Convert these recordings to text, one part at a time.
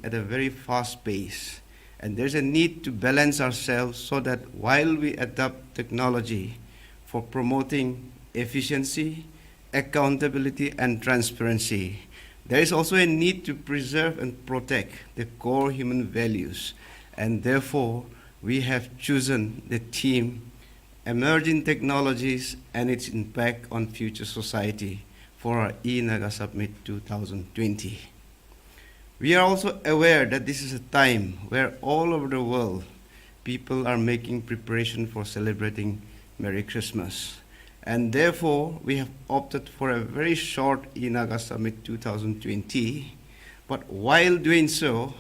at a very fast pace. And there's a need to balance ourselves so that while we adopt technology for promoting efficiency, accountability, and transparency, there is also a need to preserve and protect the core human values. And therefore, we have chosen the theme Emerging Technologies and its Impact on Future Society for our e-Naga Summit 2020. We are also aware that this is a time where all over the world people are making preparation for celebrating Merry Christmas. And therefore, we have opted for a very short e-Naga Summit 2020. But while doing so,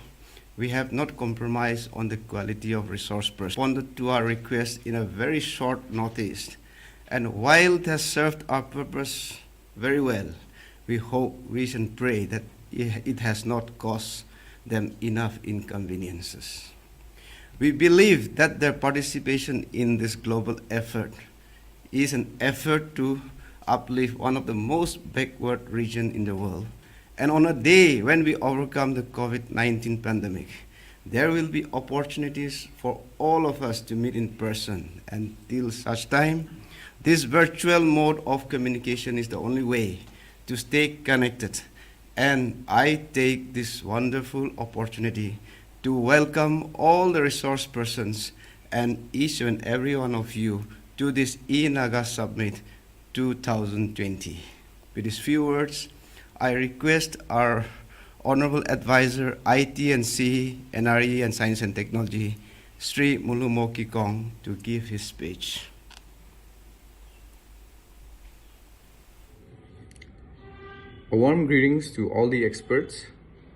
we have not compromised on the quality of resource persons. Responded to our request in a very short notice. And while it has served our purpose very well, we hope, wish, and pray that it has not caused them enough inconveniences. We believe that their participation in this global effort is an effort to uplift one of the most backward regions in the world. And on a day when we overcome the COVID-19 pandemic, there will be opportunities for all of us to meet in person. And till such time, this virtual mode of communication is the only way to stay connected. And I take this wonderful opportunity to welcome all the resource persons and each and every one of you to this e-Naga Summit 2020. With these few words, I request our Honorable Advisor, IT and CE, NRE and Science and Technology, Sri Mulumo Kikong, to give his speech. A warm greetings to all the experts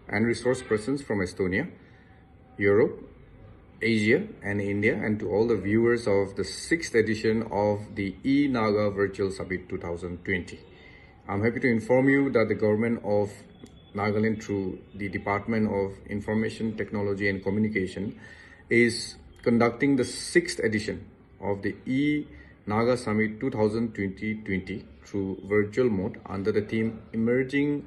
and resource persons from Estonia, Europe, Asia and India, and to all the viewers of the 6th edition of the e-Naga Virtual Summit 2020. I'm happy to inform you that the government of Nagaland through the Department of Information Technology and Communication is conducting the 6th edition of the e-Naga Summit 2020 through virtual mode under the theme Emerging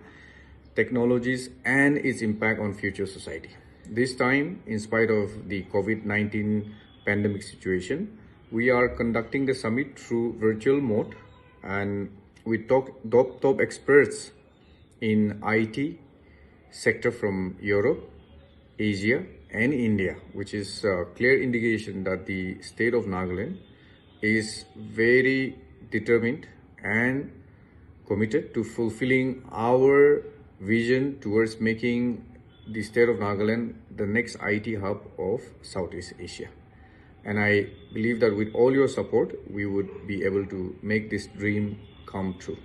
Technologies and its Impact on Future Society. This time, in spite of the COVID-19 pandemic situation, we are conducting the summit through virtual mode, and we top experts in IT sector from Europe, Asia and India, which is a clear indication that the state of Nagaland is very determined and committed to fulfilling our vision towards making the state of Nagaland the next IT hub of Southeast Asia. And I believe that with all your support, we would be able to make this dream come true.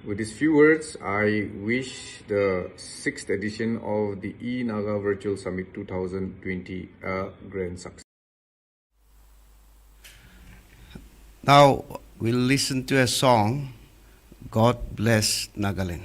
With these few words, I wish the 6th edition of the e-Naga Virtual Summit 2020 a grand success. Now we'll listen to a song, God Bless Nagaland.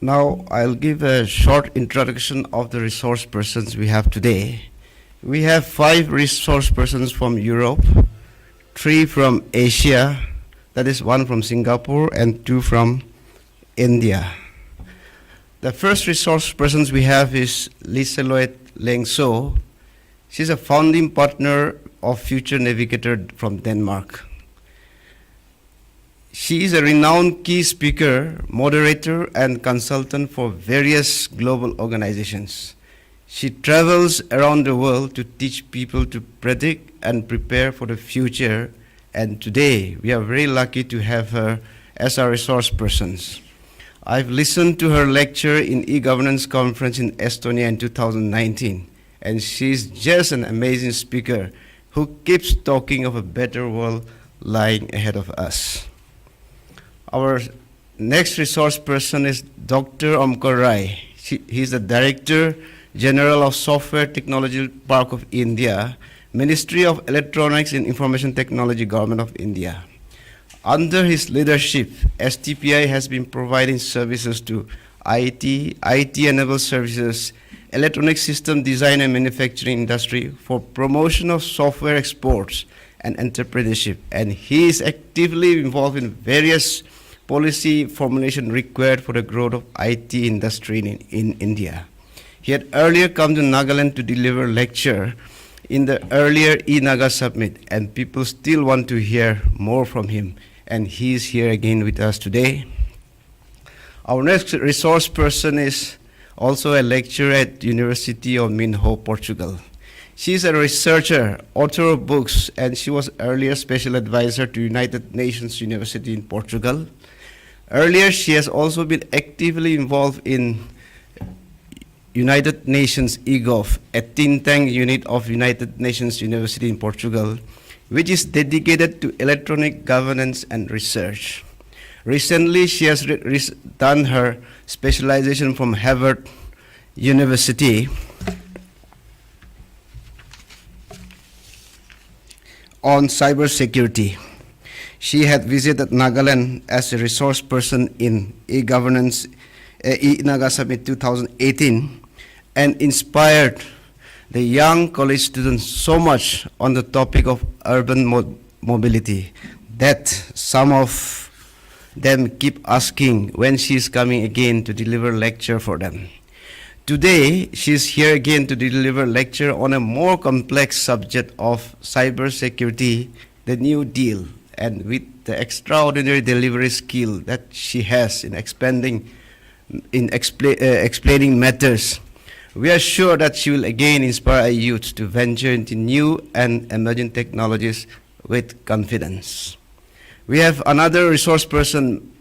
Now I'll give a short introduction of the resource persons we have today. We have 5 resource persons from Europe, 3 from Asia, that is 1 from Singapore and 2 from India. The first resource persons we have is Liselotte Lengso. She's a founding partner of Future Navigator from Denmark. She is a renowned key speaker, moderator, and consultant for various global organizations. She travels around the world to teach people to predict and prepare for the future, and today we are very lucky to have her as our resource persons. I've listened to her lecture in e-governance conference in Estonia in 2019, and she's just an amazing speaker who keeps talking of a better world lying ahead of us. Our next resource person is Dr. Omkar Rai. He's the Director General of Software Technology Park of India, Ministry of Electronics and Information Technology, Government of India. Under his leadership, STPI has been providing services to IT-enabled services, electronic system design and manufacturing industry for promotion of software exports and entrepreneurship. And he is actively involved in various policy formulation required for the growth of IT industry in India. He had earlier come to Nagaland to deliver lecture in the earlier e-Naga summit, and people still want to hear more from him. And he is here again with us today. Our next resource person is also a lecturer at University of Minho, Portugal. She is a researcher, author of books, and she was earlier special advisor to United Nations University in Portugal. Earlier, she has also been actively involved in United Nations eGov, a think tank unit of United Nations University in Portugal, which is dedicated to electronic governance and research. Recently, she has done her specialization from Harvard University on cybersecurity. She had visited Nagaland as a resource person in e-governance, e-Naga Summit 2018, and inspired the young college students so much on the topic of urban mobility that some of them keep asking when she is coming again to deliver lecture for them. Today, she is here again to deliver lecture on a more complex subject of cybersecurity, the New Deal, and with the extraordinary delivery skill that she has in explaining matters. We are sure that she will again inspire our youth to venture into new and emerging technologies with confidence. We have another resource person,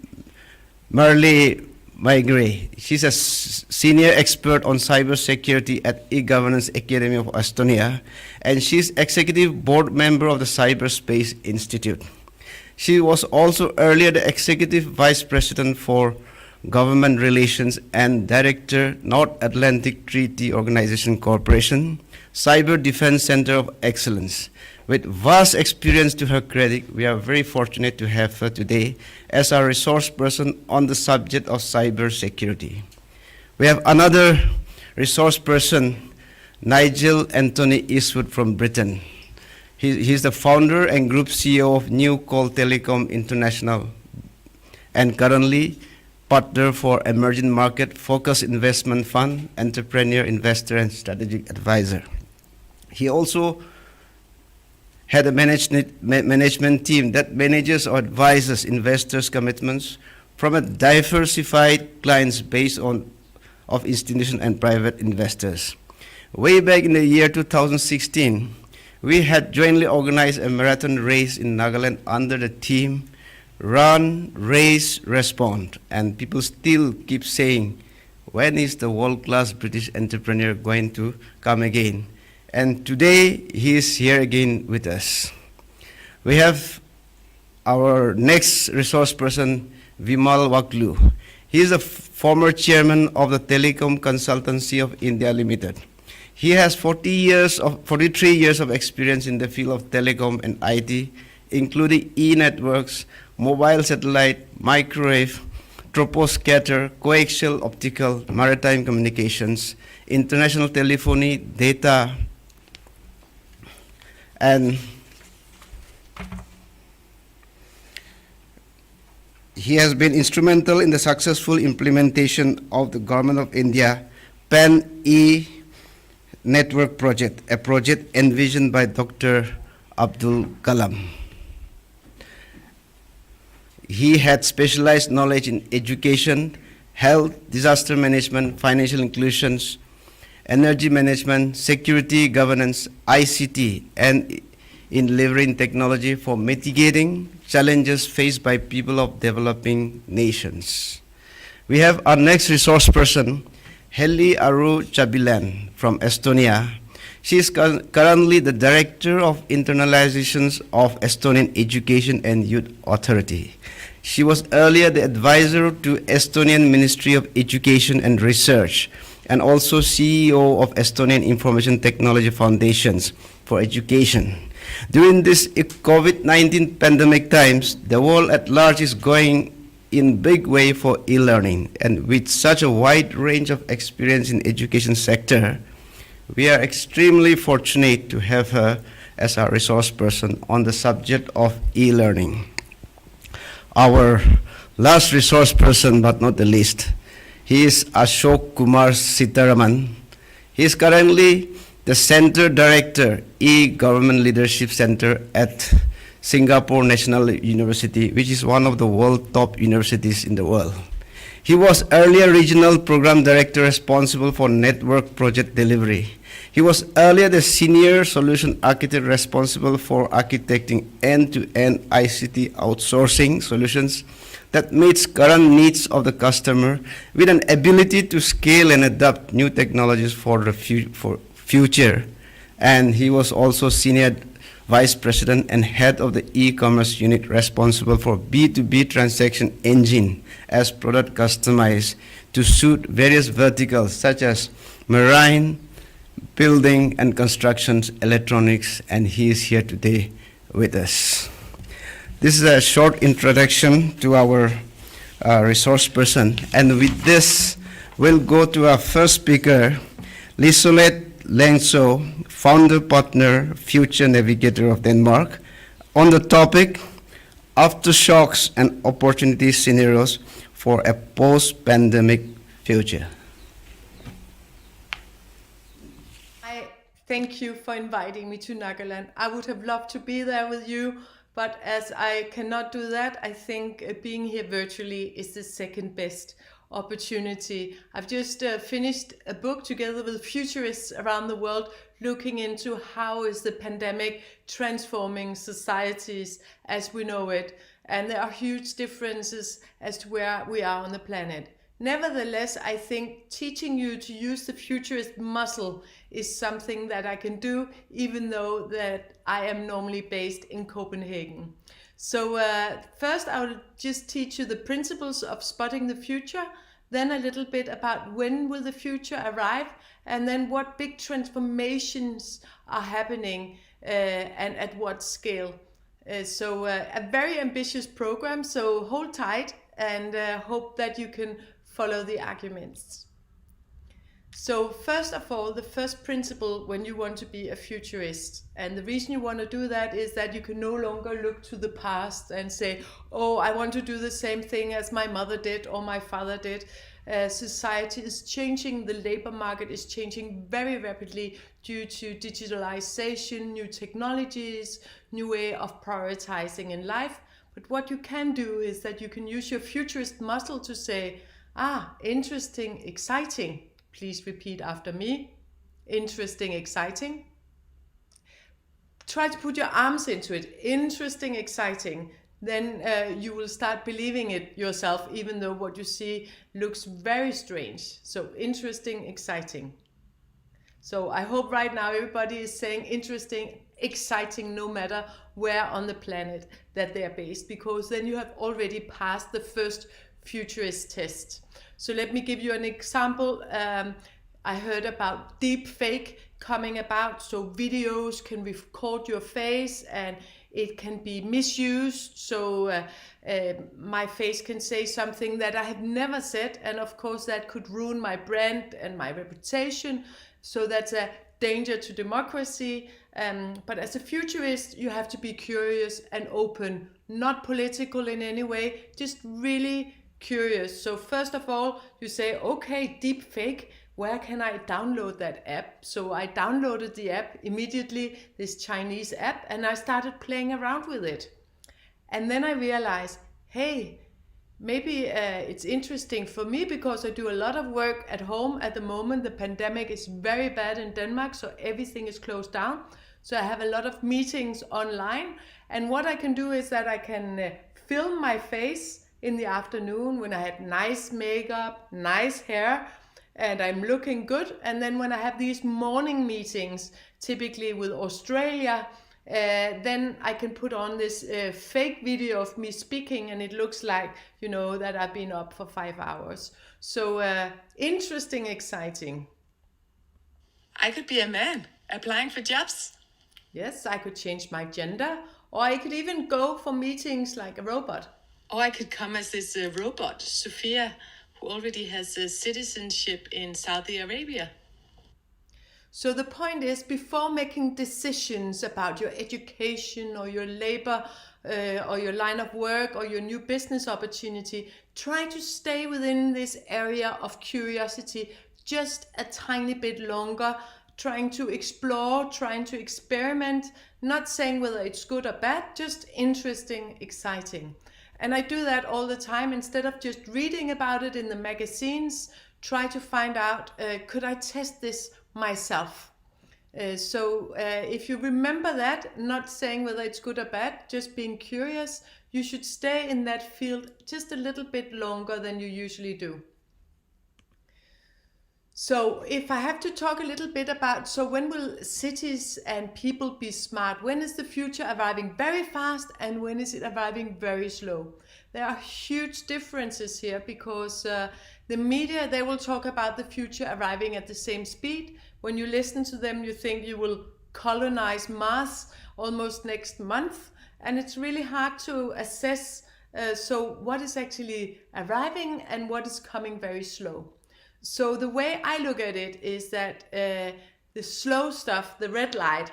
Marley Maigre. She's a senior expert on cybersecurity at e-Governance Academy of Estonia, and she's executive board member of the Cyberspace Institute. She was also earlier the executive vice president for Government Relations and Director, North Atlantic Treaty Organization Corporation, Cyber Defense Center of Excellence. With vast experience to her credit, we are very fortunate to have her today as our resource person on the subject of cyber security. We have another resource person, Nigel Anthony Eastwood from Britain. He's the founder and group CEO of New Call Telecom International, and currently partner for Emerging Market Focused Investment Fund, entrepreneur, investor, and strategic advisor. He also had a management team that manages or advises investors' commitments from a diversified clients base of institutional and private investors. Way back in the year 2016, we had jointly organized a marathon race in Nagaland under the theme Run, Race, Respond. And people still keep saying, when is the world-class British entrepreneur going to come again? And today, he is here again with us. We have our next resource person, Vimal Wakley. He is a former chairman of the Telecom Consultancy of India Limited. He has 43 years of experience in the field of telecom and IT, including e-networks, mobile satellite, microwave, troposcatter, coaxial optical, maritime communications, international telephony, data, and he has been instrumental in the successful implementation of the Government of India PAN E network project, a project envisioned by Dr. Abdul Kalam. He had specialized knowledge in education, health, disaster management, financial inclusions, energy management, security, governance, ICT, and in leveraging technology for mitigating challenges faced by people of developing nations. We have our next resource person, Heli Aru Chabilan from Estonia. She is currently the Director of Internalizations of Estonian Education and Youth Authority. She was earlier the advisor to Estonian Ministry of Education and Research, and also CEO of Estonian Information Technology Foundations for Education. During this COVID-19 pandemic times, the world at large is going in big way for e-learning, and with such a wide range of experience in education sector, we are extremely fortunate to have her as our resource person on the subject of e-learning. Our last resource person, but not the least, he is Ashok Kumar Sitharaman. He is currently the Center Director, E-Government Leadership Center at Singapore National University, which is one of the world top universities in the world. He was earlier Regional Program Director responsible for network project delivery. He was earlier the Senior Solution Architect responsible for architecting end-to-end ICT outsourcing solutions that meets current needs of the customer with an ability to scale and adapt new technologies for the future. And he was also Senior Vice President and Head of the e-commerce unit responsible for B2B transaction engine as product customized to suit various verticals such as marine, building and constructions, electronics, and he is here today with us. This is a short introduction to our resource person, and with this, we'll go to our first speaker, Lisolette Lengso, founder partner, future navigator of Denmark, on the topic aftershocks and opportunity scenarios for a post-pandemic future. Thank you for inviting me to Nagaland. I would have loved to be there with you, but as I cannot do that, I think being here virtually is the second best opportunity. I've just finished a book together with futurists around the world looking into how is the pandemic transforming societies as we know it. And there are huge differences as to where we are on the planet. Nevertheless, I think teaching you to use the futurist muscle is something that I can do, even though that I am normally based in Copenhagen. So first I will just teach you the principles of spotting the future, then a little bit about when will the future arrive, and then what big transformations are happening and at what scale. So a very ambitious program, so hold tight and hope that you can follow the arguments. So first of all, the first principle when you want to be a futurist, and the reason you want to do that is that you can no longer look to the past and say, oh, I want to do the same thing as my mother did or my father did. Society is changing, the labor market is changing very rapidly due to digitalization, new technologies, new way of prioritizing in life. But what you can do is that you can use your futurist muscle to say, interesting, exciting. Please repeat after me. Interesting, exciting. Try to put your arms into it. Interesting, exciting. Then you will start believing it yourself, even though what you see looks very strange. So interesting, exciting. So I hope right now everybody is saying interesting, exciting, no matter where on the planet that they are based, because then you have already passed the first futurist test. So let me give you an example. I heard about deep fake coming about. So videos can record your face and it can be misused. So my face can say something that I have never said. And of course that could ruin my brand and my reputation. So that's a danger to democracy. But as a futurist, you have to be curious and open, not political in any way, just really curious. So first of all, you say, okay, deep fake, where can I download that app? So I downloaded the app immediately, this Chinese app, and I started playing around with it. And then I realized, hey, maybe it's interesting for me because I do a lot of work at home at the moment. The pandemic is very bad in Denmark, so everything is closed down. So I have a lot of meetings online. And what I can do is that I can film my face in the afternoon when I had nice makeup, nice hair, and I'm looking good. And then when I have these morning meetings, typically with Australia, then I can put on this fake video of me speaking, and it looks like, that I've been up for 5 hours. So interesting, exciting. I could be a man applying for jobs. Yes, I could change my gender, or I could even go for meetings like a robot. Or I could come as this robot, Sophia, who already has citizenship in Saudi Arabia. So the point is, before making decisions about your education or your labor or your line of work or your new business opportunity, try to stay within this area of curiosity just a tiny bit longer, trying to explore, trying to experiment, not saying whether it's good or bad, just interesting, exciting. And I do that all the time. Instead of just reading about it in the magazines, try to find out, could I test this myself? So if you remember that, not saying whether it's good or bad, just being curious, you should stay in that field just a little bit longer than you usually do. So if I have to talk a little bit about, so when will cities and people be smart? When is the future arriving very fast and when is it arriving very slow? There are huge differences here because the media, they will talk about the future arriving at the same speed. When you listen to them, you think you will colonize Mars almost next month. And it's really hard to assess so what is actually arriving and what is coming very slow. So the way I look at it is that the slow stuff, the red light,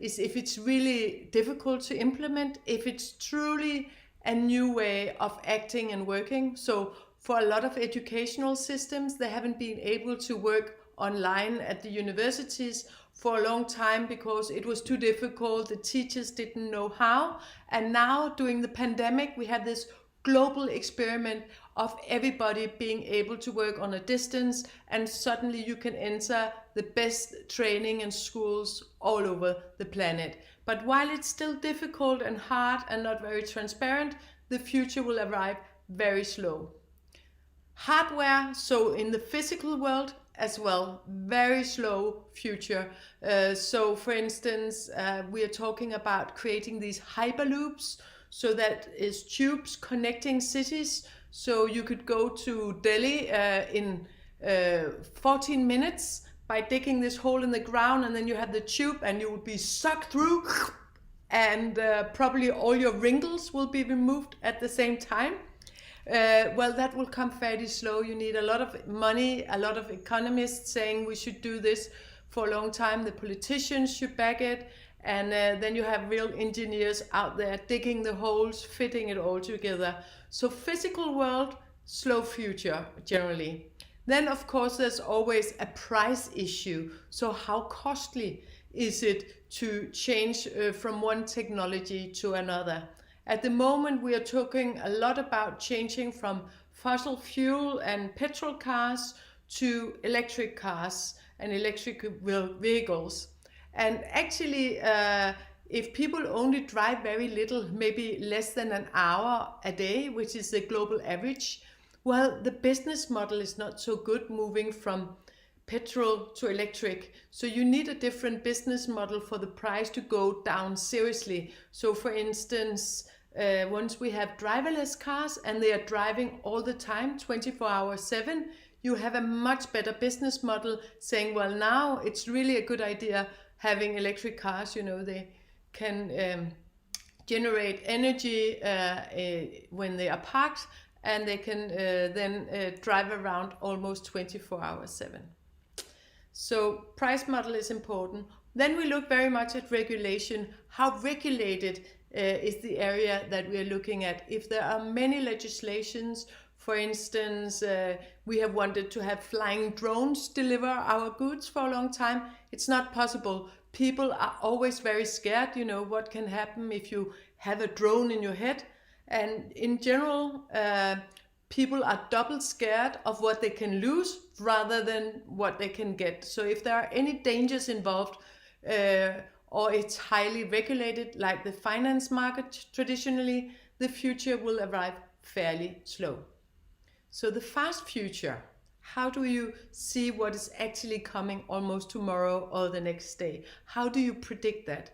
is if it's really difficult to implement, if it's truly a new way of acting and working. So for a lot of educational systems, they haven't been able to work online at the universities for a long time because it was too difficult. The teachers didn't know how. And now during the pandemic, we have this global experiment of everybody being able to work on a distance, and suddenly you can enter the best training and schools all over the planet. But while it's still difficult and hard and not very transparent, the future will arrive very slow. Hardware, so in the physical world as well, very slow future. So for instance, we are talking about creating these Hyperloops. So that is tubes connecting cities. So you could go to Delhi in 14 minutes by digging this hole in the ground, and then you have the tube and you will be sucked through, and probably all your wrinkles will be removed at the same time. Well, that will come fairly slow. You need a lot of money, a lot of economists saying we should do this for a long time. The politicians should back it. And then you have real engineers out there digging the holes, fitting it all together. So physical world, slow future generally. Then of course there's always a price issue. So how costly is it to change from one technology to another? At the moment we are talking a lot about changing from fossil fuel and petrol cars to electric cars and electric vehicles. And actually, if people only drive very little, maybe less than an hour a day, which is the global average, well, the business model is not so good moving from petrol to electric. So you need a different business model for the price to go down seriously. So for instance, once we have driverless cars and they are driving all the time, 24 hours 7, you have a much better business model saying, well, now it's really a good idea having electric cars. They can generate energy when they are parked, and they can then drive around almost 24 hours 7. So price model is important. Then we look very much at regulation. How regulated is the area that we are looking at? If there are many legislations For instance, we have wanted to have flying drones deliver our goods for a long time. It's not possible. People are always very scared, what can happen if you have a drone in your head. And in general, people are double scared of what they can lose rather than what they can get. So if there are any dangers involved, or it's highly regulated like the finance market traditionally, the future will arrive fairly slow. So the fast future, how do you see what is actually coming almost tomorrow or the next day? How do you predict that?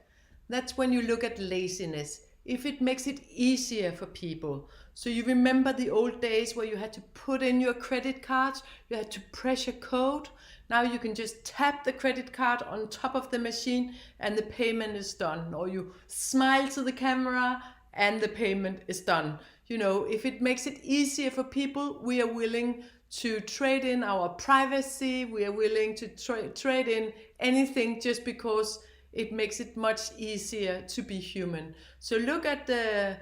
That's when you look at laziness. If it makes it easier for people. So you remember the old days where you had to put in your credit cards, you had to press a code. Now you can just tap the credit card on top of the machine and the payment is done. Or you smile to the camera and the payment is done. If it makes it easier for people, we are willing to trade in our privacy. We are willing to trade in anything just because it makes it much easier to be human. So look at the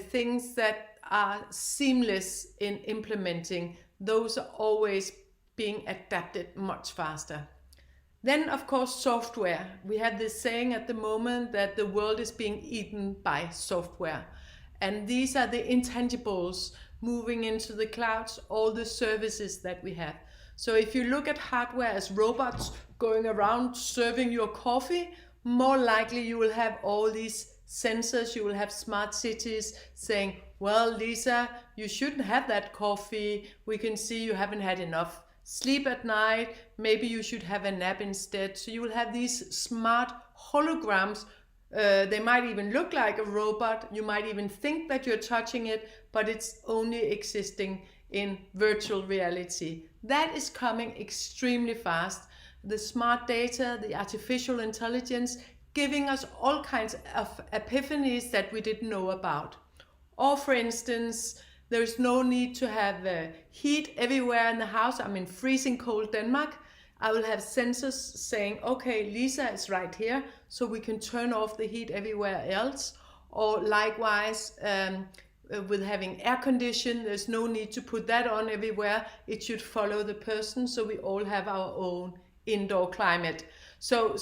things that are seamless in implementing. Those are always being adapted much faster. Then, of course, software. We have this saying at the moment that the world is being eaten by software. And these are the intangibles moving into the clouds, all the services that we have. So if you look at hardware as robots going around serving your coffee, more likely you will have all these sensors, you will have smart cities saying, well, Lisa, you shouldn't have that coffee. We can see you haven't had enough sleep at night. Maybe you should have a nap instead. So you will have these smart holograms. They might even look like a robot. You might even think that you're touching it, but it's only existing in virtual reality. That is coming extremely fast. The smart data, the artificial intelligence, giving us all kinds of epiphanies that we didn't know about. Or for instance, there's no need to have heat everywhere in the house. I'm in freezing cold Denmark. I will have sensors saying, okay, Lisa is right here, so we can turn off the heat everywhere else. Or likewise, with having air condition, there's no need to put that on everywhere. It should follow the person, so we all have our own indoor climate. So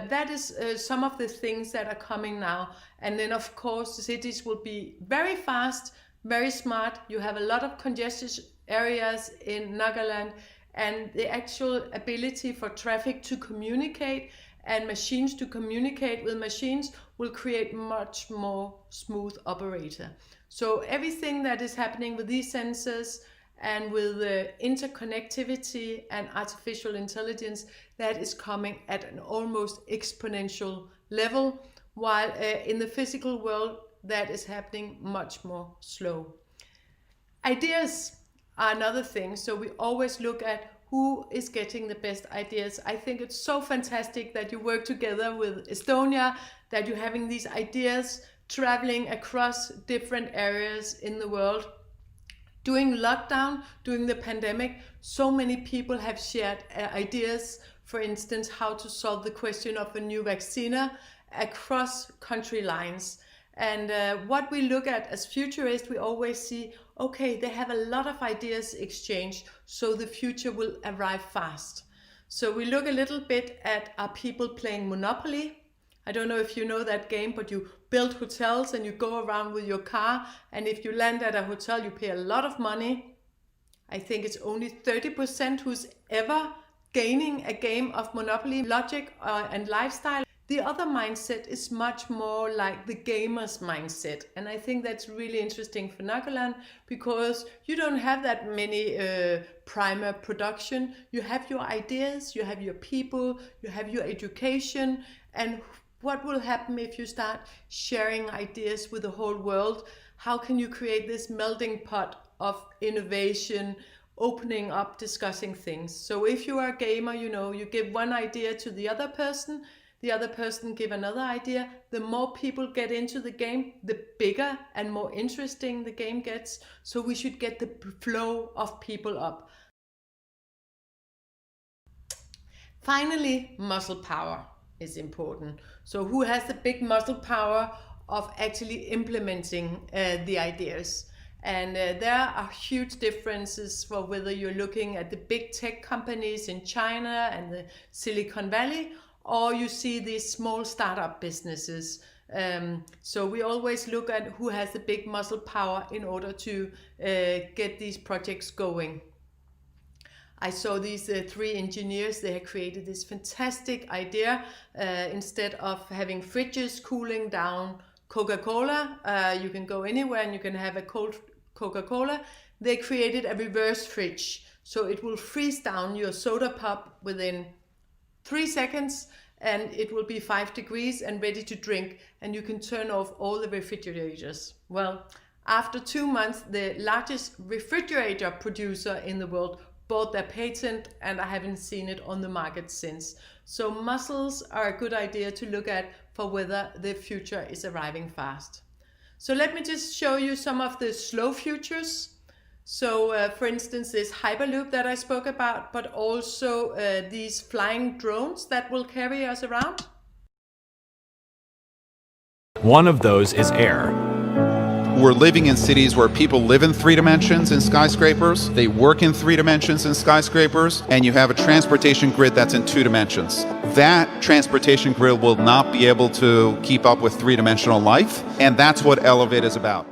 that is some of the things that are coming now. And then of course the cities will be very fast, very smart. You have a lot of congested areas in Nagaland, and the actual ability for traffic to communicate and machines to communicate with machines will create much more smooth operator. So everything that is happening with these sensors and with the interconnectivity and artificial intelligence, that is coming at an almost exponential level, while in the physical world that is happening much more slow. Ideas are another thing, so we always look at who is getting the best ideas. I think it's so fantastic that you work together with Estonia, that you're having these ideas traveling across different areas in the world. During lockdown, during the pandemic, so many people have shared ideas, for instance, how to solve the question of a new vaccine across country lines. And what we look at as futurists, we always see, okay, they have a lot of ideas exchanged, so the future will arrive fast. So we look a little bit at, are people playing Monopoly? I don't know if you know that game, but you build hotels and you go around with your car, and if you land at a hotel, you pay a lot of money. I think it's only 30% who's ever gaining a game of Monopoly logic and lifestyle. The other mindset is much more like the gamer's mindset, and I think that's really interesting for Nagaland, because you don't have that many primer production. You have your ideas, you have your people, you have your education, and what will happen if you start sharing ideas with the whole world? How can you create this melting pot of innovation, opening up, discussing things? So if you are a gamer, you give one idea to the other person give another idea. The more people get into the game, the bigger and more interesting the game gets. So we should get the flow of people up. Finally, muscle power is important. So who has the big muscle power of actually implementing the ideas? And there are huge differences for whether you're looking at the big tech companies in China and the Silicon Valley, or you see these small startup businesses. So we always look at who has the big muscle power in order to get these projects going. I saw these three engineers. They had created this fantastic idea. Instead of having fridges cooling down Coca-Cola, you can go anywhere and you can have a cold Coca-Cola. They created a reverse fridge, so it will freeze down your soda pop within 3 seconds, and it will be 5 degrees and ready to drink, and you can turn off all the refrigerators. Well, after 2 months, the largest refrigerator producer in the world bought their patent, and I haven't seen it on the market since. So muscles are a good idea to look at for whether the future is arriving fast. So let me just show you some of the slow futures. So for instance, this Hyperloop that I spoke about, but also these flying drones that will carry us around. One of those is air. We're living in cities where people live in 3 dimensions in skyscrapers, they work in 3 dimensions in skyscrapers, and you have a transportation grid that's in 2 dimensions. That transportation grid will not be able to keep up with 3-dimensional life, and that's what Elevate is about.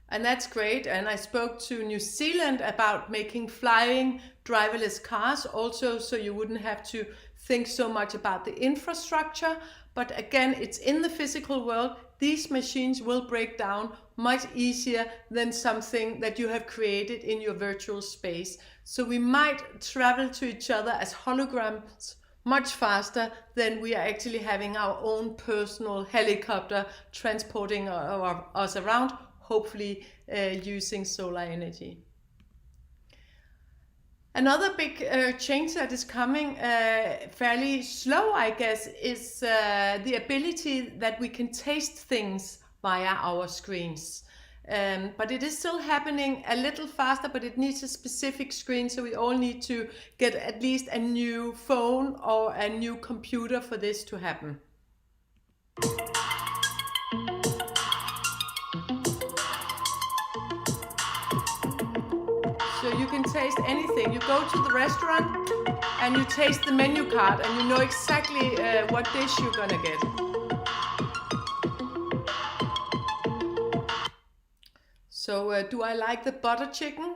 And that's great. And I spoke to New Zealand about making flying driverless cars also, so you wouldn't have to think so much about the infrastructure. But again, it's in the physical world. These machines will break down much easier than something that you have created in your virtual space. So we might travel to each other as holograms much faster than we are actually having our own personal helicopter transporting us around, hopefully using solar energy. Another big change that is coming fairly slow, I guess, is the ability that we can taste things via our screens. But it is still happening a little faster, but it needs a specific screen, so we all need to get at least a new phone or a new computer for this to happen. So you can taste anything. You go to the restaurant and you taste the menu card and you know exactly what dish you're gonna get. So do I like the butter chicken?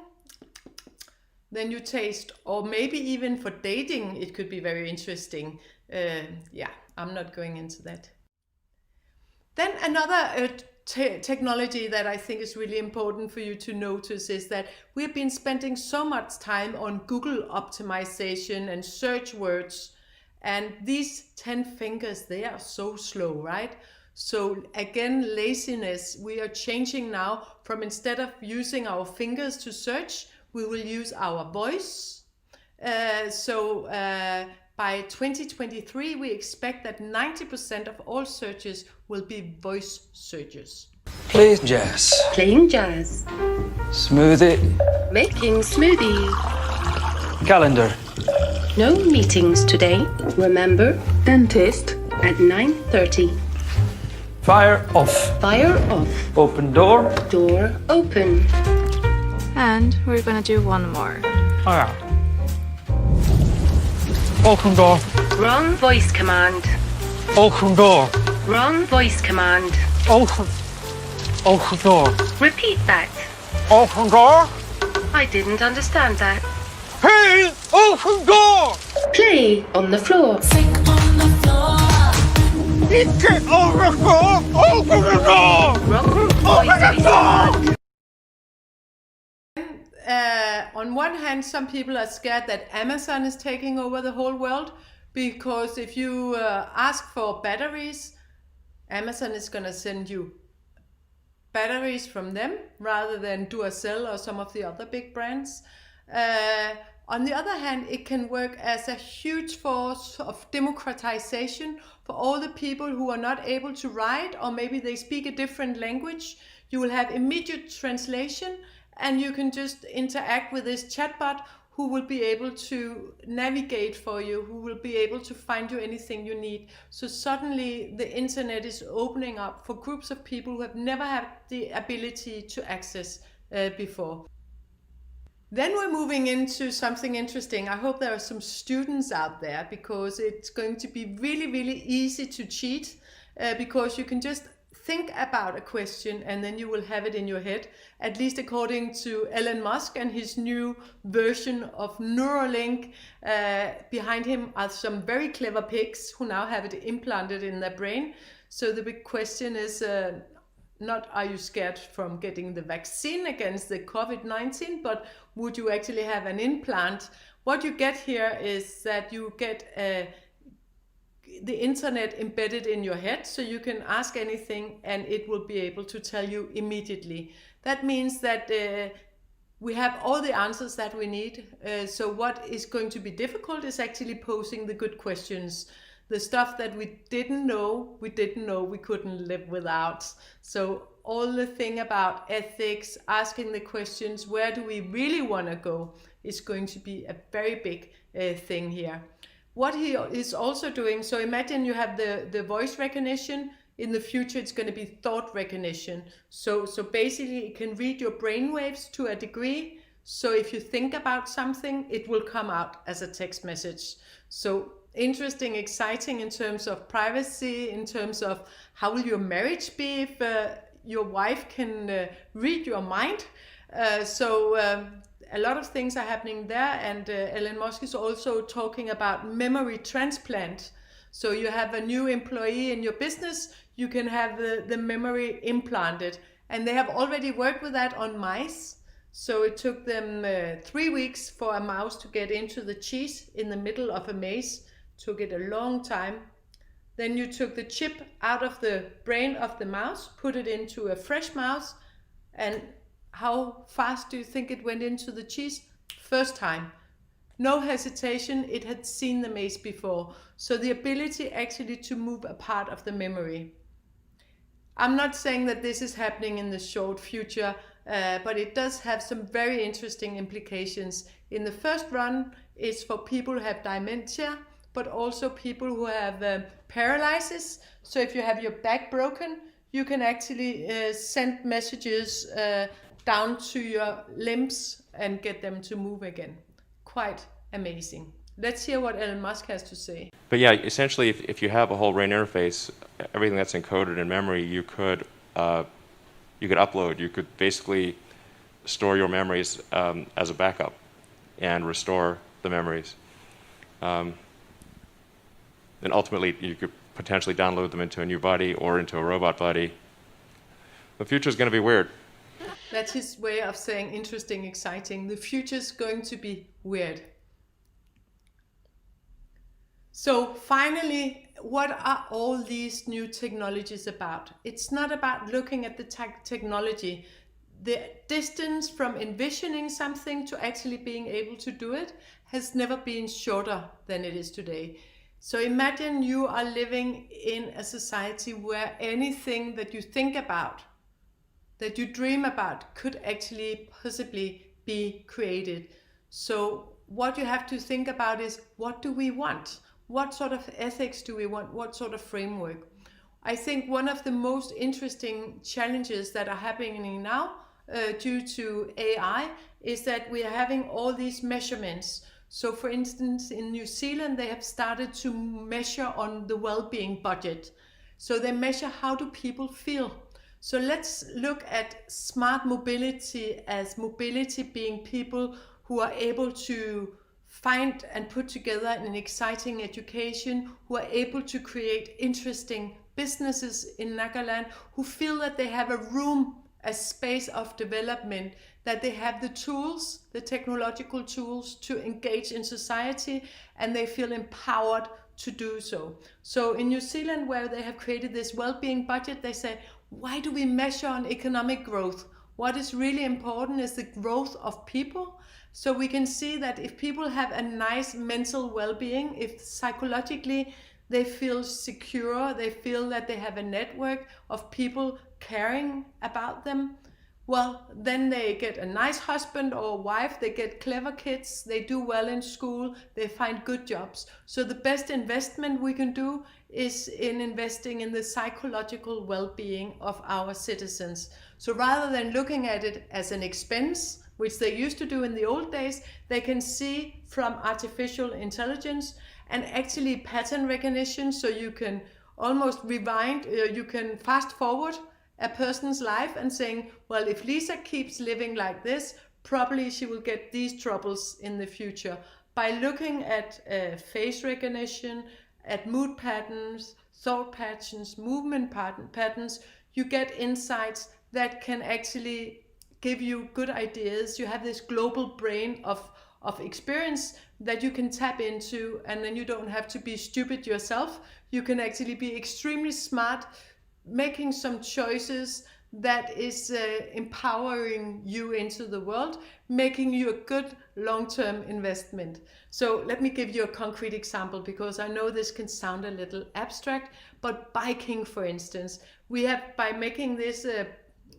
Then you taste, or maybe even for dating, it could be very interesting. Yeah, I'm not going into that. Then another technology that I think is really important for you to notice is that we've been spending so much time on Google optimization and search words, and these 10 fingers, they are so slow, right? So again, laziness, we are changing now from, instead of using our fingers to search, we will use our voice. By 2023, we expect that 90% of all searches will be voice searches. Play jazz. Playing jazz. Smoothie. Making smoothie. Calendar. No meetings today. Remember, dentist at 9:30. Fire off. Fire off. Open door. Door open. And we're gonna do one more. Oh yeah. Open door. Wrong voice command. Open door. Wrong voice command. Open. Open door. Repeat that. Open door. I didn't understand that. Hey! Open door! Play on the floor. Get over the door! Open the door! Wrong voice command. On one hand, some people are scared that Amazon is taking over the whole world, because if you ask for batteries, Amazon is going to send you batteries from them rather than Duracell or some of the other big brands. On the other hand, it can work as a huge force of democratization for all the people who are not able to write, or maybe they speak a different language. You will have immediate translation, and you can just interact with this chatbot who will be able to navigate for you, who will be able to find you anything you need. So suddenly the internet is opening up for groups of people who have never had the ability to access before. Then we're moving into something interesting. I hope there are some students out there, because it's going to be really, really easy to cheat, because you can just think about a question and then you will have it in your head, at least according to Elon Musk and his new version of Neuralink. Behind him are some very clever pigs who now have it implanted in their brain. So the big question is, not are you scared from getting the vaccine against the COVID-19, but would you actually have an implant? What you get here is that you get the internet embedded in your head, so you can ask anything and it will be able to tell you immediately. That means that we have all the answers that we need. So what is going to be difficult is actually posing the good questions. The stuff that we didn't know we couldn't live without. So all the thing about ethics, asking the questions, where do we really want to go, is going to be a very big thing here. What he is also doing, so imagine you have the voice recognition. In the future, it's going to be thought recognition. So basically, it can read your brainwaves to a degree. So if you think about something, it will come out as a text message. So interesting, exciting in terms of privacy, in terms of how will your marriage be if your wife can read your mind. A lot of things are happening there, and Elon Musk is also talking about memory transplant. So you have a new employee in your business, you can have the memory implanted. And they have already worked with that on mice. So it took them 3 weeks for a mouse to get into the cheese in the middle of a maze. Took it a long time. Then you took the chip out of the brain of the mouse, put it into a fresh mouse, and how fast do you think it went into the cheese? First time. No hesitation, it had seen the maze before. So the ability actually to move a part of the memory. I'm not saying that this is happening in the short future, but it does have some very interesting implications. In the first run, it's for people who have dementia, but also people who have paralysis. So if you have your back broken, you can actually send messages down to your limbs and get them to move again. Quite amazing. Let's hear what Elon Musk has to say. But yeah, essentially, if you have a whole brain interface, everything that's encoded in memory, you could upload. You could basically store your memories as a backup and restore the memories. And ultimately, you could potentially download them into a new body or into a robot body. The future is going to be weird. That's his way of saying interesting, exciting. The future's going to be weird. So finally, what are all these new technologies about? It's not about looking at the technology. The distance from envisioning something to actually being able to do it has never been shorter than it is today. So imagine you are living in a society where anything that you think about, that you dream about, could actually possibly be created. So what you have to think about is, what do we want? What sort of ethics do we want? What sort of framework? I think one of the most interesting challenges that are happening now due to AI is that we are having all these measurements. So for instance, in New Zealand, they have started to measure on the well-being budget. So they measure how do people feel. So let's look at smart mobility as mobility being people who are able to find and put together an exciting education, who are able to create interesting businesses in Nagaland, who feel that they have a room, a space of development, that they have the tools, the technological tools to engage in society, and they feel empowered to do so. So in New Zealand, where they have created this well-being budget, they say, why do we measure on economic growth? What is really important is the growth of people. So we can see that if people have a nice mental well-being, if psychologically they feel secure, they feel that they have a network of people caring about them, well, then they get a nice husband or wife, they get clever kids, they do well in school, they find good jobs. So the best investment we can do is in investing in the psychological well-being of our citizens. So rather than looking at it as an expense, which they used to do in the old days, they can see from artificial intelligence and actually pattern recognition, so you can almost rewind, you can fast forward a person's life and saying, well, if Lisa keeps living like this, probably she will get these troubles in the future. By looking at face recognition, at mood patterns, thought patterns, movement patterns, you get insights that can actually give you good ideas. You have this global brain of experience that you can tap into, and then you don't have to be stupid yourself. You can actually be extremely smart, making some choices that is empowering you into the world, making you a good long-term investment. So let me give you a concrete example, because I know this can sound a little abstract, but biking, for instance, we have, by making this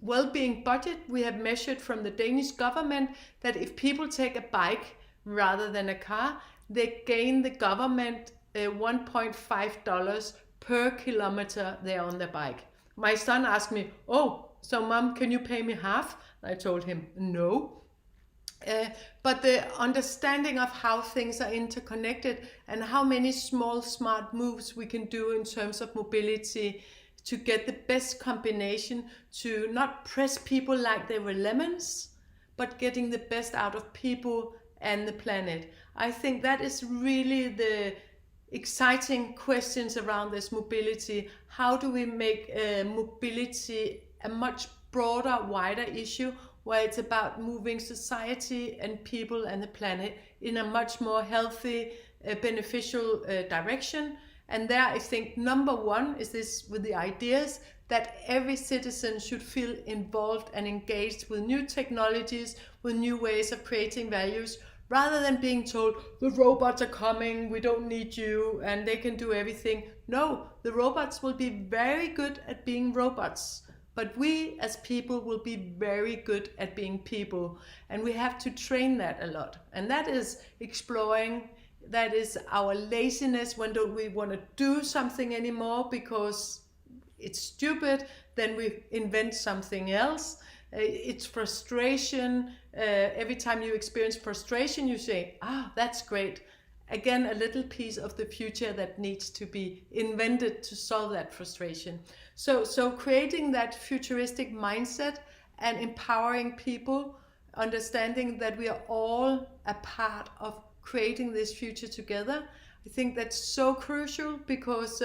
well-being budget, we have measured from the Danish government that if people take a bike rather than a car, they gain the government $1.5 per kilometer they're on their bike. My son asked me, oh, so mom, can you pay me half? I told him no. But the understanding of how things are interconnected and how many small smart moves we can do in terms of mobility to get the best combination, to not press people like they were lemons, but getting the best out of people and the planet. I think that is really the exciting questions around this mobility. How do we make mobility a much broader, wider issue, where it's about moving society and people and the planet in a much more healthy, beneficial direction? And there, I think number one is this with the ideas that every citizen should feel involved and engaged with new technologies, with new ways of creating values, rather than being told, the robots are coming, we don't need you, and they can do everything. No, the robots will be very good at being robots, but we as people will be very good at being people, and we have to train that a lot. And that is exploring, that is our laziness. When don't we want to do something anymore because it's stupid, then we invent something else. It's frustration. Every time you experience frustration, you say, that's great. Again, a little piece of the future that needs to be invented to solve that frustration. So creating that futuristic mindset and empowering people, understanding that we are all a part of creating this future together. I think that's so crucial, because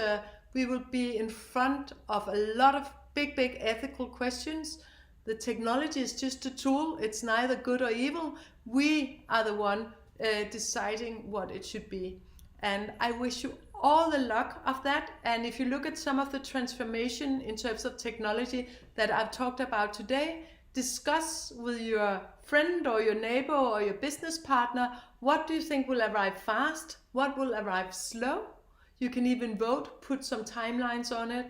we will be in front of a lot of big ethical questions. The technology is just a tool. It's neither good or evil. We are the one deciding what it should be. And I wish you all the luck of that. And if you look at some of the transformation in terms of technology that I've talked about today, discuss with your friend or your neighbor or your business partner, what do you think will arrive fast? What will arrive slow? You can even vote, put some timelines on it.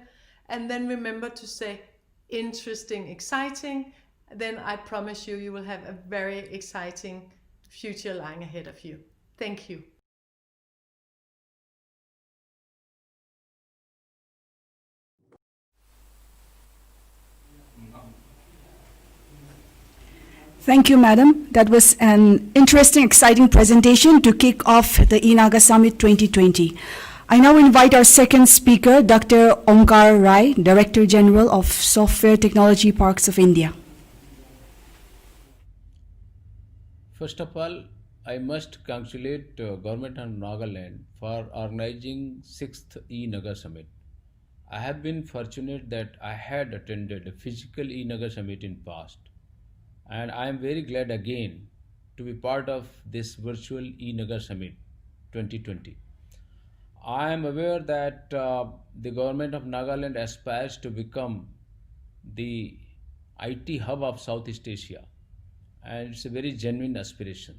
And then remember to say, interesting, exciting, then I promise you, you will have a very exciting future lying ahead of you. Thank you. Thank you, Madam. That was an interesting, exciting presentation to kick off the e-Naga Summit 2020. I now invite our second speaker, Dr. Omkar Rai, Director General of Software Technology Parks of India. First of all, I must congratulate Government of Nagaland for organizing 6th e-Naga Summit. I have been fortunate that I had attended a physical e-Naga Summit in past, and I am very glad again to be part of this virtual e-Naga Summit 2020. I am aware that the Government of Nagaland aspires to become the IT hub of Southeast Asia, and it's a very genuine aspiration.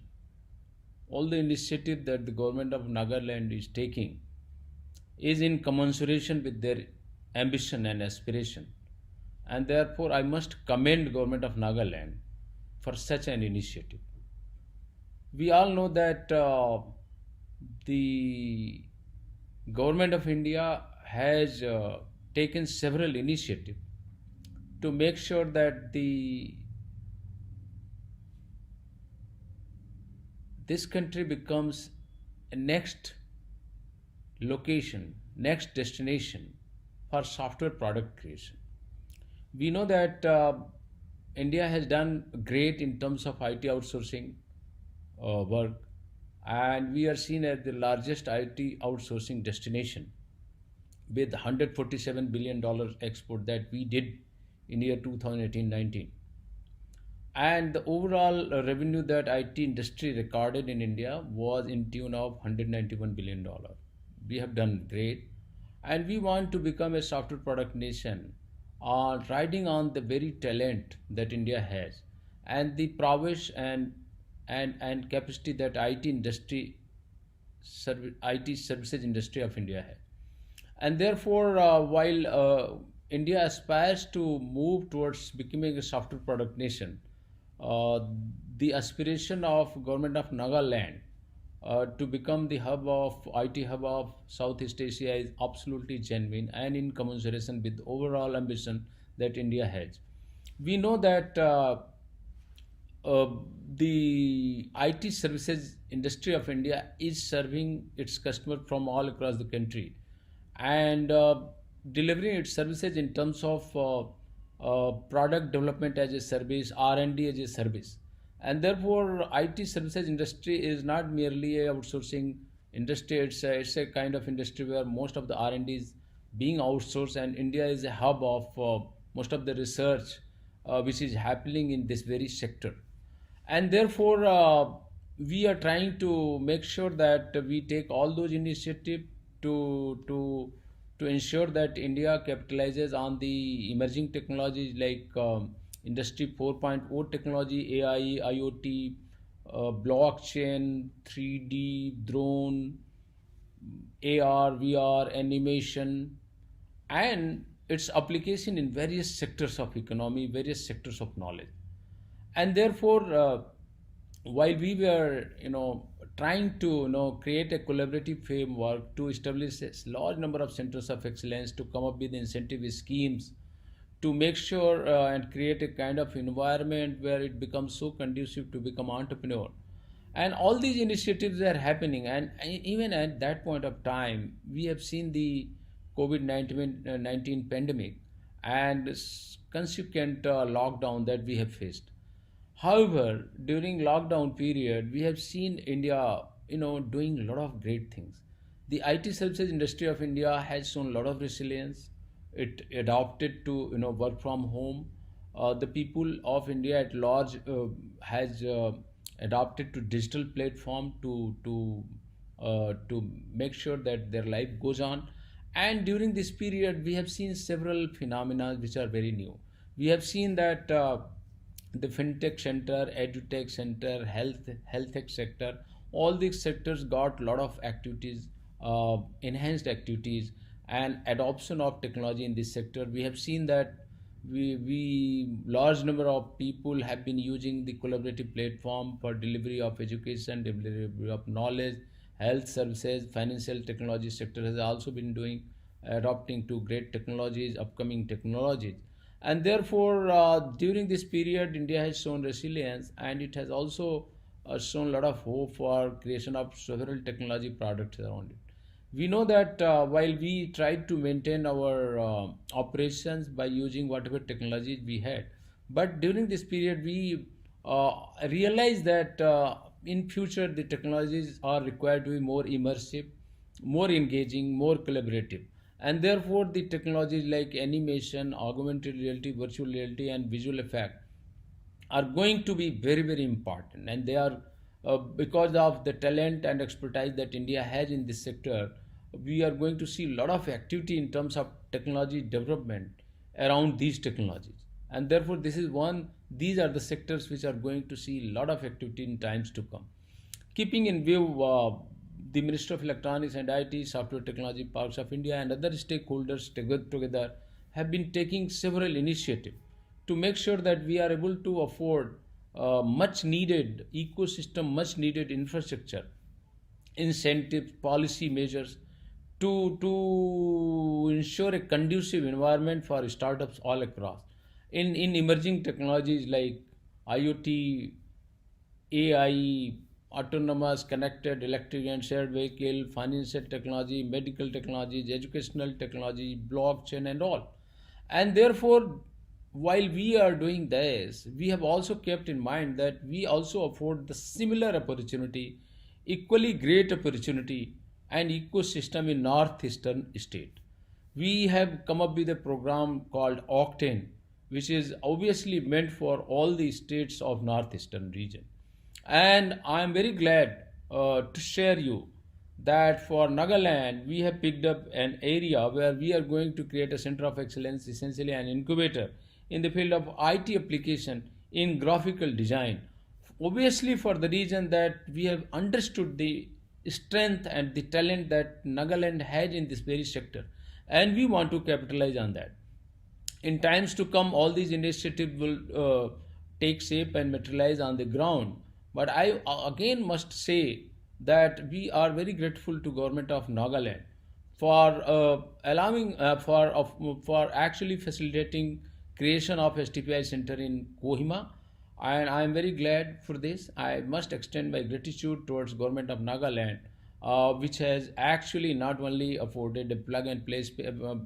All the initiative that the Government of Nagaland is taking is in commensuration with their ambition and aspiration, and therefore I must commend Government of Nagaland for such an initiative. We all know that the Government of India has taken several initiatives to make sure that this country becomes a next location, next destination for software product creation. We know that India has done great in terms of IT outsourcing work, and we are seen as the largest IT outsourcing destination with $147 billion export that we did in year 2018-19. And the overall revenue that IT industry recorded in India was in tune of $191 billion. We have done great, and we want to become a software product nation, riding on the very talent that India has and the prowess and capacity that IT services industry of India has. And therefore, while India aspires to move towards becoming a software product nation, the aspiration of Government of Nagaland to become the IT hub of Southeast Asia is absolutely genuine and in commensuration with the overall ambition that India has. We know that the IT services industry of India is serving its customers from all across the country and delivering its services in terms of product development as a service, R&D as a service. And therefore, IT services industry is not merely a outsourcing industry. It's a kind of industry where most of the R&D is being outsourced, and India is a hub of most of the research which is happening in this very sector. And therefore, we are trying to make sure that we take all those initiatives to ensure that India capitalizes on the emerging technologies like Industry 4.0 technology, AI, IoT, blockchain, 3D, drone, AR, VR, animation, and its application in various sectors of economy, various sectors of knowledge. And therefore, while we were, trying to, create a collaborative framework to establish a large number of centers of excellence, to come up with incentive schemes, to make sure and create a kind of environment where it becomes so conducive to become entrepreneur. And all these initiatives are happening. And even at that point of time, we have seen the COVID-19 pandemic and consequent lockdown that we have faced. However, during lockdown period, we have seen India, doing a lot of great things. The IT services industry of India has shown a lot of resilience. It adopted to, work from home. The people of India at large has adopted to digital platform to make sure that their life goes on. And during this period, we have seen several phenomena which are very new. We have seen that the fintech sector, edutech sector, health tech sector, all these sectors got a lot of activities, enhanced activities and adoption of technology in this sector. We have seen that we large number of people have been using the collaborative platform for delivery of education, delivery of knowledge, health services, financial technology sector has also been adopting to great technologies, upcoming technologies. And therefore, during this period, India has shown resilience, and it has also shown a lot of hope for creation of several technology products around it. We know that while we tried to maintain our operations by using whatever technologies we had, but during this period we realized that in future the technologies are required to be more immersive, more engaging, more collaborative. And therefore the technologies like animation, augmented reality, virtual reality and visual effect are going to be very, very important. And they are because of the talent and expertise that India has in this sector, we are going to see a lot of activity in terms of technology development around these technologies. And therefore, these are the sectors which are going to see a lot of activity in times to come. Keeping in view the Ministry of Electronics and IT, Software Technology Parks of India and other stakeholders together have been taking several initiatives to make sure that we are able to afford much needed ecosystem, much needed infrastructure, incentives, policy measures to ensure a conducive environment for startups all across. In emerging technologies like IoT, AI, autonomous, connected, electric and shared vehicle, financial technology, medical technologies, educational technology, blockchain, and all. And therefore, while we are doing this, we have also kept in mind that we also afford the similar opportunity, equally great opportunity, and ecosystem in northeastern state. We have come up with a program called Octane, which is obviously meant for all the states of northeastern region. And I am very glad to share you that for Nagaland, we have picked up an area where we are going to create a center of excellence, essentially an incubator in the field of IT application in graphical design. Obviously, for the reason that we have understood the strength and the talent that Nagaland has in this very sector, and we want to capitalize on that. In times to come, all these initiatives will take shape and materialize on the ground. But I again must say that we are very grateful to government of Nagaland for allowing for actually facilitating creation of STPI center in Kohima, and I am very glad for this. I must extend my gratitude towards government of Nagaland, which has actually not only afforded a plug and play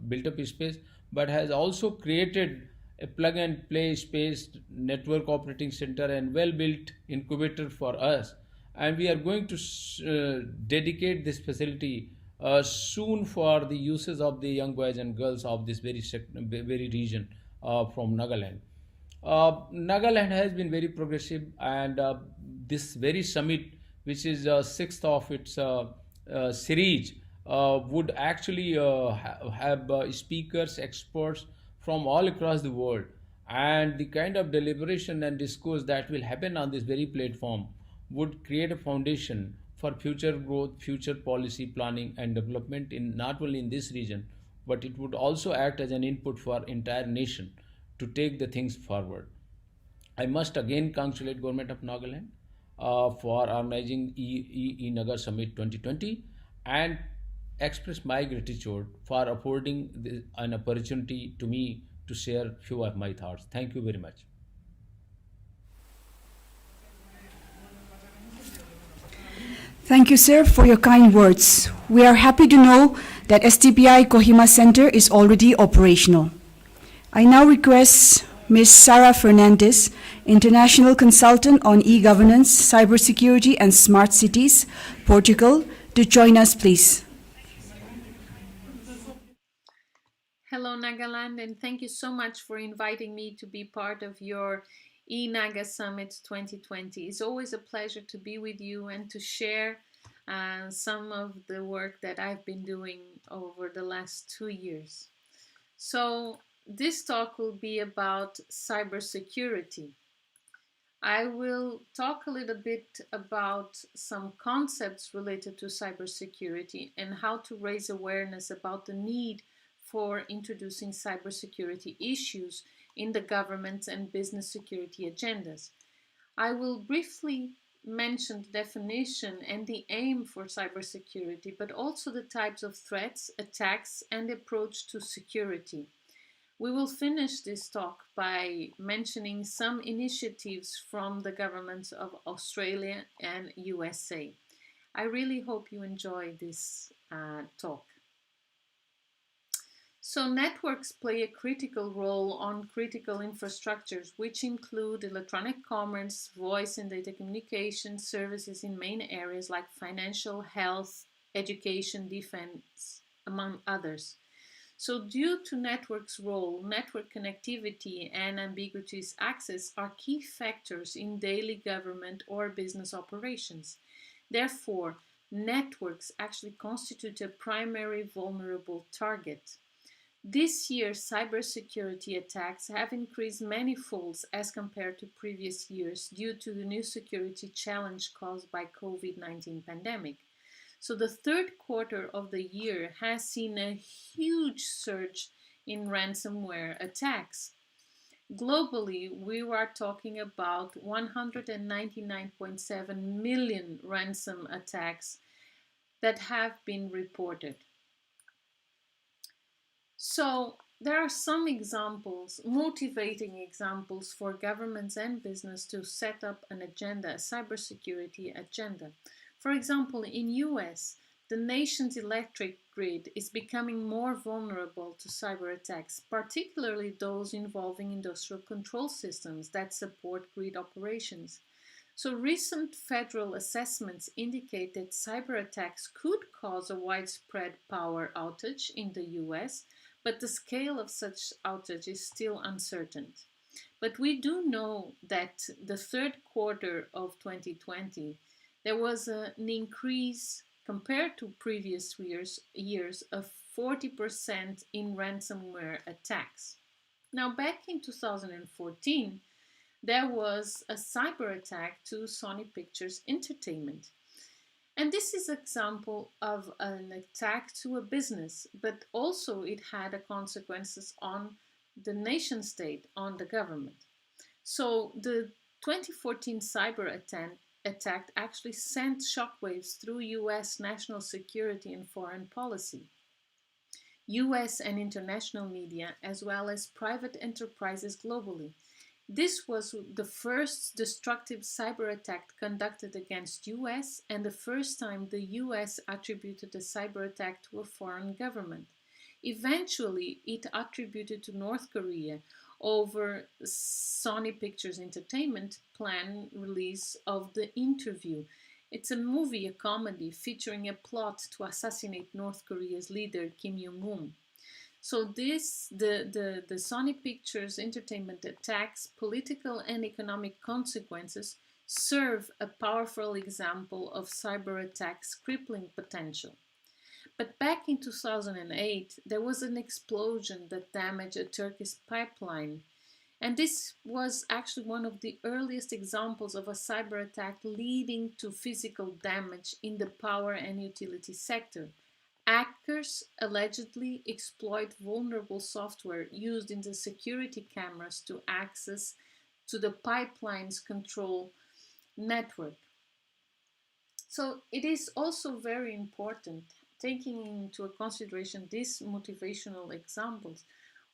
built up space, but has also created a plug and play space network operating center and well built incubator for us. And we are going to dedicate this facility soon for the uses of the young boys and girls of this very region from Nagaland. Nagaland has been very progressive, and this very summit, which is sixth of its series, would actually have speakers, experts from all across the world, and the kind of deliberation and discourse that will happen on this very platform would create a foundation for future growth, future policy planning and development in not only in this region, but it would also act as an input for entire nation to take the things forward. I must again congratulate Government of Nagaland for organizing e-Naga Summit 2020 and express my gratitude for affording an opportunity to me to share few of my thoughts. Thank you very much. Thank you, sir, for your kind words. We are happy to know that STPI Kohima Center is already operational. I now request Ms. Sara Fernandez, International Consultant on E-Governance, Cybersecurity and Smart Cities, Portugal, to join us, please. Hello, Nagaland, and thank you so much for inviting me to be part of your e-Naga Summit 2020. It's always a pleasure to be with you and to share some of the work that I've been doing over the last 2 years. So this talk will be about cybersecurity. I will talk a little bit about some concepts related to cybersecurity and how to raise awareness about the need for introducing cybersecurity issues in the government and business security agendas. I will briefly mention the definition and the aim for cybersecurity, but also the types of threats, attacks, and approach to security. We will finish this talk by mentioning some initiatives from the governments of Australia and USA. I really hope you enjoy this talk. So networks play a critical role on critical infrastructures, which include electronic commerce, voice and data communication services in main areas like financial, health, education, defense, among others. So due to networks' role, network connectivity and ambiguous access are key factors in daily government or business operations. Therefore, networks actually constitute a primary vulnerable target. This year, cybersecurity attacks have increased many folds as compared to previous years due to the new security challenge caused by COVID-19 pandemic. So the third quarter of the year has seen a huge surge in ransomware attacks. Globally, we are talking about 199.7 million ransom attacks that have been reported. So there are some examples, motivating examples for governments and business to set up an agenda, a cybersecurity agenda. For example, in US, the nation's electric grid is becoming more vulnerable to cyber attacks, particularly those involving industrial control systems that support grid operations. So recent federal assessments indicate that cyber attacks could cause a widespread power outage in the US, but the scale of such outage is still uncertain. But we do know that the third quarter of 2020, there was an increase compared to previous years of 40% in ransomware attacks. Now, back in 2014, there was a cyber attack to Sony Pictures Entertainment. And this is an example of an attack to a business, but also it had consequences on the nation state, on the government. So the 2014 cyber attack actually sent shockwaves through US national security and foreign policy. US and international media, as well as private enterprises globally. This was the first destructive cyber attack conducted against US and the first time the US attributed a cyber attack to a foreign government. Eventually, it attributed to North Korea over Sony Pictures Entertainment plan release of The Interview. It's a movie, a comedy, featuring a plot to assassinate North Korea's leader Kim Jong-un. So the Sony Pictures Entertainment attacks, political and economic consequences, serve a powerful example of cyber attacks' crippling potential. But back in 2008, there was an explosion that damaged a Turkish pipeline. And this was actually one of the earliest examples of a cyber attack leading to physical damage in the power and utility sector. Hackers allegedly exploit vulnerable software used in the security cameras to access to the pipeline's control network. So it is also very important, taking into consideration these motivational examples,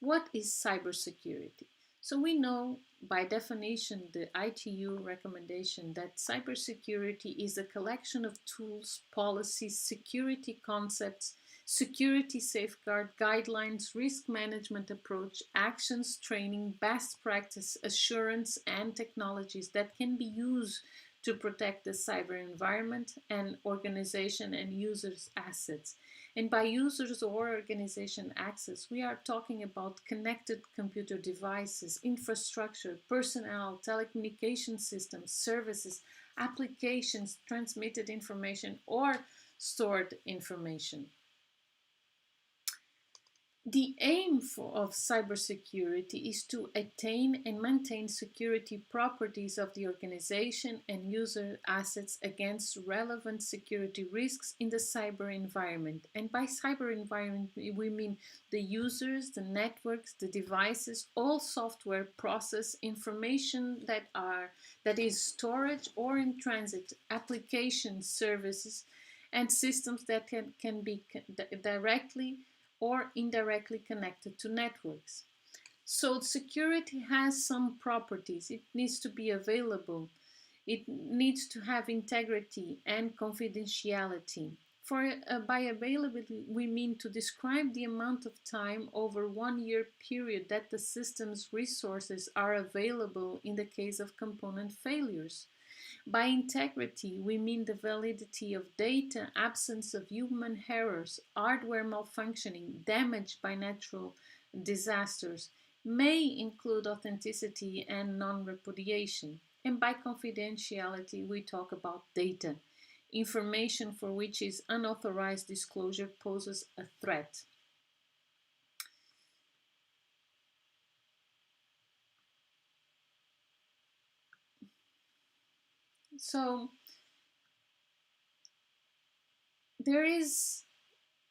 what is cybersecurity? So we know by definition the ITU recommendation that cybersecurity is a collection of tools, policies, security concepts, security safeguard guidelines, risk management approach, actions, training, best practice, assurance, and technologies that can be used to protect the cyber environment and organization and users' assets. And by users or organization access, we are talking about connected computer devices, infrastructure, personnel, telecommunication systems, services, applications, transmitted information, or stored information. The aim of cybersecurity is to attain and maintain security properties of the organization and user assets against relevant security risks in the cyber environment. And by cyber environment, we mean the users, the networks, the devices, all software, process, information that is storage or in transit, applications, services, and systems that can be directly or indirectly connected to networks. So security has some properties. It needs to be available. It needs to have integrity and confidentiality. By availability, we mean to describe the amount of time over 1 year period that the system's resources are available in the case of component failures. By integrity, we mean the validity of data, absence of human errors, hardware malfunctioning, damage by natural disasters, may include authenticity and non-repudiation. And by confidentiality, we talk about data. Information for which is unauthorized disclosure poses a threat. So there is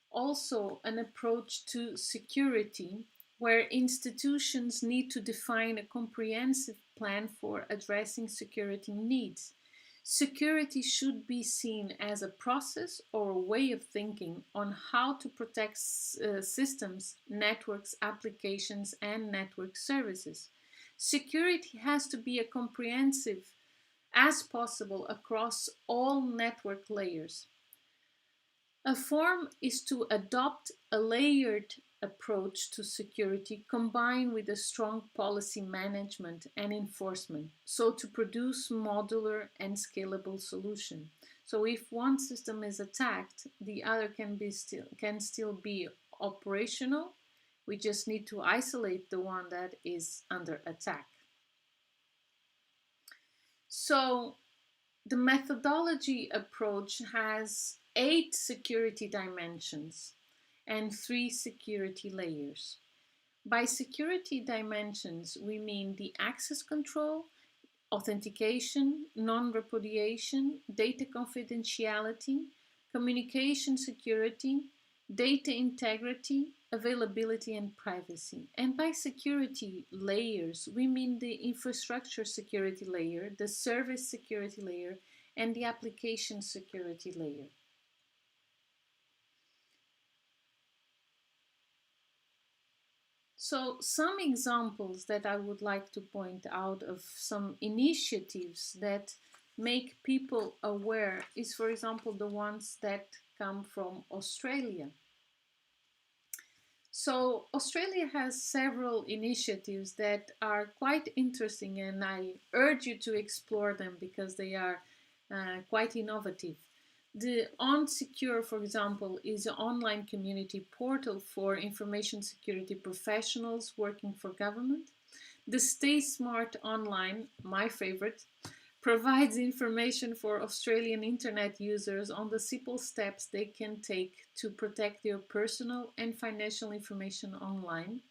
also an approach to security where institutions need to define a comprehensive plan for addressing security needs. Security should be seen as a process or a way of thinking on how to protect systems, networks, applications, and network services. Security has to be a comprehensive as possible across all network layers. A form is to adopt a layered approach to security combined with a strong policy management and enforcement, so to produce modular and scalable solution. So if one system is attacked, the other can still be operational. We just need to isolate the one that is under attack. So the methodology approach has 8 security dimensions and 3 security layers. By security dimensions, we mean the access control, authentication, non-repudiation, data confidentiality, communication security, data integrity, availability, and privacy. And by security layers, we mean the infrastructure security layer, the service security layer, and the application security layer. So some examples that I would like to point out of some initiatives that make people aware is, for example, the ones that come from Australia. So Australia has several initiatives that are quite interesting, and I urge you to explore them because they are quite innovative. The OnSecure, for example, is an online community portal for information security professionals working for government. The Stay Smart Online, my favorite, provides information for Australian internet users on the simple steps they can take to protect their personal and financial information online.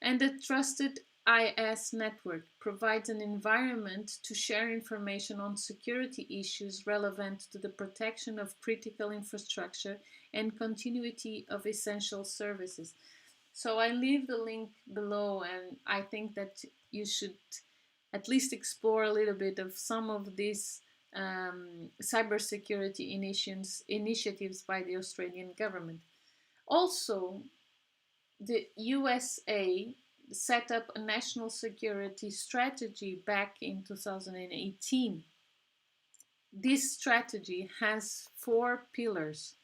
And the Trusted IS Network provides an environment to share information on security issues relevant to the protection of critical infrastructure and continuity of essential services. So I leave the link below, and I think that you should at least explore a little bit of some of these cybersecurity initiatives by the Australian government. Also, the USA set up a national security strategy back in 2018. This strategy has 4 pillars.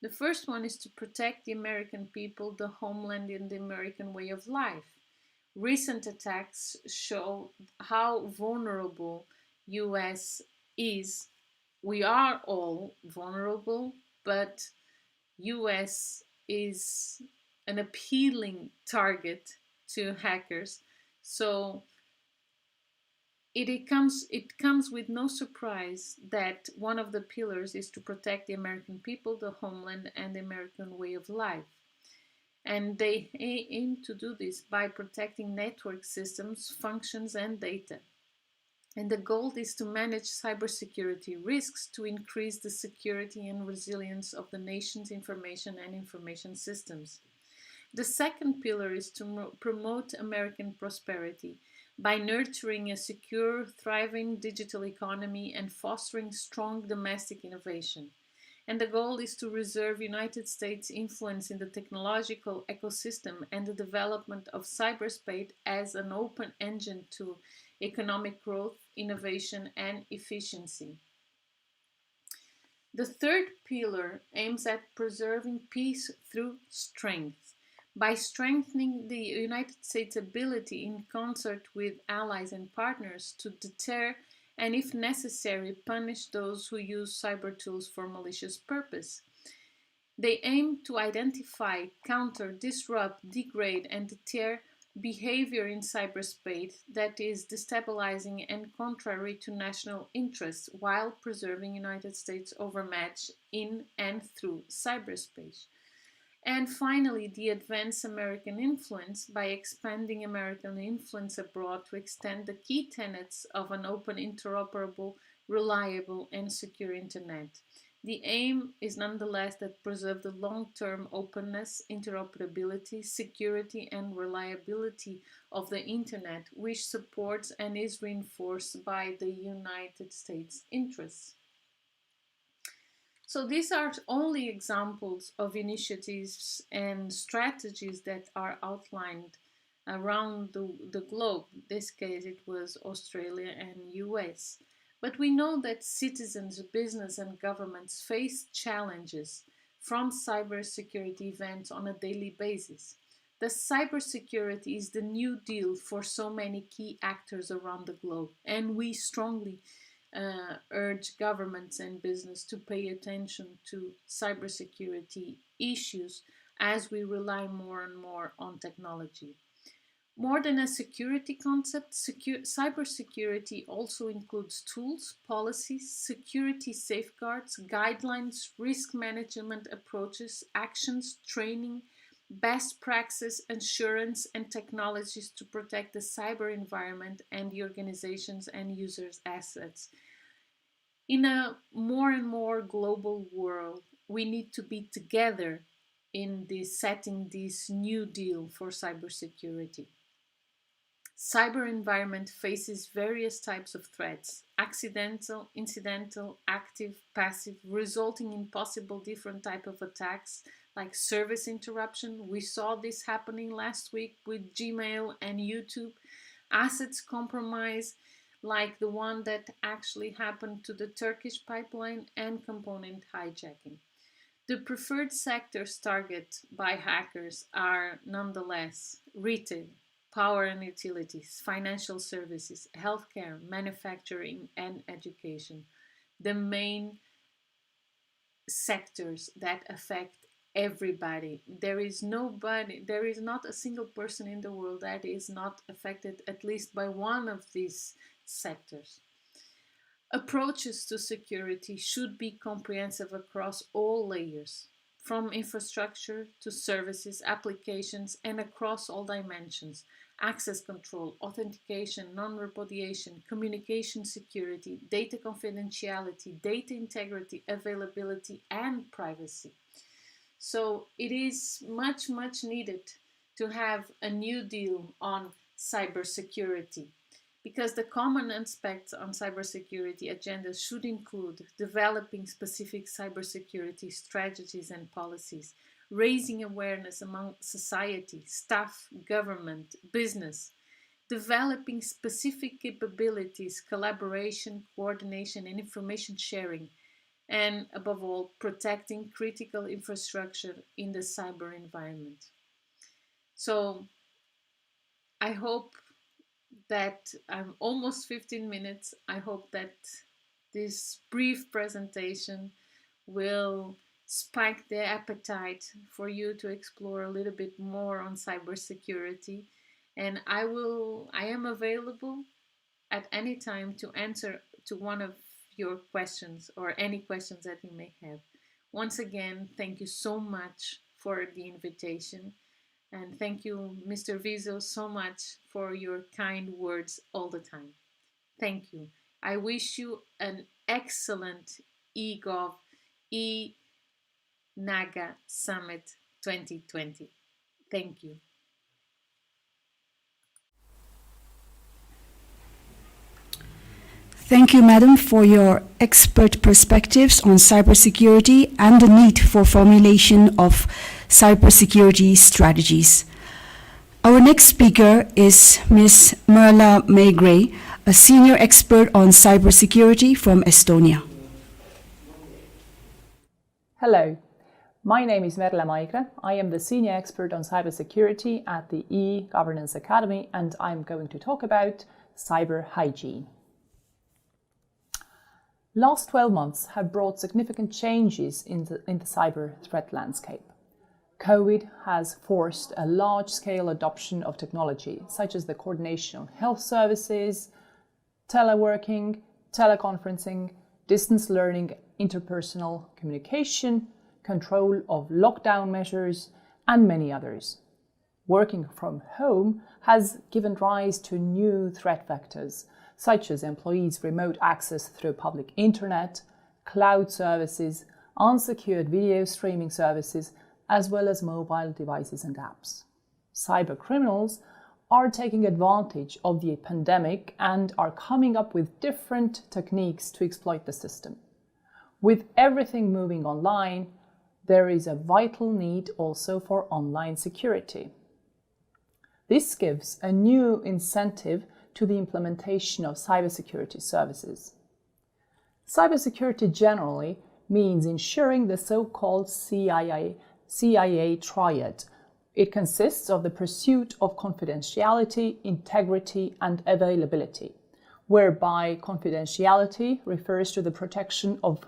The first one is to protect the American people, the homeland, and the American way of life. Recent attacks show how vulnerable US is. We are all vulnerable, but US is an appealing target to hackers. So it comes with no surprise that one of the pillars is to protect the American people, the homeland, and the American way of life. And they aim to do this by protecting network systems, functions, and data. And the goal is to manage cybersecurity risks to increase the security and resilience of the nation's information and information systems. The second pillar is to promote American prosperity by nurturing a secure, thriving digital economy and fostering strong domestic innovation. And the goal is to reserve United States influence in the technological ecosystem and the development of cyberspace as an open engine to economic growth, innovation, and efficiency. The third pillar aims at preserving peace through strength. By strengthening the United States' ability in concert with allies and partners to deter and, if necessary, punish those who use cyber tools for malicious purpose. They aim to identify, counter, disrupt, degrade, and deter behavior in cyberspace that is destabilizing and contrary to national interests while preserving United States overmatch in and through cyberspace. And finally, the advance American influence by expanding American influence abroad to extend the key tenets of an open, interoperable, reliable, and secure internet. The aim is nonetheless that preserve the long-term openness, interoperability, security and reliability of the Internet, which supports and is reinforced by the United States interests. So these are only examples of initiatives and strategies that are outlined around the globe. In this case, it was Australia and US. But we know that citizens, business and governments face challenges from cybersecurity events on a daily basis. The cybersecurity is the new deal for so many key actors around the globe, and we strongly urge governments and business to pay attention to cybersecurity issues as we rely more and more on technology. More than a security concept, cybersecurity also includes tools, policies, security safeguards, guidelines, risk management approaches, actions, training, best practice, assurance, and technologies to protect the cyber environment and the organizations and users' assets. In a more and more global world, we need to be together in setting this new deal for cybersecurity. Cyber environment faces various types of threats: accidental, incidental, active, passive, resulting in possible different type of attacks like service interruption. We saw this happening last week with Gmail and YouTube. Assets compromise like the one that actually happened to the Turkish pipeline, and component hijacking. The preferred sectors targeted by hackers are nonetheless retail, power and utilities, financial services, healthcare, manufacturing, and education. The main sectors that affect everybody. There is not a single person in the world that is not affected at least by one of these sectors. Approaches to security should be comprehensive across all layers, from infrastructure to services, applications, and across all dimensions: access control, authentication, non-repudiation, communication security, data confidentiality, data integrity, availability, and privacy. So it is much, much needed to have a new deal on cybersecurity, because the common aspects on cybersecurity agendas should include developing specific cybersecurity strategies and policies, raising awareness among society, staff, government, business, developing specific capabilities, collaboration, coordination, and information sharing, and above all, protecting critical infrastructure in the cyber environment. So I hope that I'm almost 15 minutes. I hope that this brief presentation will spike the appetite for you to explore a little bit more on cybersecurity. And I am available at any time to answer to one of your questions or any questions that you may have. Once again, thank you so much for the invitation. And thank you, Mr. Vizo, so much for your kind words all the time. Thank you. I wish you an excellent eGov e-Naga Summit 2020. Thank you. Thank you, Madam, for your expert perspectives on cybersecurity and the need for formulation of cybersecurity strategies. Our next speaker is Ms. Merla Maigret, a senior expert on cybersecurity from Estonia. Hello, my name is Merla Maigret. I am the senior expert on cybersecurity at the e-Governance Academy, and I'm going to talk about cyber hygiene. Last 12 months have brought significant changes in the cyber threat landscape. COVID has forced a large-scale adoption of technology, such as the coordination of health services, teleworking, teleconferencing, distance learning, interpersonal communication, control of lockdown measures, and many others. Working from home has given rise to new threat vectors, such as employees' remote access through public internet, cloud services, unsecured video streaming services, as well as mobile devices and apps. Cyber criminals are taking advantage of the pandemic and are coming up with different techniques to exploit the system. With everything moving online, there is a vital need also for online security. This gives a new incentive to the implementation of cybersecurity services. Cybersecurity generally means ensuring the so-called CIA triad. It consists of the pursuit of confidentiality, integrity, and availability, whereby confidentiality refers to the protection of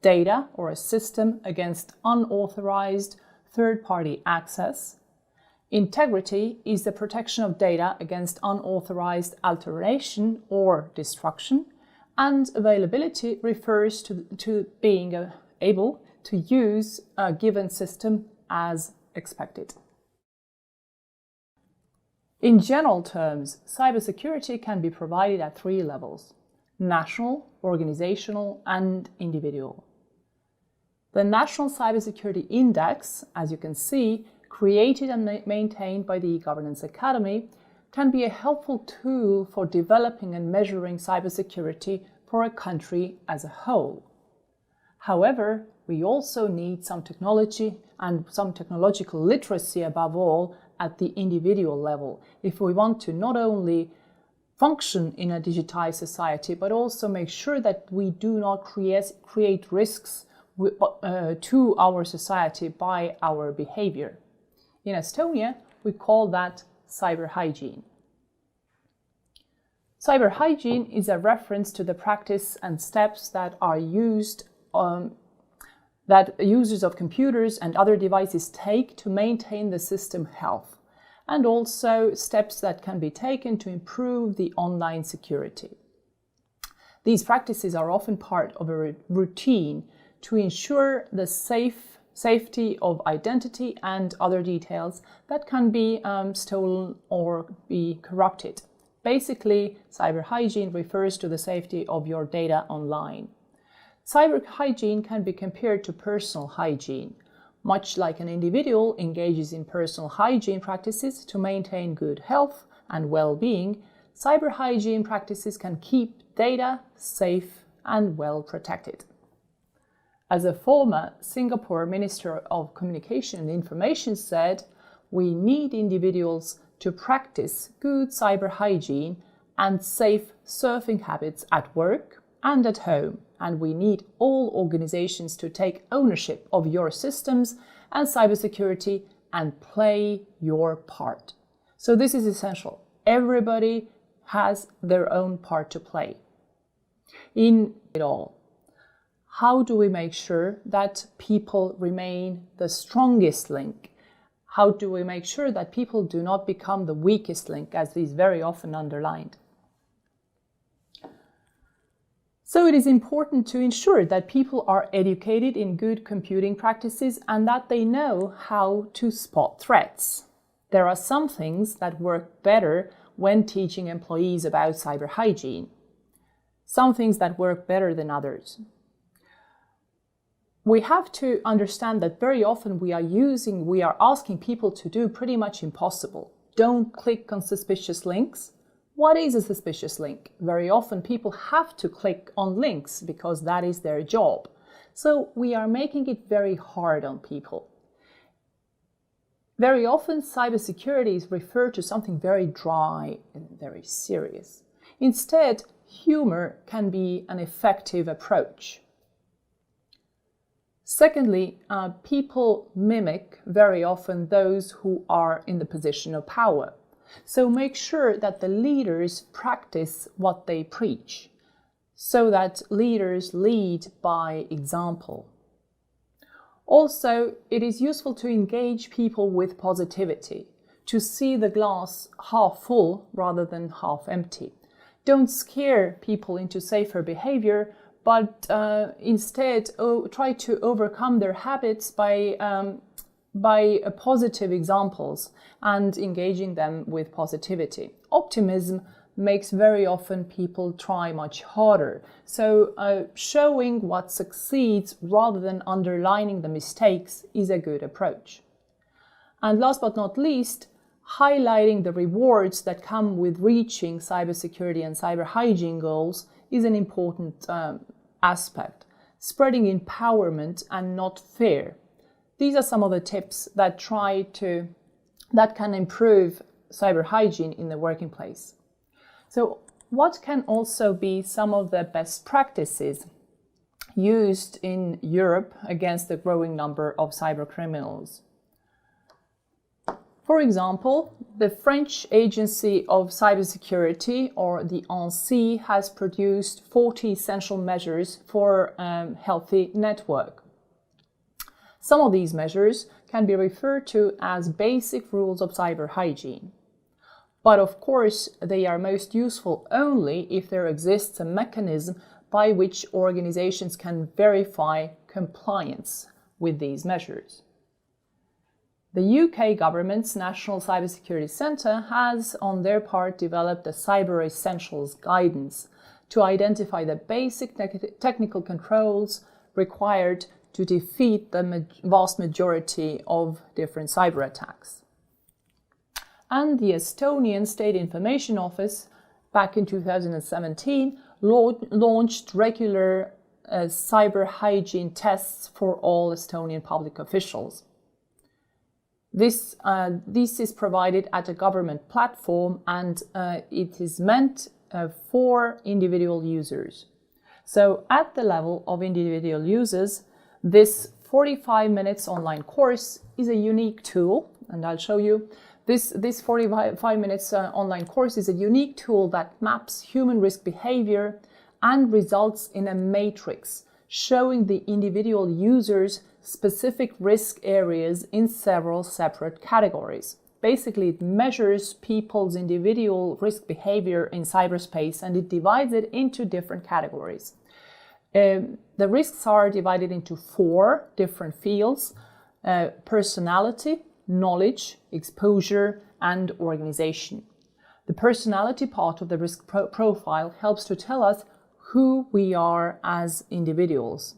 data or a system against unauthorized third-party access. Integrity is the protection of data against unauthorized alteration or destruction, and availability refers to being able to use a given system as expected. In general terms, cybersecurity can be provided at 3 levels: national, organizational, and individual. The National Cybersecurity Index, as you can see, created and maintained by the E-Governance Academy, can be a helpful tool for developing and measuring cybersecurity for a country as a whole. However, we also need some technology and some technological literacy above all at the individual level if we want to not only function in a digitized society, but also make sure that we do not create risks to our society by our behavior. In Estonia, we call that cyber hygiene. Cyber hygiene is a reference to the practice and steps that are used that users of computers and other devices take to maintain the system health, and also steps that can be taken to improve the online security. These practices are often part of a routine to ensure the safety of identity and other details that can be stolen or be corrupted. Basically, cyber hygiene refers to the safety of your data online. Cyber hygiene can be compared to personal hygiene. Much like an individual engages in personal hygiene practices to maintain good health and well-being, cyber hygiene practices can keep data safe and well protected. As a former Singapore Minister of Communication and Information said, we need individuals to practice good cyber hygiene and safe surfing habits at work and at home, and we need all organizations to take ownership of your systems and cybersecurity and play your part. So this is essential. Everybody has their own part to play in it all. How do we make sure that people remain the strongest link? How do we make sure that people do not become the weakest link, as is very often underlined? So it is important to ensure that people are educated in good computing practices and that they know how to spot threats. There are some things that work better when teaching employees about cyber hygiene. Some things that work better than others. We have to understand that very often we are asking people to do pretty much impossible. Don't click on suspicious links. What is a suspicious link? Very often people have to click on links because that is their job. So we are making it very hard on people. Very often cybersecurity is referred to something very dry and very serious. Instead, humor can be an effective approach. Secondly, people mimic very often those who are in the position of power. So make sure that the leaders practice what they preach, so that leaders lead by example. Also, it is useful to engage people with positivity, to see the glass half full rather than half empty. Don't scare people into safer behavior, but instead try to overcome their habits by positive examples and engaging them with positivity. Optimism makes very often people try much harder. So showing what succeeds rather than underlining the mistakes is a good approach. And last but not least, highlighting the rewards that come with reaching cybersecurity and cyber hygiene goals is an important aspect. Spreading empowerment and not fear. These are some of the tips that can improve cyber hygiene in the working place. So what can also be some of the best practices used in Europe against the growing number of cyber criminals? For example, the French Agency of Cybersecurity, or the ANSSI, has produced 40 essential measures for a healthy network. Some of these measures can be referred to as basic rules of cyber hygiene. But of course, they are most useful only if there exists a mechanism by which organizations can verify compliance with these measures. The UK government's National Cybersecurity Centre has, on their part, developed a Cyber Essentials Guidance to identify the basic technical controls required to defeat the vast majority of different cyber attacks. And the Estonian State Information Office, back in 2017, launched regular cyber hygiene tests for all Estonian public officials. This is provided at a government platform, and it is meant for individual users. So at the level of individual users, this 45 minutes online course is a unique tool, and I'll show you. This 45 minutes online course is a unique tool that maps human risk behavior and results in a matrix showing the individual users' specific risk areas in several separate categories. Basically, it measures people's individual risk behavior in cyberspace and it divides it into different categories. The risks are divided into 4 different fields: personality, knowledge, exposure, and organization. The personality part of the risk profile helps to tell us who we are as individuals.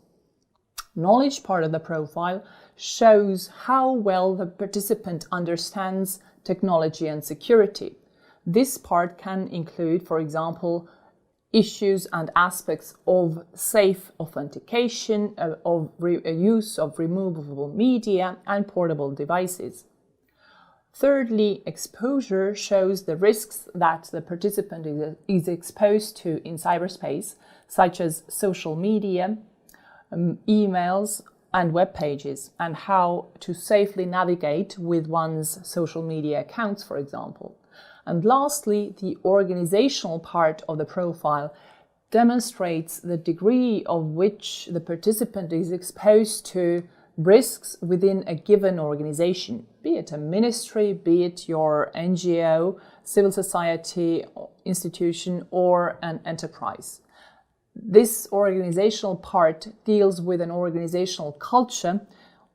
Knowledge part of the profile shows how well the participant understands technology and security. This part can include, for example, issues and aspects of safe authentication, of use of removable media and portable devices. Thirdly, exposure shows the risks that the participant is exposed to in cyberspace, such as social media, emails and web pages, and how to safely navigate with one's social media accounts, for example. And lastly, the organizational part of the profile demonstrates the degree of which the participant is exposed to risks within a given organization, be it a ministry, be it your NGO, civil society institution, or an enterprise. This organizational part deals with an organizational culture,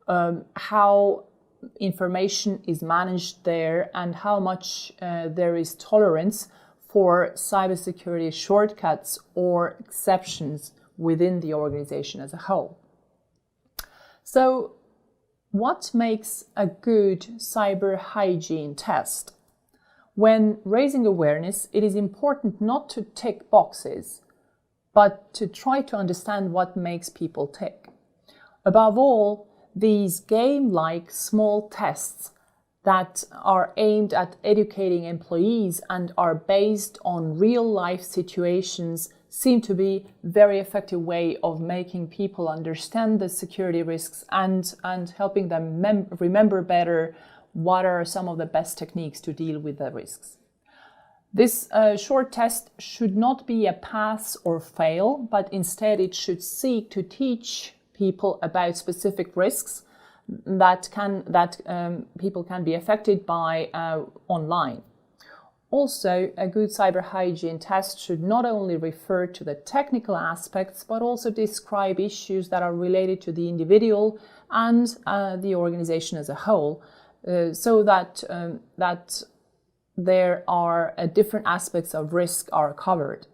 how information is managed there and how much there is tolerance for cybersecurity shortcuts or exceptions within the organization as a whole. So, what makes a good cyber hygiene test? When raising awareness, it is important not to tick boxes, but to try to understand what makes people tick. Above all, these game-like small tests that are aimed at educating employees and are based on real-life situations seem to be a very effective way of making people understand the security risks and helping them remember better what are some of the best techniques to deal with the risks. This short test should not be a pass or fail, but instead it should seek to teach people about specific risks that people can be affected by online. Also, a good cyber hygiene test should not only refer to the technical aspects, but also describe issues that are related to the individual and the organization as a whole, so that there are different aspects of risk are covered.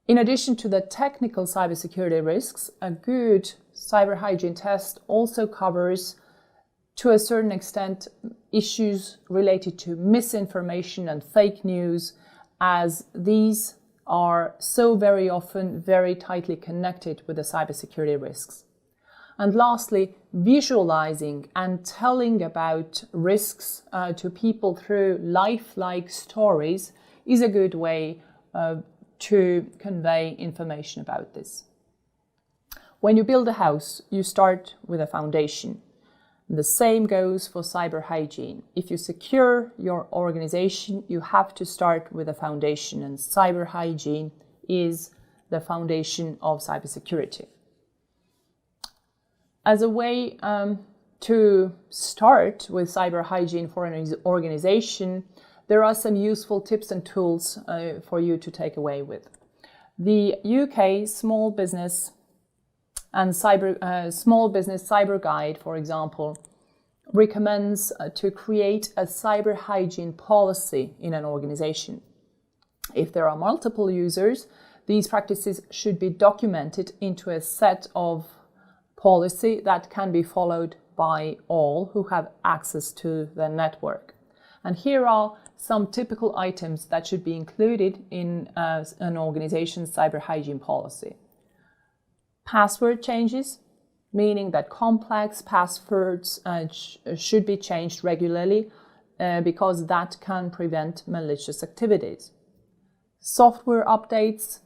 In addition to the technical cybersecurity risks, a good cyber hygiene test also covers, to a certain extent, issues related to misinformation and fake news, as these are so very often very tightly connected with the cybersecurity risks. And lastly, visualizing and telling about risks to people through lifelike stories is a good way to convey information about this. When you build a house, you start with a foundation. The same goes for cyber hygiene. If you secure your organization, you have to start with a foundation, and cyber hygiene is the foundation of cybersecurity. As a way to start with cyber hygiene for an organization, there are some useful tips and tools for you to take away with. The UK Small Business Cyber Guide, for example, recommends to create a cyber hygiene policy in an organization. If there are multiple users, these practices should be documented into a set of policy that can be followed by all who have access to the network. And here are some typical items that should be included in an organization's cyber hygiene policy. Password changes, meaning that complex passwords should be changed regularly because that can prevent malicious activities. Software updates,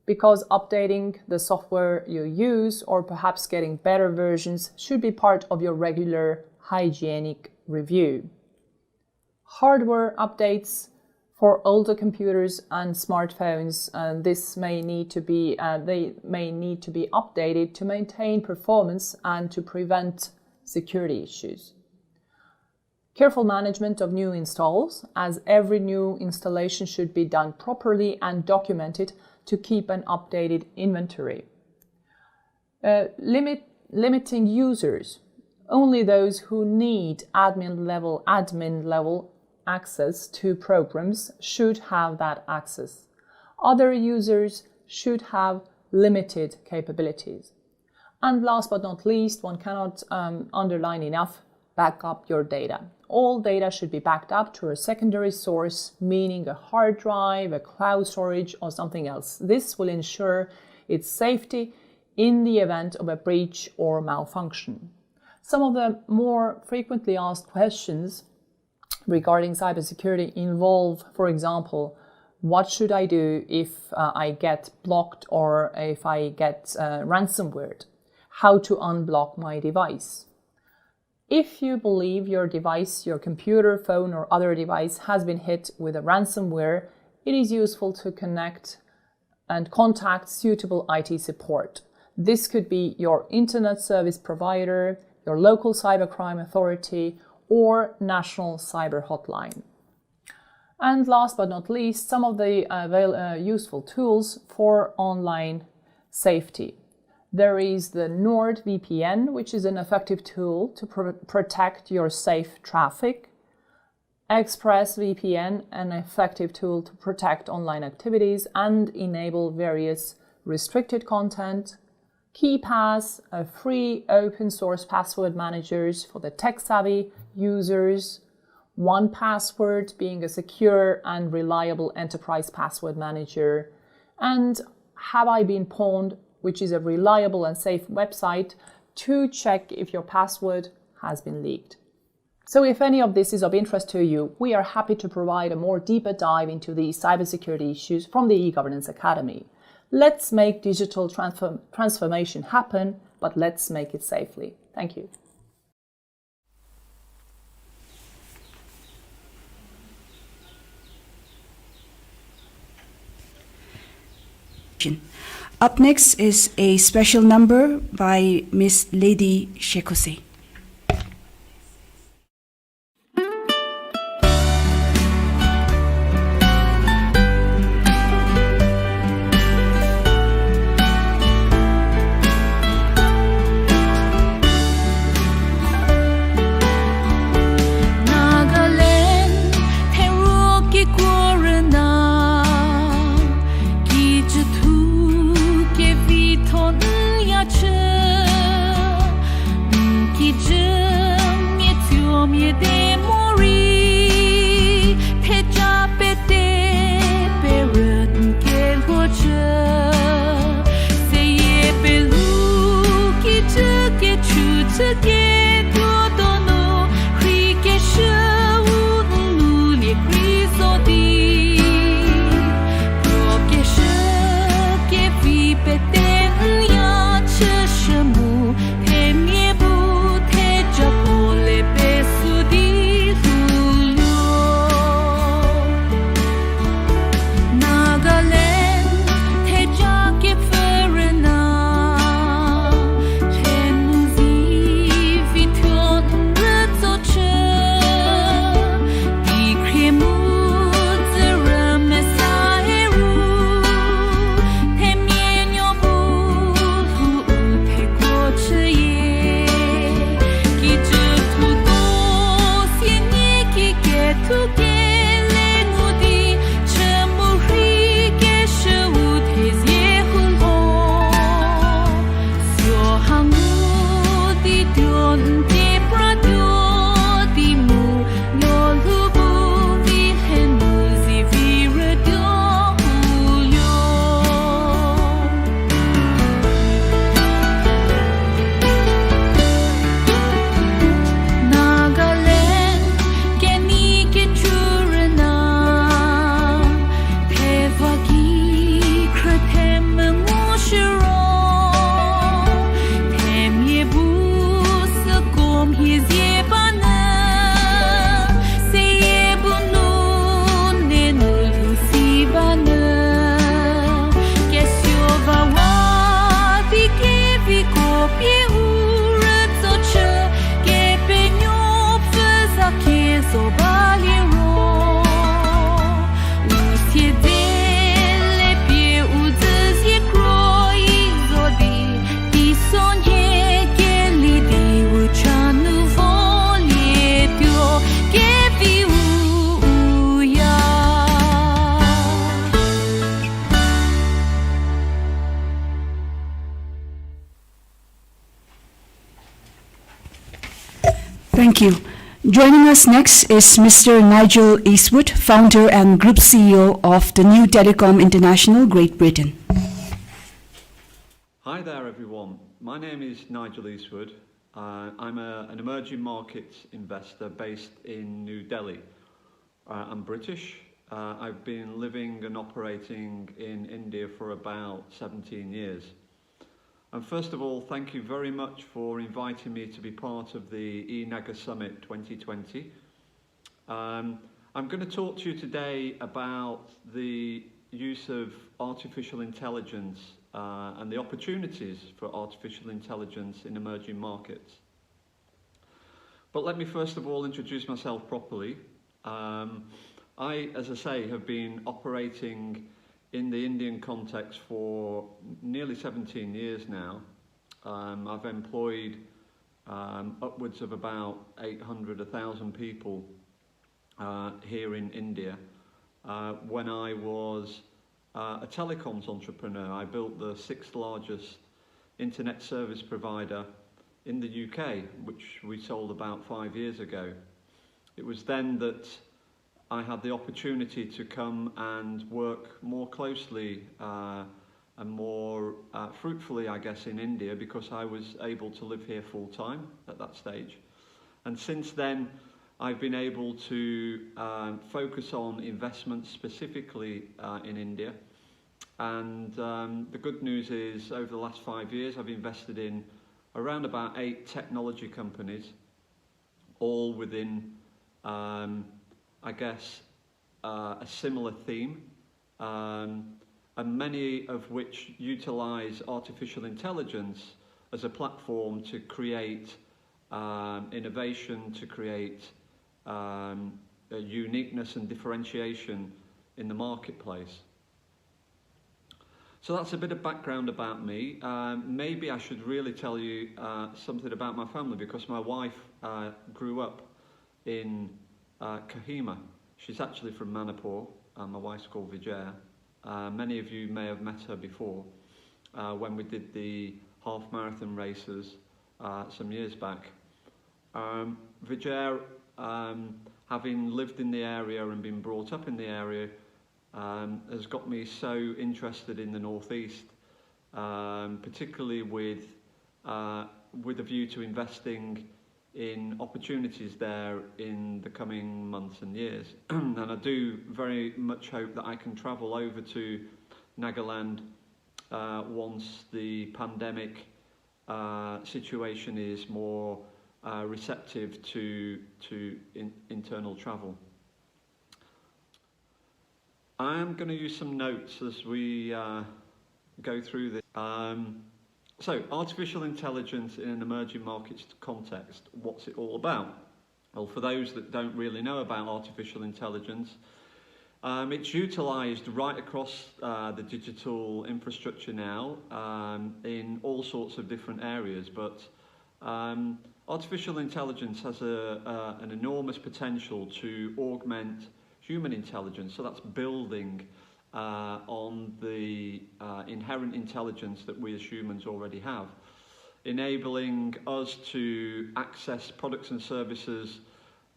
because updating the software you use or perhaps getting better versions should be part of your regular hygienic review. Hardware updates for older computers and smartphones, they may need to be updated to maintain performance and to prevent security issues. Careful management of new installs, as every new installation should be done properly and documented to keep an updated inventory. Limiting users. Only those who need admin level access to programs should have that access. Other users should have limited capabilities. And last but not least, one cannot underline enough, back up your data. All data should be backed up to a secondary source, meaning a hard drive, a cloud storage, or something else. This will ensure its safety in the event of a breach or malfunction. Some of the more frequently asked questions regarding cybersecurity involve, for example, what should I do if I get blocked or if I get ransomware? How to unblock my device? If you believe your device, your computer, phone, or other device has been hit with a ransomware, it is useful to connect and contact suitable IT support. This could be your internet service provider, your local cybercrime authority, or national cyber hotline. And last but not least, some of the useful tools for online safety. There is the NordVPN, which is an effective tool to protect your safe traffic. ExpressVPN, an effective tool to protect online activities and enable various restricted content. KeePass, a free open source password managers for the tech-savvy users. 1Password, being a secure and reliable enterprise password manager. And Have I Been Pwned, which is a reliable and safe website to check if your password has been leaked. So if any of this is of interest to you, we are happy to provide a more deeper dive into these cybersecurity issues from the eGovernance Academy. Let's make digital transformation happen, but let's make it safely. Thank you. Up next is a special number by Miss Lady Shekose. Nagaland, Peru Thank you. Joining us next is Mr. Nigel Eastwood, founder and group CEO of the New Telecom International, Great Britain. Hi there, everyone. My name is Nigel Eastwood. I'm an emerging markets investor based in New Delhi. I'm British. I've been living and operating in India for about 17 years. And first of all, thank you very much for inviting me to be part of the e-Naga Summit 2020. I'm going to talk to you today about the use of artificial intelligence and the opportunities for artificial intelligence in emerging markets. But let me first of all introduce myself properly. I, as I say, have been operating in the Indian context for nearly 17 years now. I've employed upwards of about 800, 1,000 people here in India. When I was a telecoms entrepreneur, I built the 6th largest internet service provider in the UK, which we sold about 5 years ago. It was then that I had the opportunity to come and work more closely and more fruitfully, I guess, in India, because I was able to live here full time at that stage. And since then, I've been able to focus on investments specifically in India. And the good news is, over the last 5 years, I've invested in around about 8 technology companies, all within I guess, a similar theme, and many of which utilize artificial intelligence as a platform to create innovation, to create a uniqueness and differentiation in the marketplace. So that's a bit of background about me. Maybe I should really tell you something about my family, because my wife grew up in Kohima. She's actually from Manipur. My wife's called Vijaya. Many of you may have met her before when we did the half marathon races some years back. Vijaya, having lived in the area and been brought up in the area, has got me so interested in the Northeast, particularly with with a view to investing in opportunities there in the coming months and years. And I do very much hope that I can travel over to Nagaland once the pandemic situation is more receptive to internal travel. I'm going to use some notes as we go through this. So, artificial intelligence in an emerging markets context, what's it all about? Well, for those that don't really know about artificial intelligence, it's utilised right across the digital infrastructure now in all sorts of different areas, but artificial intelligence has an enormous potential to augment human intelligence, so that's building on the inherent intelligence that we as humans already have, enabling us to access products and services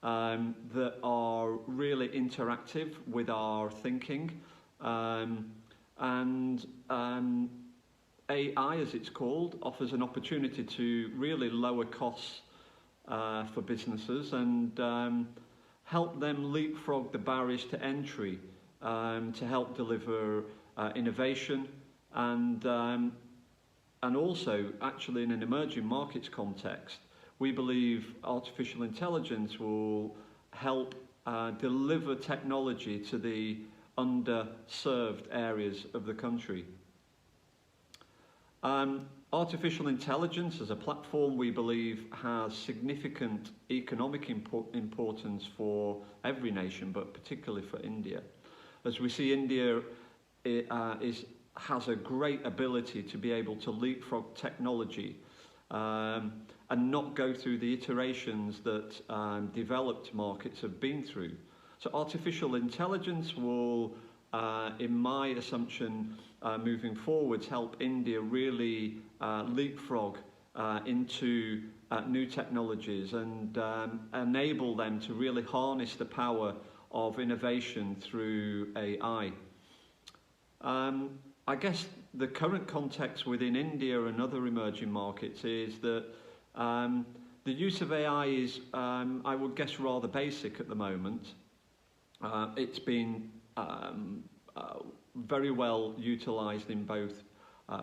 that are really interactive with our thinking, and AI, as it's called, offers an opportunity to really lower costs for businesses and help them leapfrog the barriers to entry, to help deliver innovation and also, actually, in an emerging markets context, we believe artificial intelligence will help deliver technology to the underserved areas of the country. Artificial intelligence as a platform, we believe, has significant economic importance for every nation, but particularly for India. As we see, India has a great ability to be able to leapfrog technology and not go through the iterations that developed markets have been through. So artificial intelligence will, in my assumption, moving forwards, help India really leapfrog into new technologies and enable them to really harness the power of innovation through AI. I guess the current context within India and other emerging markets is that the use of AI is, I would guess, rather basic at the moment. It's been very well utilised in both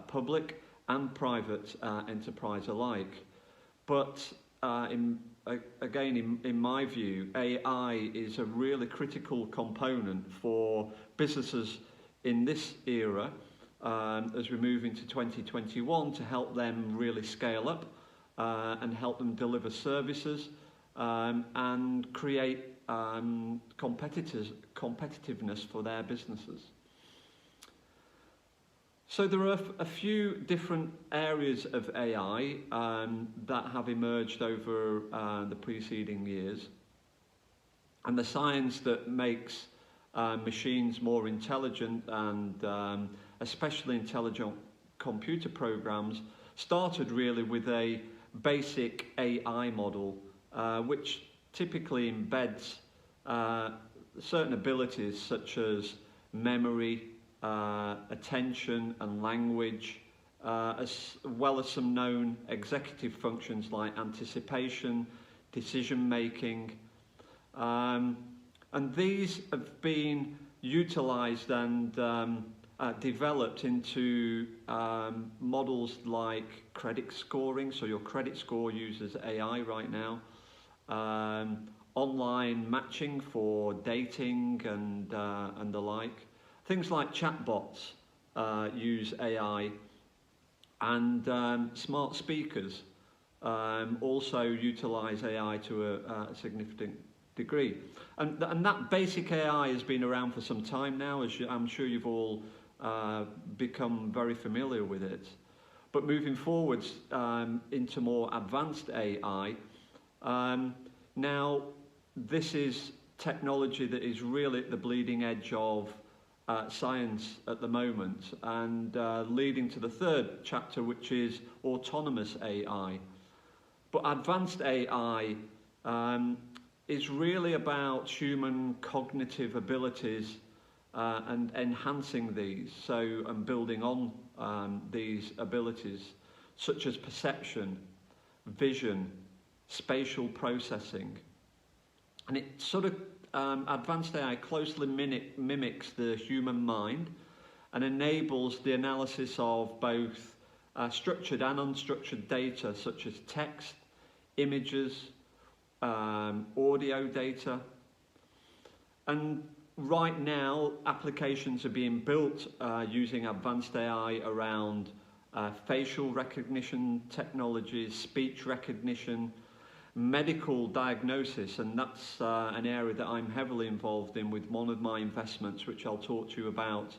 public and private enterprise alike. But in my view, AI is a really critical component for businesses in this era as we move into 2021 to help them really scale up and help them deliver services and create competitiveness for their businesses. So there are a few different areas of AI that have emerged over the preceding years. And the science that makes machines more intelligent and especially intelligent computer programs started really with a basic AI model which typically embeds certain abilities such as memory, attention and language, as well as some known executive functions like anticipation, decision making. And these have been utilised and developed into models like credit scoring, so your credit score uses AI right now, online matching for dating and the like. Things like chatbots use AI, and smart speakers also utilise AI to a significant degree. And that basic AI has been around for some time now, as I'm sure you've all become very familiar with it. But moving forwards into more advanced AI, now this is technology that is really at the bleeding edge of science at the moment, and leading to the third chapter, which is autonomous AI. But advanced AI is really about human cognitive abilities and enhancing these, and building on these abilities, such as perception, vision, spatial processing. And it sort of, advanced AI closely mimics the human mind and enables the analysis of both structured and unstructured data such as text, images, audio data. And right now, applications are being built using advanced AI around facial recognition technologies, speech recognition, medical diagnosis, and that's an area that I'm heavily involved in with one of my investments, which I'll talk to you about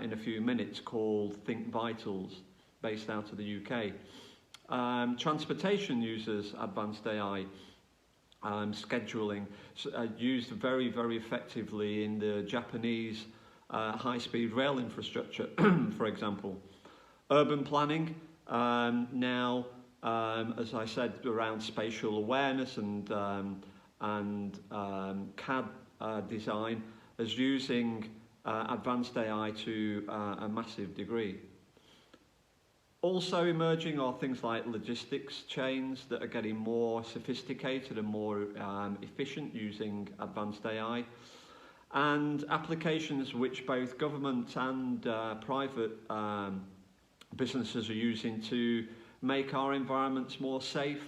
in a few minutes, called Think Vitals, based out of the UK. Transportation uses advanced AI. Scheduling used very, very effectively in the Japanese high-speed rail infrastructure, for example. Urban planning, now, as I said, around spatial awareness and CAD design, is using advanced AI to a massive degree. Also emerging are things like logistics chains that are getting more sophisticated and more efficient using advanced AI, and applications which both government and private businesses are using to make our environments more safe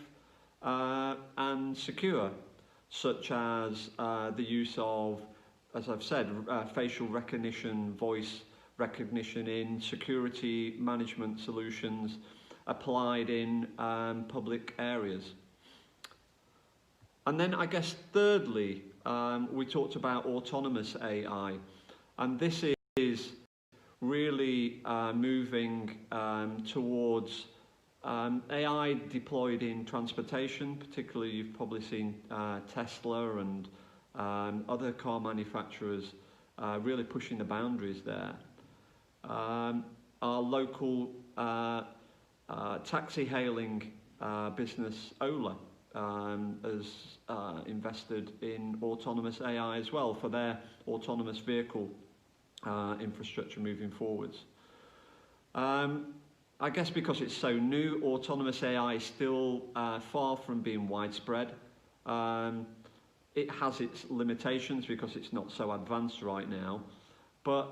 and secure, such as the use of, as I've said, facial recognition, voice recognition in security management solutions applied in public areas. And then I guess thirdly, we talked about autonomous AI, and this is really moving towards AI deployed in transportation. Particularly, you've probably seen Tesla and other car manufacturers really pushing the boundaries there. Our local taxi hailing business, Ola, has invested in autonomous AI as well for their autonomous vehicle infrastructure moving forwards. I guess because it's so new, autonomous AI is still far from being widespread. It has its limitations because it's not so advanced right now. But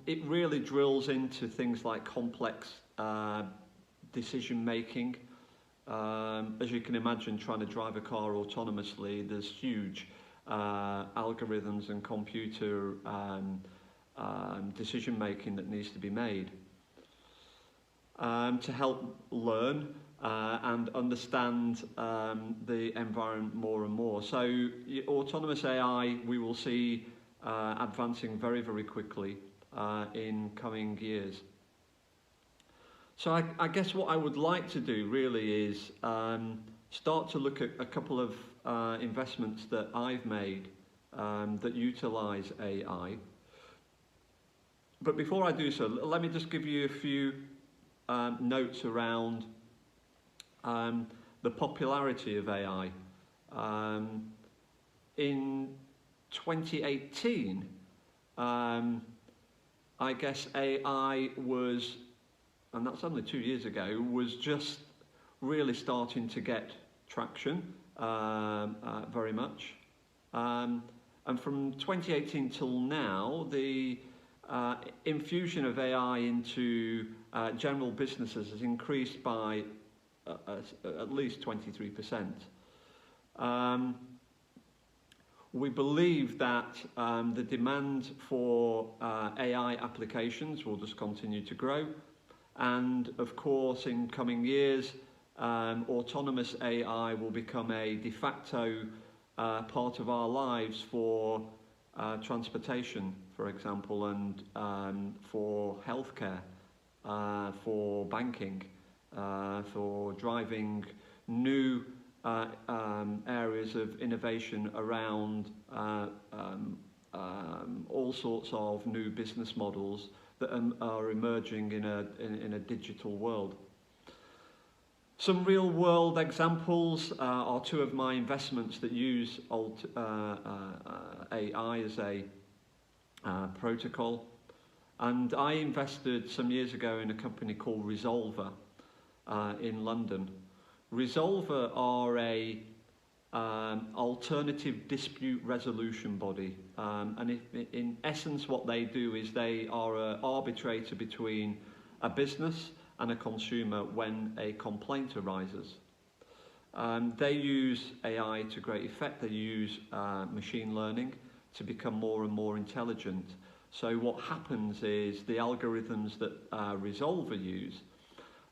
it really drills into things like complex decision making. As you can imagine, trying to drive a car autonomously, there's huge algorithms and computer decision making that needs to be made to help learn and understand the environment more and more. So autonomous AI, we will see advancing very, very quickly in coming years. So I guess what I would like to do really is start to look at a couple of investments that I've made that utilize AI. But before I do so, let me just give you a few notes around the popularity of AI. In 2018, I guess AI was, and that's only 2 years ago, was just really starting to get traction very much. And from 2018 till now, the infusion of AI into general businesses has increased by at least 23%. We believe that the demand for AI applications will just continue to grow. And of course, in coming years, autonomous AI will become a de facto part of our lives for transportation, for example, and for healthcare, for banking, for driving new areas of innovation around all sorts of new business models that are emerging in a digital world. Some real world examples are two of my investments that use AI as a protocol. And I invested some years ago in a company called Resolver in London, Resolver are a alternative dispute resolution body, and in essence what they do is they are an arbitrator between a business and a consumer when a complaint arises. They use AI to great effect. They use machine learning to become more and more intelligent. So what happens is the algorithms that Resolver use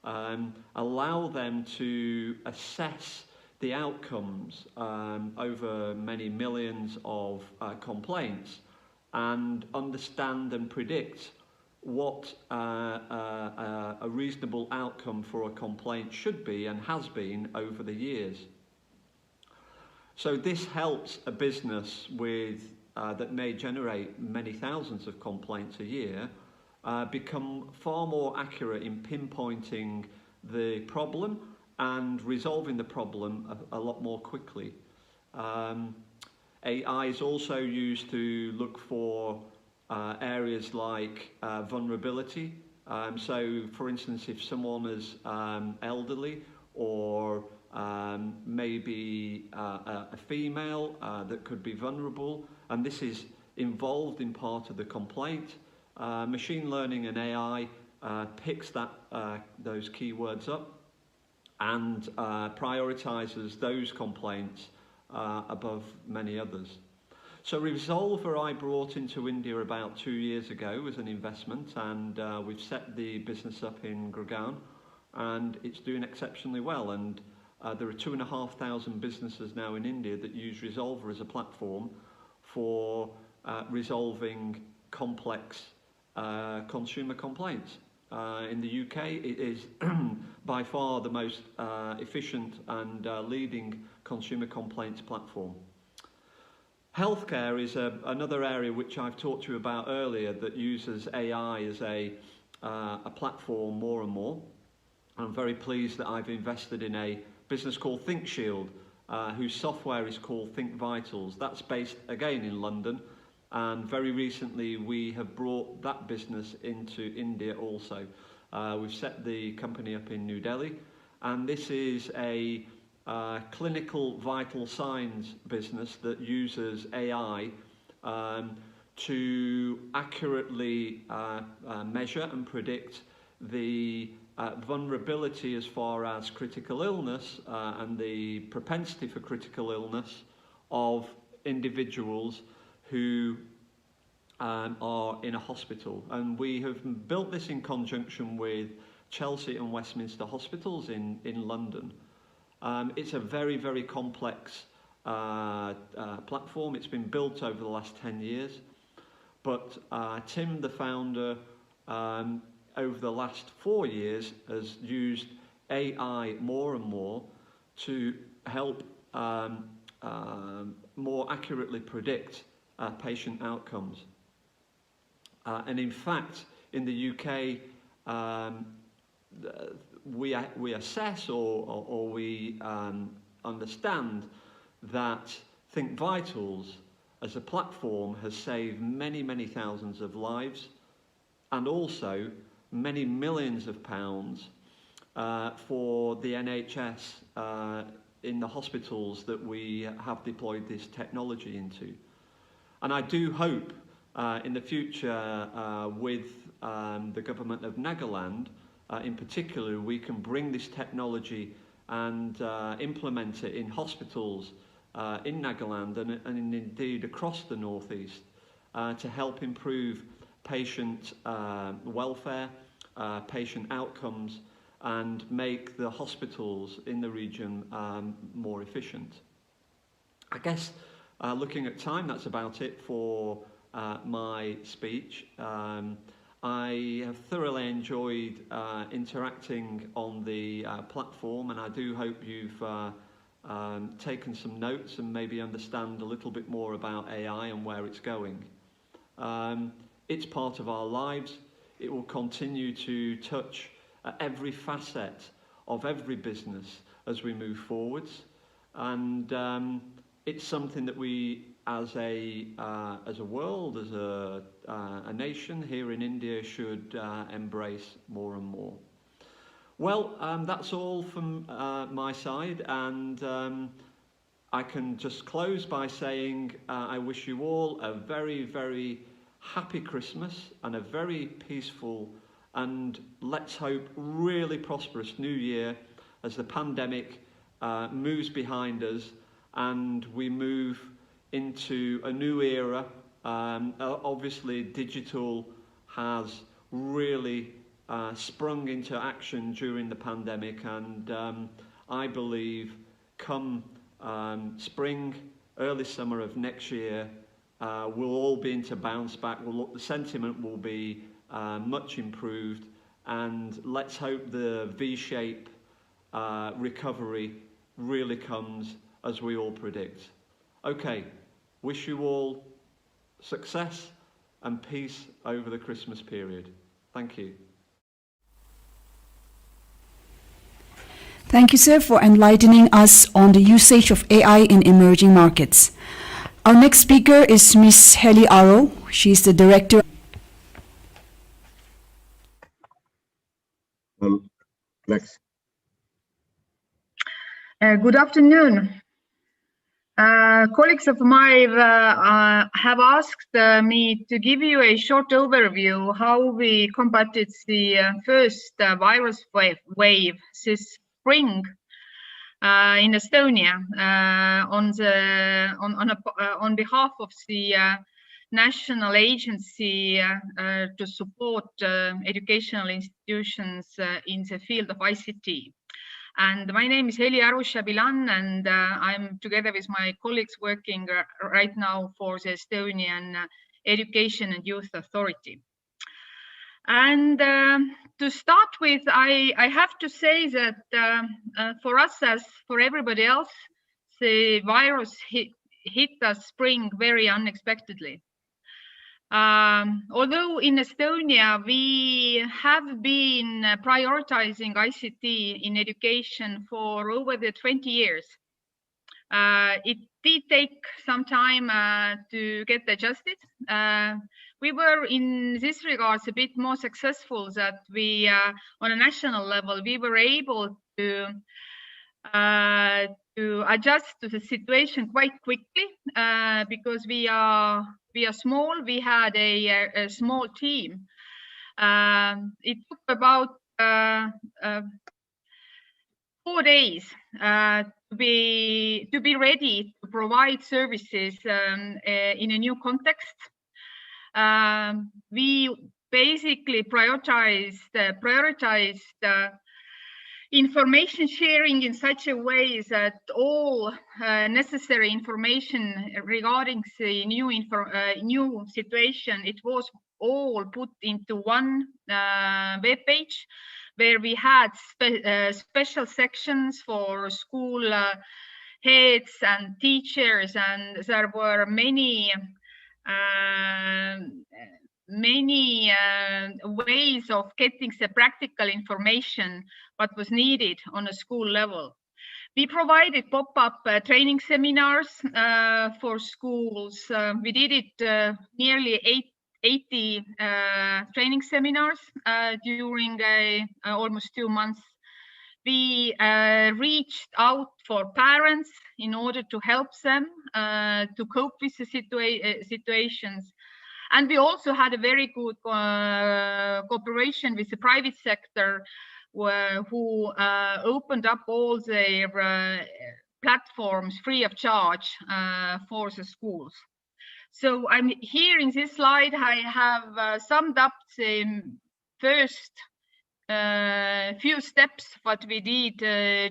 allow them to assess the outcomes over many millions of complaints and understand and predict what a reasonable outcome for a complaint should be and has been over the years. So this helps a business with that may generate many thousands of complaints a year become far more accurate in pinpointing the problem and resolving the problem a lot more quickly. AI is also used to look for areas like vulnerability. So, for instance, if someone is elderly or maybe a female that could be vulnerable, and this is involved in part of the complaint, machine learning and AI picks those keywords up and prioritizes those complaints above many others. So Resolver I brought into India about 2 years ago as an investment, and we've set the business up in Gurgaon, and it's doing exceptionally well. And there are 2,500 businesses now in India that use Resolver as a platform for resolving complex consumer complaints. In the UK, it is by far the most efficient and leading consumer complaints platform. Healthcare is another area which I've talked to you about earlier that uses AI as a platform more and more. I'm very pleased that I've invested in a business called ThinkShield, whose software is called Think Vitals. That's based again in London, and very recently we have brought that business into India also. We've set the company up in New Delhi, and this is a clinical vital signs business that uses AI to accurately measure and predict the vulnerability as far as critical illness and the propensity for critical illness of individuals who are in a hospital. And we have built this in conjunction with Chelsea and Westminster hospitals in London. It's a very, very complex platform. It's been built over the last 10 years. But Tim, the founder, over the last 4 years has used AI more and more to help more accurately predict patient outcomes. And in fact, in the UK, we assess or we understand that Think Vitals as a platform has saved many, many thousands of lives and also many millions of pounds for the NHS in the hospitals that we have deployed this technology into. And I do hope in the future with the government of Nagaland in particular, we can bring this technology and implement it in hospitals in Nagaland and indeed across the northeast to help improve patient welfare, patient outcomes, and make the hospitals in the region more efficient. I guess looking at time, that's about it for my speech. I have thoroughly enjoyed interacting on the platform, and I do hope you've taken some notes and maybe understand a little bit more about AI and where it's going. It's part of our lives. It will continue to touch every facet of every business as we move forwards, and it's something that we as a world, as a nation here in India should embrace more and more. Well, that's all from my side, and I can just close by saying I wish you all a very, very happy Christmas and a very peaceful and, let's hope, really prosperous New Year as the pandemic moves behind us and we move into a new era. Obviously, digital has really sprung into action during the pandemic, and I believe come spring, early summer of next year, we'll all be into bounce back. The sentiment will be much improved, and let's hope the V-shape recovery really comes as we all predict. Okay, wish you all success and peace over the Christmas period. Thank you. Thank you, sir, for enlightening us on the usage of AI in emerging markets. Our next speaker is Ms. Heli Arrow. She's the director. Next. Good afternoon. Colleagues of mine have asked me to give you a short overview how we combated the first virus wave this spring in Estonia on behalf of the National Agency to support educational institutions in the field of ICT. And my name is Heli Arusha-Bilan, and I'm together with my colleagues working right now for the Estonian Education and Youth Authority. And to start with, I have to say that for us, as for everybody else, the virus hit us spring very unexpectedly. Although in Estonia, we have been prioritizing ICT in education for over the 20 years. It did take some time to get adjusted. We were in this regards a bit more successful that we, on a national level, we were able to adjust to the situation quite quickly because we are small. We had a small team. It took about 4 days to be ready to provide services in a new context. We basically prioritized information sharing in such a way that all necessary information regarding the new situation, it was all put into one web page where we had special sections for school heads and teachers, and there were many ways of getting the practical information what was needed on a school level. We provided pop-up training seminars for schools. We did it nearly 80 training seminars during almost 2 months. We reached out for parents in order to help them to cope with the situations. And we also had a very good cooperation with the private sector who opened up all their platforms free of charge for the schools. So I'm here in this slide, I have summed up the first few steps what we did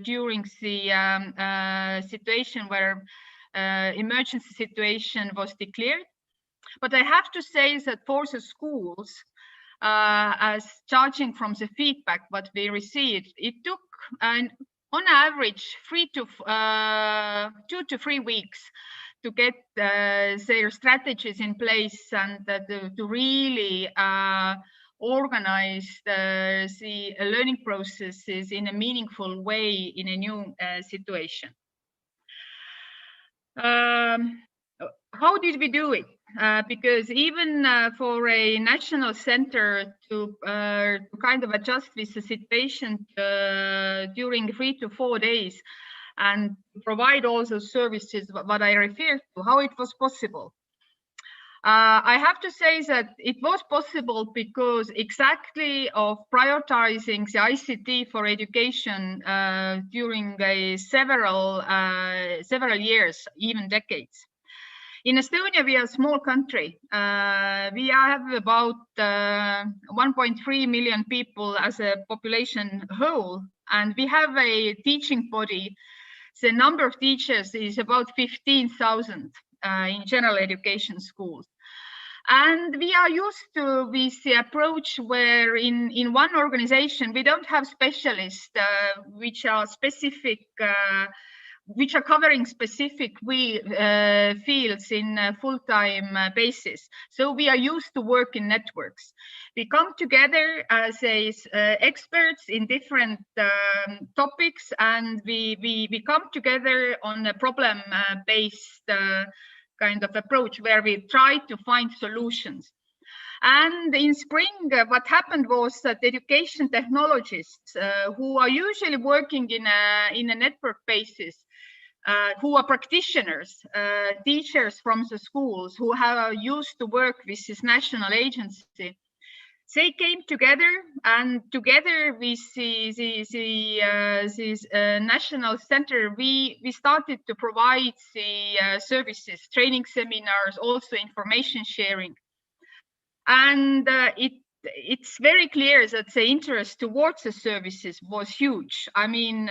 during the situation where emergency situation was declared. But I have to say that for the schools, as judging from the feedback what we received, it took on average 2 to 3 weeks to get their strategies in place and to really organize the learning processes in a meaningful way in a new situation. How did we do it? because even for a national center to kind of adjust with the situation during 3 to 4 days and provide all those services, what I referred to, how it was possible. I have to say that it was possible because exactly of prioritizing the ICT for education during several years, even decades. In Estonia, we are a small country. We have about 1.3 million people as a population whole, and we have a teaching body. The number of teachers is about 15,000 in general education schools. And we are used to this approach where in one organization, we don't have specialists which are specific, which are covering specific fields in a full-time basis. So we are used to work in networks. We come together as experts in different topics, and we come together on a problem-based kind of approach where we try to find solutions. And in spring, what happened was that education technologists who are usually working in a network basis, who are practitioners, teachers from the schools who have used to work with this national agency, they came together, and together with this national center, we started to provide the services, training seminars, also information sharing. And it's very clear that the interest towards the services was huge. I mean,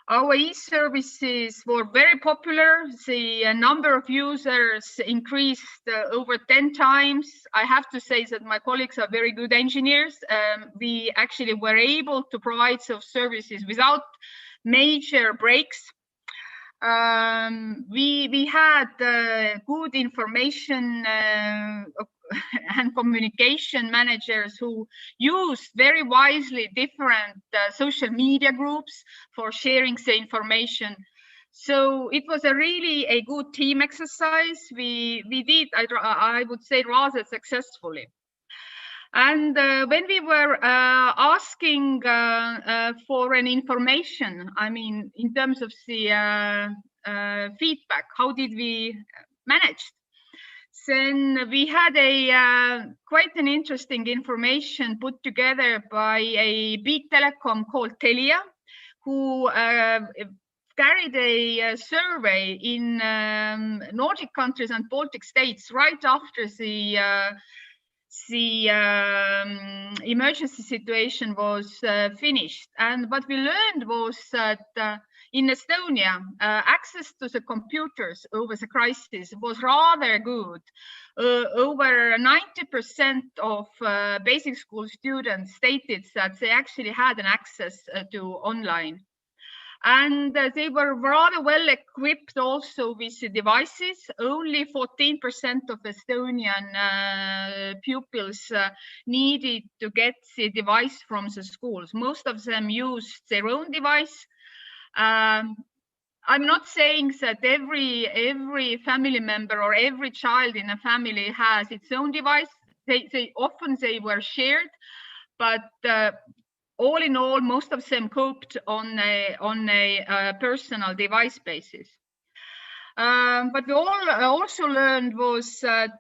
our e-services were very popular. The number of users increased over 10 times. I have to say that my colleagues are very good engineers. We actually were able to provide those services without major breaks. We had good information and communication managers who used very wisely different social media groups for sharing the information. So it was really a good team exercise. We did, I would say, rather successfully. And when we were asking for an information, I mean, in terms of the feedback, how did we manage? Then we had quite an interesting information put together by a big telecom called Telia, who carried a survey in Nordic countries and Baltic states right after the emergency situation was finished. And what we learned was that in Estonia, access to the computers over the crisis was rather good. Over 90% of basic school students stated that they actually had an access to online. And they were rather well equipped also with the devices. Only 14% of Estonian pupils needed to get the device from the schools. Most of them used their own device. I'm not saying that every family member or every child in a family has its own device. They often were shared, but all in all, most of them coped on a personal device basis. But we also learned was that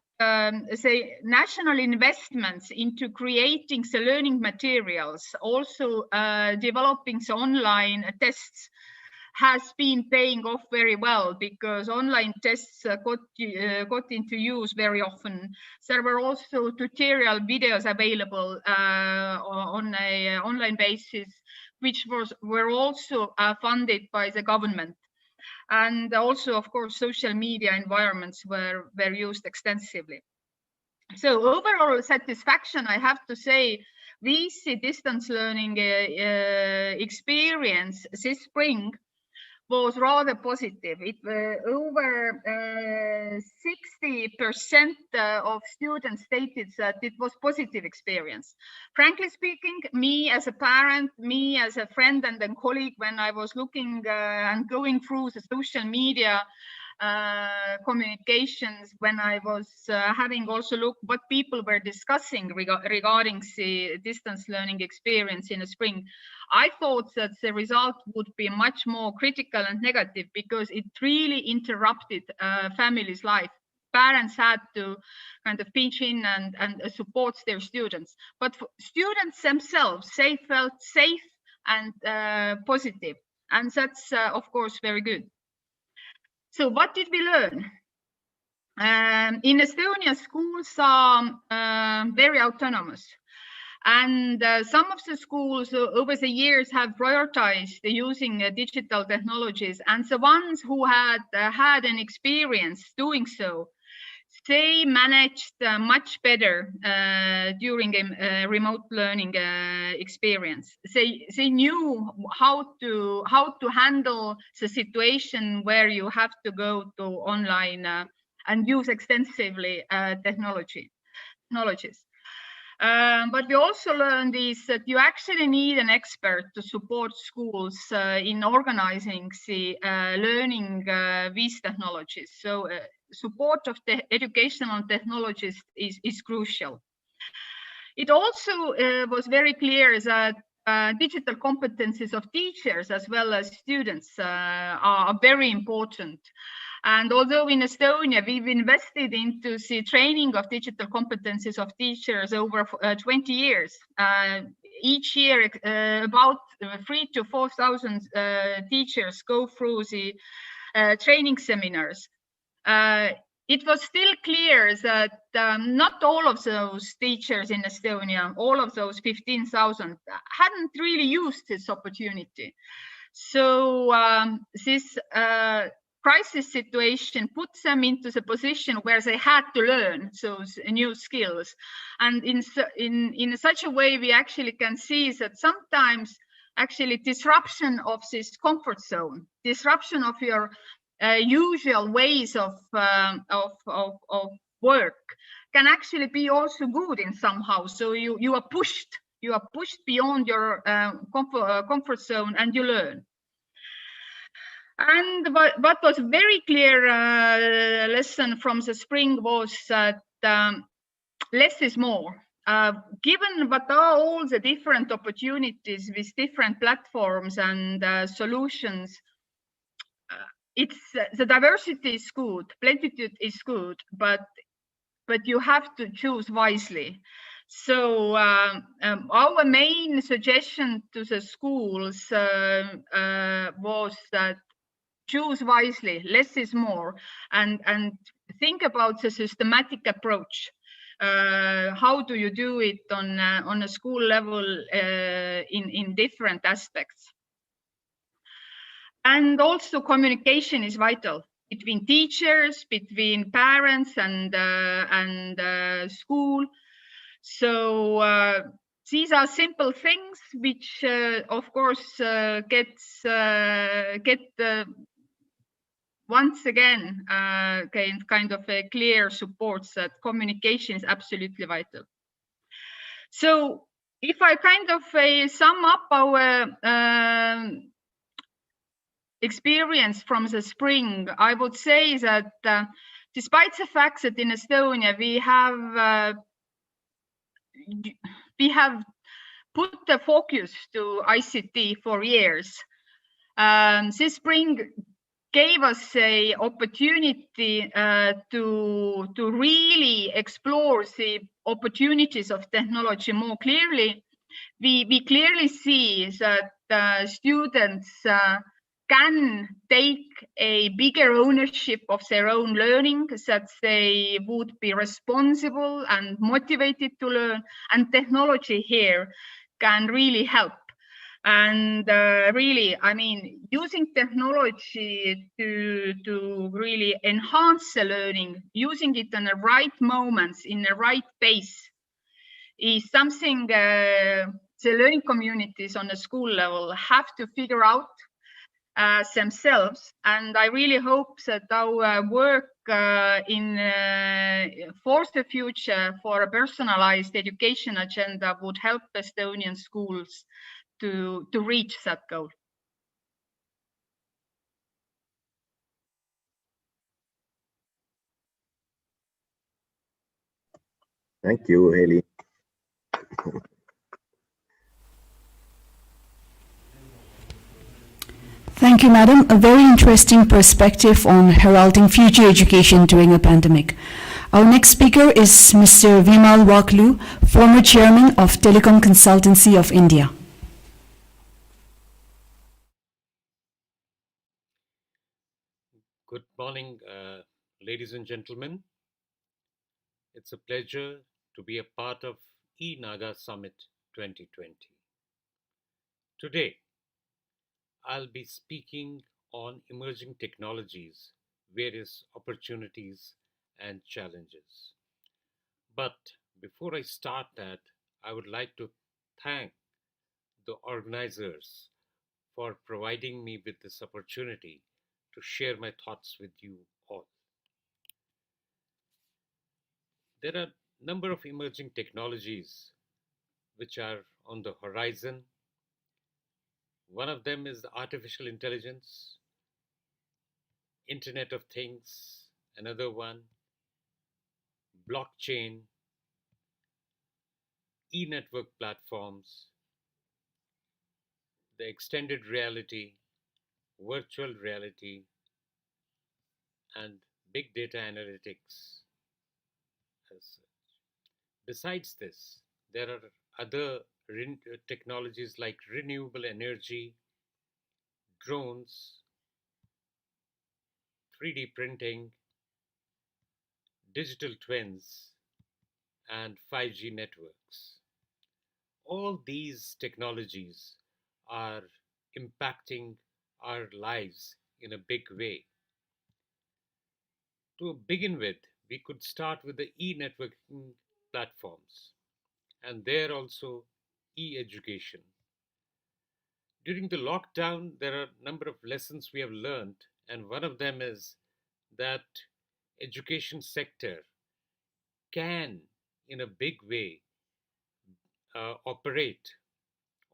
say national investments into creating the learning materials, also developing the online tests, has been paying off very well, because online tests got into use very often. There were also tutorial videos available on an online basis, which were also funded by the government. And also, of course, social media environments were used extensively. So overall satisfaction, I have to say, with the distance learning experience this spring was rather positive. Over 60% of students stated that it was positive experience. Frankly speaking, me as a parent, me as a friend and a colleague, when I was looking and going through the social media communications when I was having also looked what people were discussing regarding the distance learning experience in the spring. I thought that the result would be much more critical and negative because it really interrupted families' life. Parents had to kind of pitch in and support their students. But for students themselves, they felt safe and positive. And that's, of course, very good. So what did we learn? In Estonia, schools are very autonomous. And some of the schools over the years have prioritized using digital technologies. And the ones who had had an experience doing so, they managed much better during a remote learning experience. They knew how to handle the situation where you have to go to online and use extensively technologies. But we also learned is that you actually need an expert to support schools in organizing the learning with technologies. So support of the educational technologies is crucial. It also was very clear that digital competencies of teachers as well as students are very important. And although in Estonia, we've invested into the training of digital competencies of teachers over 20 years, each year about 3,000 to 4,000 teachers go through the training seminars. It was still clear that not all of those teachers in Estonia, all of those 15,000, hadn't really used this opportunity. So this crisis situation puts them into the position where they had to learn those new skills. And in such a way, we actually can see that sometimes actually disruption of this comfort zone, disruption of your usual ways of work can actually be also good in somehow. So you are pushed beyond your comfort zone and you learn. And what was very clear lesson from the spring was that less is more. Given what are all the different opportunities with different platforms and solutions, it's the diversity is good, plenitude is good, but you have to choose wisely. So our main suggestion to the schools was that choose wisely, less is more, and think about the systematic approach. How do you do it on a school level in different aspects? And also communication is vital between teachers, between parents and school. So these are simple things which, of course, get once again kind of a clear support that communication is absolutely vital. So if I kind of sum up our experience from the spring, I would say that despite the fact that in Estonia we have put the focus to ICT for years, this spring gave us an opportunity to really explore the opportunities of technology more clearly. We clearly see that students can take a bigger ownership of their own learning, that they would be responsible and motivated to learn, and technology here can really help. And really, I mean, using technology to really enhance the learning, using it in the right moments, in the right pace, is something the learning communities on the school level have to figure out themselves. And I really hope that our work for the future for a personalized education agenda would help Estonian schools to reach that goal. Thank you, Haley. Thank you, Madam. A very interesting perspective on heralding future education during a pandemic. Our next speaker is Mr. Vimal Wakley, former chairman of Telecom Consultancy of India. Good morning, ladies and gentlemen. It's a pleasure to be a part of e-Naga Summit 2020. Today, I'll be speaking on emerging technologies, various opportunities and challenges. But before I start that, I would like to thank the organizers for providing me with this opportunity to share my thoughts with you all. There are a number of emerging technologies which are on the horizon. One of them is the artificial intelligence, Internet of Things, another one, blockchain, e-network platforms, the extended reality, virtual reality, and big data analytics as such. Besides this, there are other technologies like renewable energy, drones, 3D printing, digital twins, and 5G networks. All these technologies are impacting our lives in a big way. To begin with, we could start with the e-networking platforms, and there also e-education. During the lockdown, there are a number of lessons we have learned, and one of them is that education sector can, in a big way, operate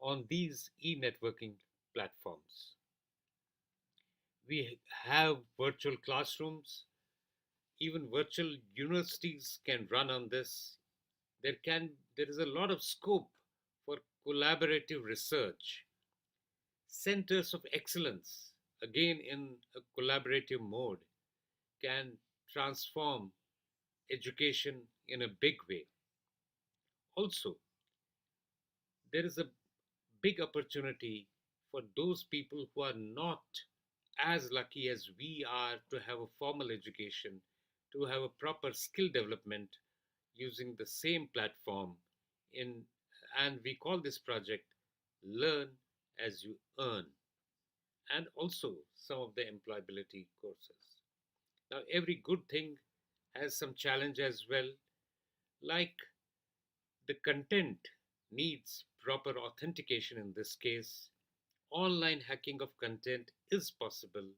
on these e-networking platforms. We have virtual classrooms, even virtual universities can run on this. There is a lot of scope for collaborative research. Centers of excellence, again in a collaborative mode, can transform education in a big way. Also, there is a big opportunity for those people who are not as lucky as we are to have a formal education, to have a proper skill development using the same platform in, and we call this project Learn as You Earn, and also some of the employability courses. Now, every good thing has some challenge as well, like the content needs proper authentication in this case. Online hacking of content is possible,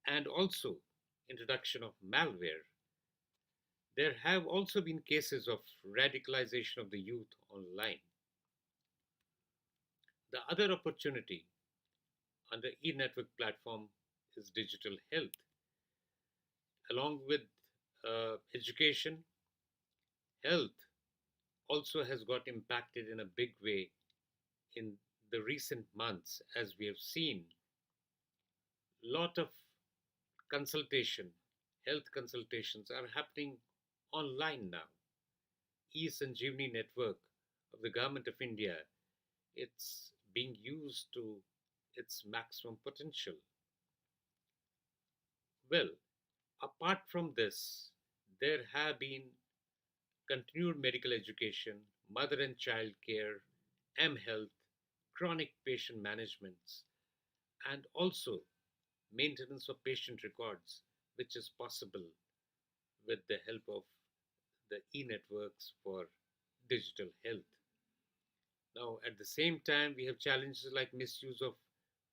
and also introduction of malware. There have also been cases of radicalization of the youth online. The other opportunity under e-network platform is digital health. Along with education, health also has got impacted in a big way in the recent months, as we have seen. Lot of consultation, health consultations are happening online now. E-Sanjeevani network of the Government of India, it's being used to its maximum potential. Well, apart from this, there have been continued medical education, mother and child care, M-health, chronic patient management, and also maintenance of patient records, which is possible with the help of the e-networks for digital health. Now, at the same time, we have challenges like misuse of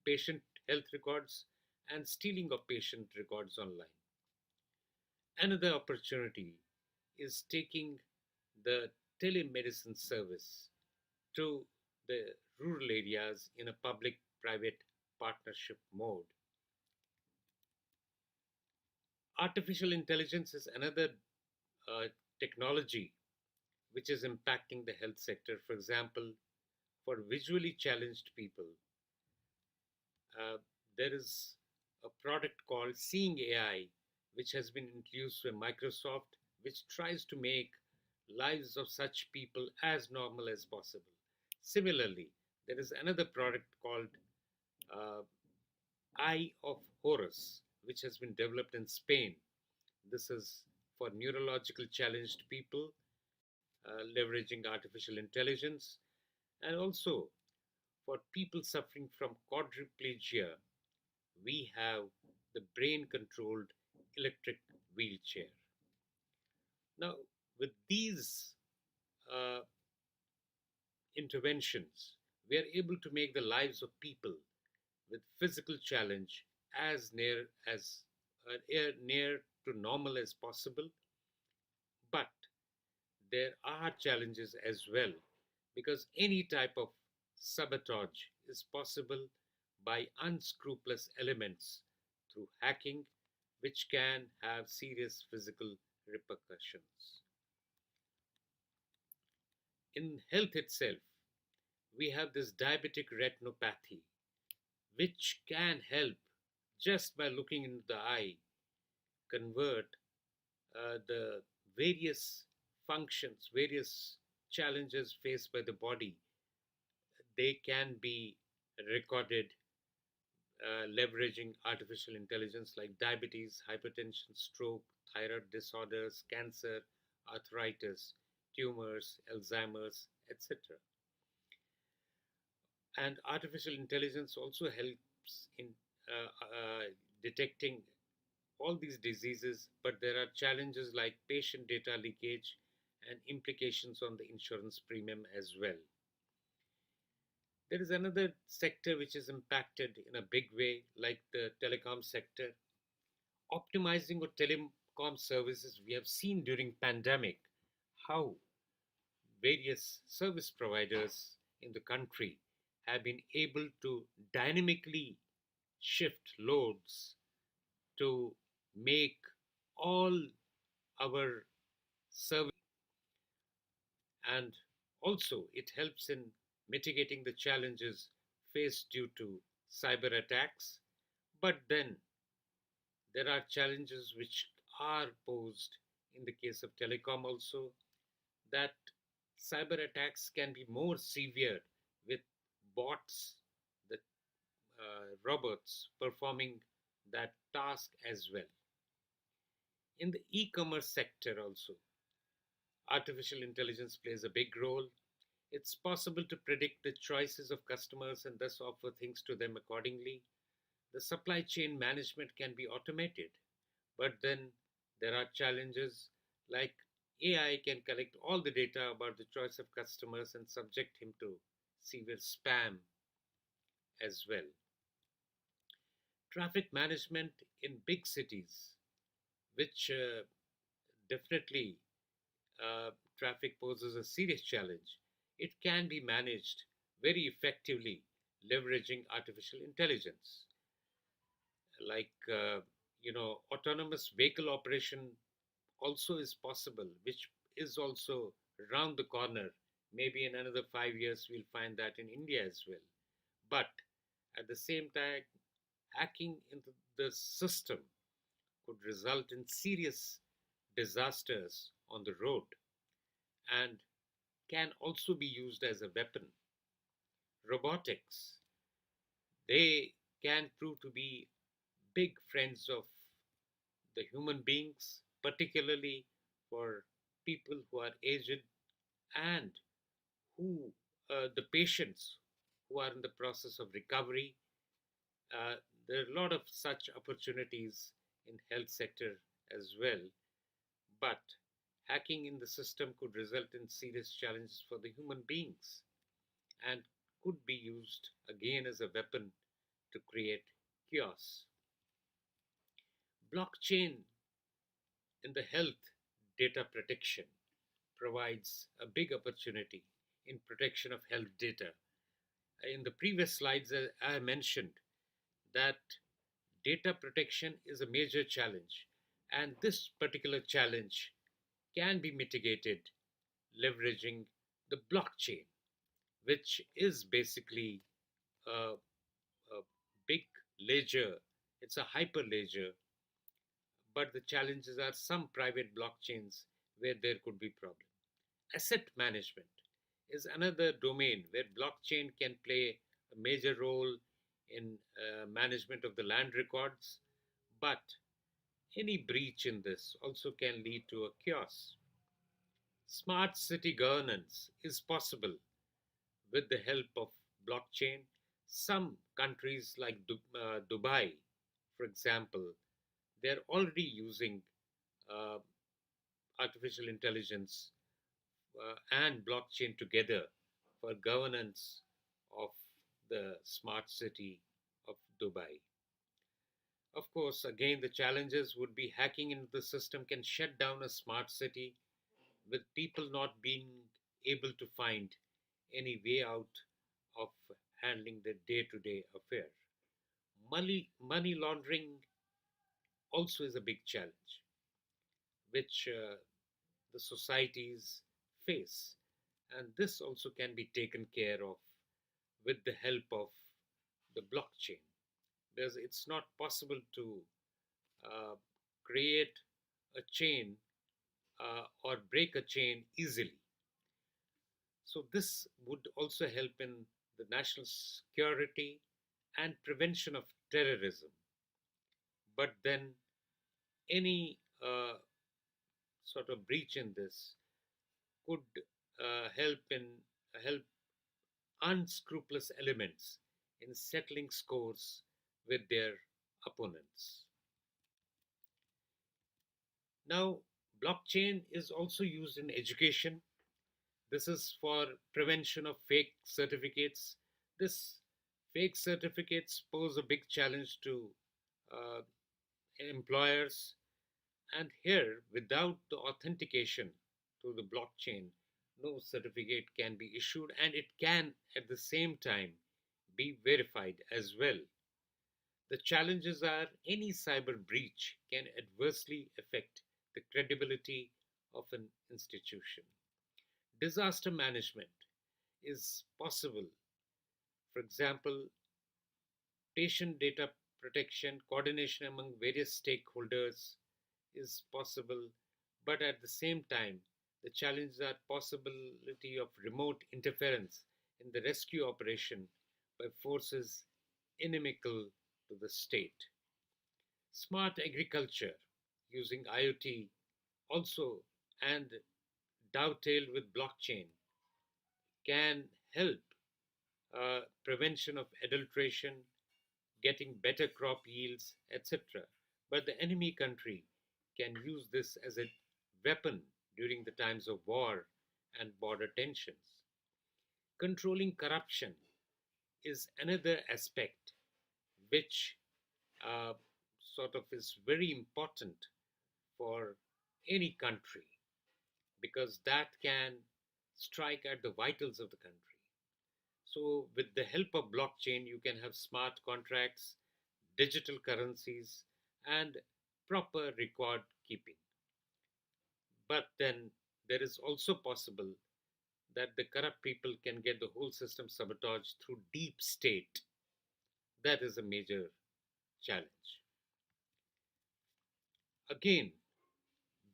patient health records and stealing of patient records online. Another opportunity is taking the telemedicine service to the rural areas in a public-private partnership mode. Artificial intelligence is another technology which is impacting the health sector. For example, for visually challenged people, there is a product called Seeing AI, which has been introduced by Microsoft, which tries to make lives of such people as normal as possible. Similarly, there is another product called uh, Eye of Horus, which has been developed in Spain. This is for neurological challenged people, leveraging artificial intelligence, and also for people suffering from quadriplegia, we have the brain controlled electric wheelchair. Now, with these uh, interventions, we are able to make the lives of people with physical challenge as near to normal as possible. But there are challenges as well, because any type of sabotage is possible by unscrupulous elements through hacking, which can have serious physical repercussions. In health itself, we have this diabetic retinopathy, which can help just by looking into the eye convert the various functions, various challenges faced by the body. They can be recorded leveraging artificial intelligence like diabetes, hypertension, stroke, thyroid disorders, cancer, arthritis, tumors, Alzheimer's, etc. And artificial intelligence also helps in detecting all these diseases, but there are challenges like patient data leakage and implications on the insurance premium as well. There is another sector which is impacted in a big way, like the telecom sector. Optimizing of telecom services, we have seen during pandemic how various service providers in the country have been able to dynamically shift loads to make all our service, and also it helps in mitigating the challenges faced due to cyber attacks. But then there are challenges which are posed in the case of telecom also, that cyber attacks can be more severe with bots, the robots performing that task as well. In the e-commerce sector also, artificial intelligence plays a big role. It's possible to predict the choices of customers and thus offer things to them accordingly. The supply chain management can be automated, but then there are challenges like AI can collect all the data about the choice of customers and subject him to severe spam as well. Traffic management in big cities, which definitely traffic poses a serious challenge. It can be managed very effectively leveraging artificial intelligence. Like, autonomous vehicle operation also is possible, which is also around the corner. Maybe in another 5 years, we'll find that in India as well. But at the same time, hacking into the system could result in serious disasters on the road and can also be used as a weapon. Robotics, they can prove to be big friends of the human beings, particularly for people who are aged and who, the patients who are in the process of recovery. There are a lot of such opportunities in health sector as well, but hacking in the system could result in serious challenges for the human beings and could be used again as a weapon to create chaos. Blockchain in the health data protection provides a big opportunity in protection of health data. In the previous slides, I mentioned that data protection is a major challenge, and this particular challenge can be mitigated leveraging the blockchain, which is basically a big ledger. It's a hyperledger, but the challenges are some private blockchains where there could be problems. Asset management is another domain where blockchain can play a major role in management of the land records, but any breach in this also can lead to a chaos. Smart city governance is possible with the help of blockchain. Some countries like Dubai, for example, they're already using uh, artificial intelligence and blockchain together for governance of the smart city of Dubai. Of course, again, the challenges would be hacking into the system can shut down a smart city with people not being able to find any way out of handling their day-to-day affair. Money laundering also is a big challenge, which the societies face. And this also can be taken care of with the help of the blockchain, because it's not possible to uh, create a chain or break a chain easily. So this would also help in the national security and prevention of terrorism. But then any sort of breach in this could help unscrupulous elements in settling scores with their opponents. Now, blockchain is also used in education. This is for prevention of fake certificates. This fake certificates pose a big challenge to uh, employers. And here, without the authentication to the blockchain, no certificate can be issued, and it can at the same time be verified as well. The challenges are any cyber breach can adversely affect the credibility of an institution. Disaster management is possible. For example, patient data protection, coordination among various stakeholders is possible, but at the same time, the challenges are possibility of remote interference in the rescue operation by forces inimical to the state. Smart agriculture using IoT also and dovetailed with blockchain can help prevention of adulteration, getting better crop yields, etc. But the enemy country can use this as a weapon during the times of war and border tensions. Controlling corruption is another aspect which uh, sort of is very important for any country, because that can strike at the vitals of the country. So, with the help of blockchain, you can have smart contracts, digital currencies, and proper record keeping. But then there is also possible that the corrupt people can get the whole system sabotaged through deep state. That is a major challenge. Again,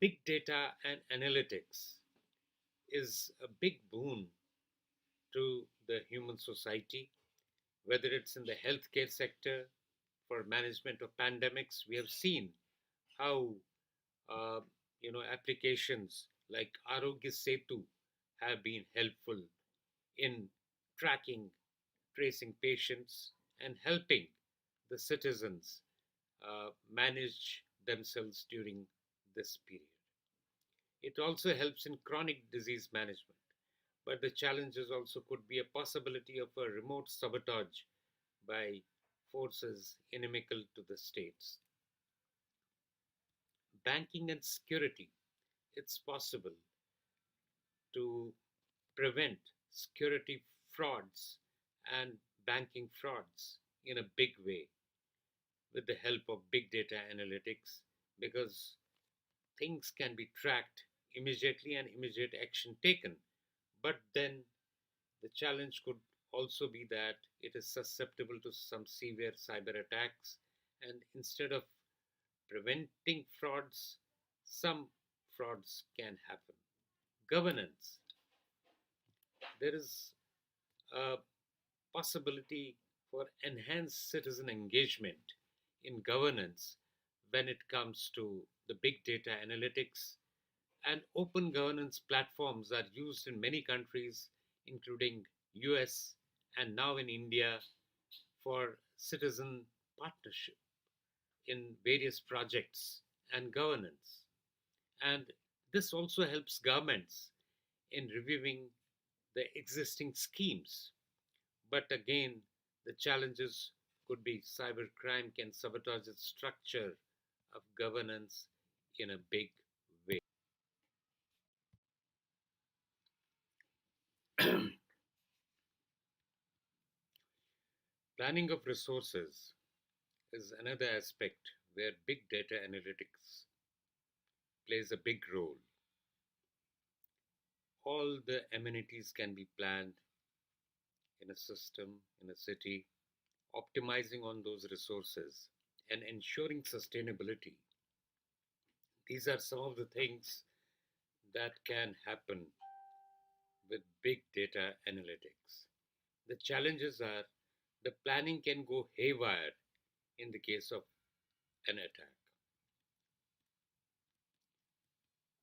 big data and analytics is a big boon to the human society, whether it's in the healthcare sector for management of pandemics. We have seen how uh, applications like Arogya Setu have been helpful in tracking, tracing patients, and helping the citizens manage themselves during this period. It also helps in chronic disease management, but the challenges also could be a possibility of a remote sabotage by forces inimical to the states. Banking and security, it's possible to prevent security frauds and banking frauds in a big way with the help of big data analytics, because things can be tracked immediately and immediate action taken. But then the challenge could also be that it is susceptible to some severe cyber attacks, and instead of preventing frauds, some frauds can happen. Governance. There is a possibility for enhanced citizen engagement in governance when it comes to the big data analytics, and open governance platforms are used in many countries including US and now in India for citizen partnership in various projects and governance. And this also helps governments in reviewing the existing schemes. But again, the challenges could be cybercrime can sabotage the structure of governance in a big way. Planning of resources is another aspect where big data analytics plays a big role. All the amenities can be planned in a system, in a city, optimizing on those resources and ensuring sustainability. These are some of the things that can happen with big data analytics. The challenges are the planning can go haywire in the case of an attack.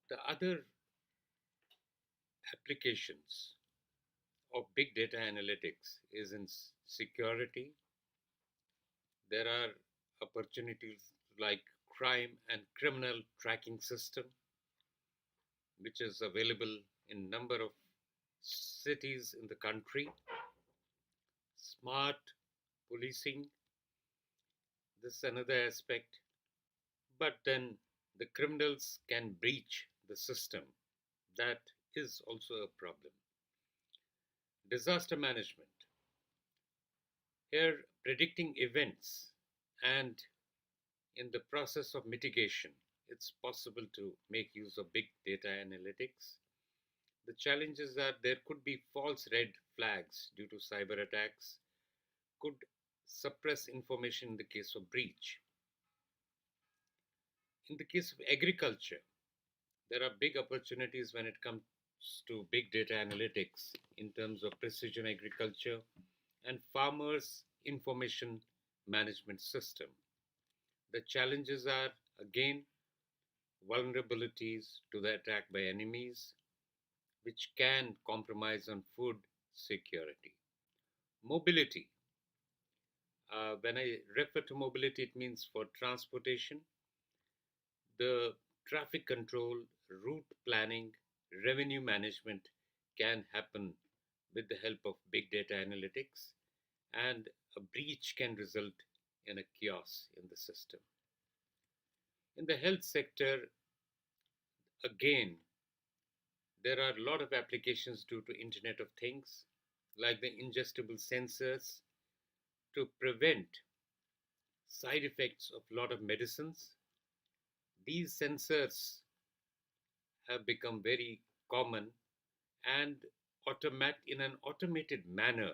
The other applications of big data analytics is in security. There are opportunities like crime and criminal tracking system, which is available in number of cities in the country. Smart policing, this is another aspect. But then the criminals can breach the system. That is also a problem. Disaster management. Here, predicting events and in the process of mitigation, it's possible to make use of big data analytics. The challenge is that there could be false red flags due to cyber attacks, could suppress information in the case of breach. In the case of agriculture, there are big opportunities when it comes to big data analytics in terms of precision agriculture and farmers' information management system. The challenges are, again, vulnerabilities to the attack by enemies, which can compromise on food security. Mobility. When I refer to mobility, it means for transportation, the traffic control, route planning, revenue management can happen with the help of big data analytics, and a breach can result in a chaos in the system. In the health sector, again, there are a lot of applications due to Internet of Things, like the ingestible sensors to prevent side effects of a lot of medicines. These sensors have become very common and in an automated manner,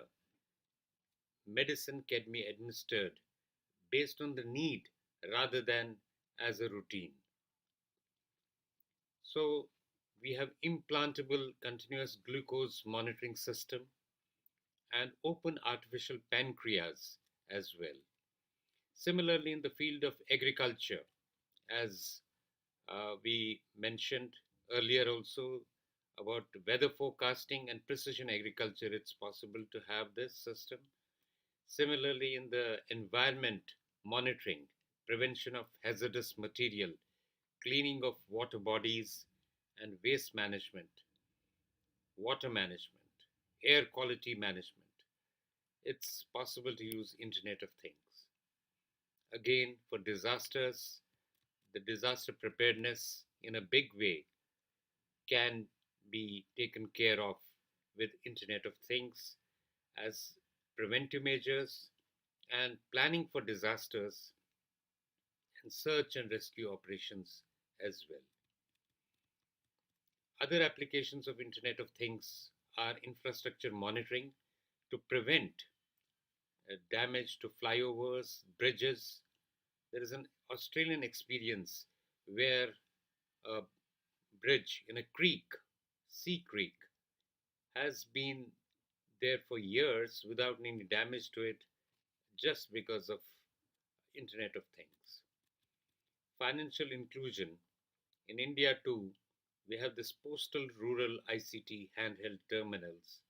medicine can be administered based on the need rather than as a routine. So we have implantable continuous glucose monitoring system and open artificial pancreas as well. Similarly, in the field of agriculture, as we mentioned earlier also about weather forecasting and precision agriculture, it's possible to have this system. Similarly, in the environment monitoring, prevention of hazardous material, cleaning of water bodies and waste management, water management, air quality management, it's possible to use Internet of Things. Again, for disasters, the disaster preparedness in a big way can be taken care of with Internet of Things as preventive measures and planning for disasters and search and rescue operations as well. Other applications of Internet of Things are infrastructure monitoring to prevent damage to flyovers, bridges. There is an Australian experience where a bridge in a creek, Sea Creek, has been there for years without any damage to it just because of Internet of Things. Financial inclusion. In India too, we have this postal rural ICT handheld terminals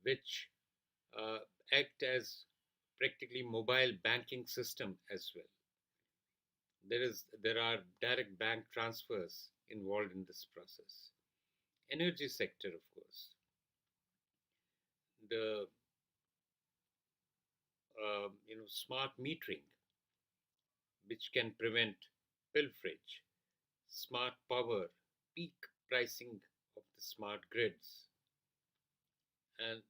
which act as practically mobile banking system as well. There are direct bank transfers involved in this process. Energy sector, of course. The smart metering, which can prevent pilferage, smart power, peak pricing of the smart grids. And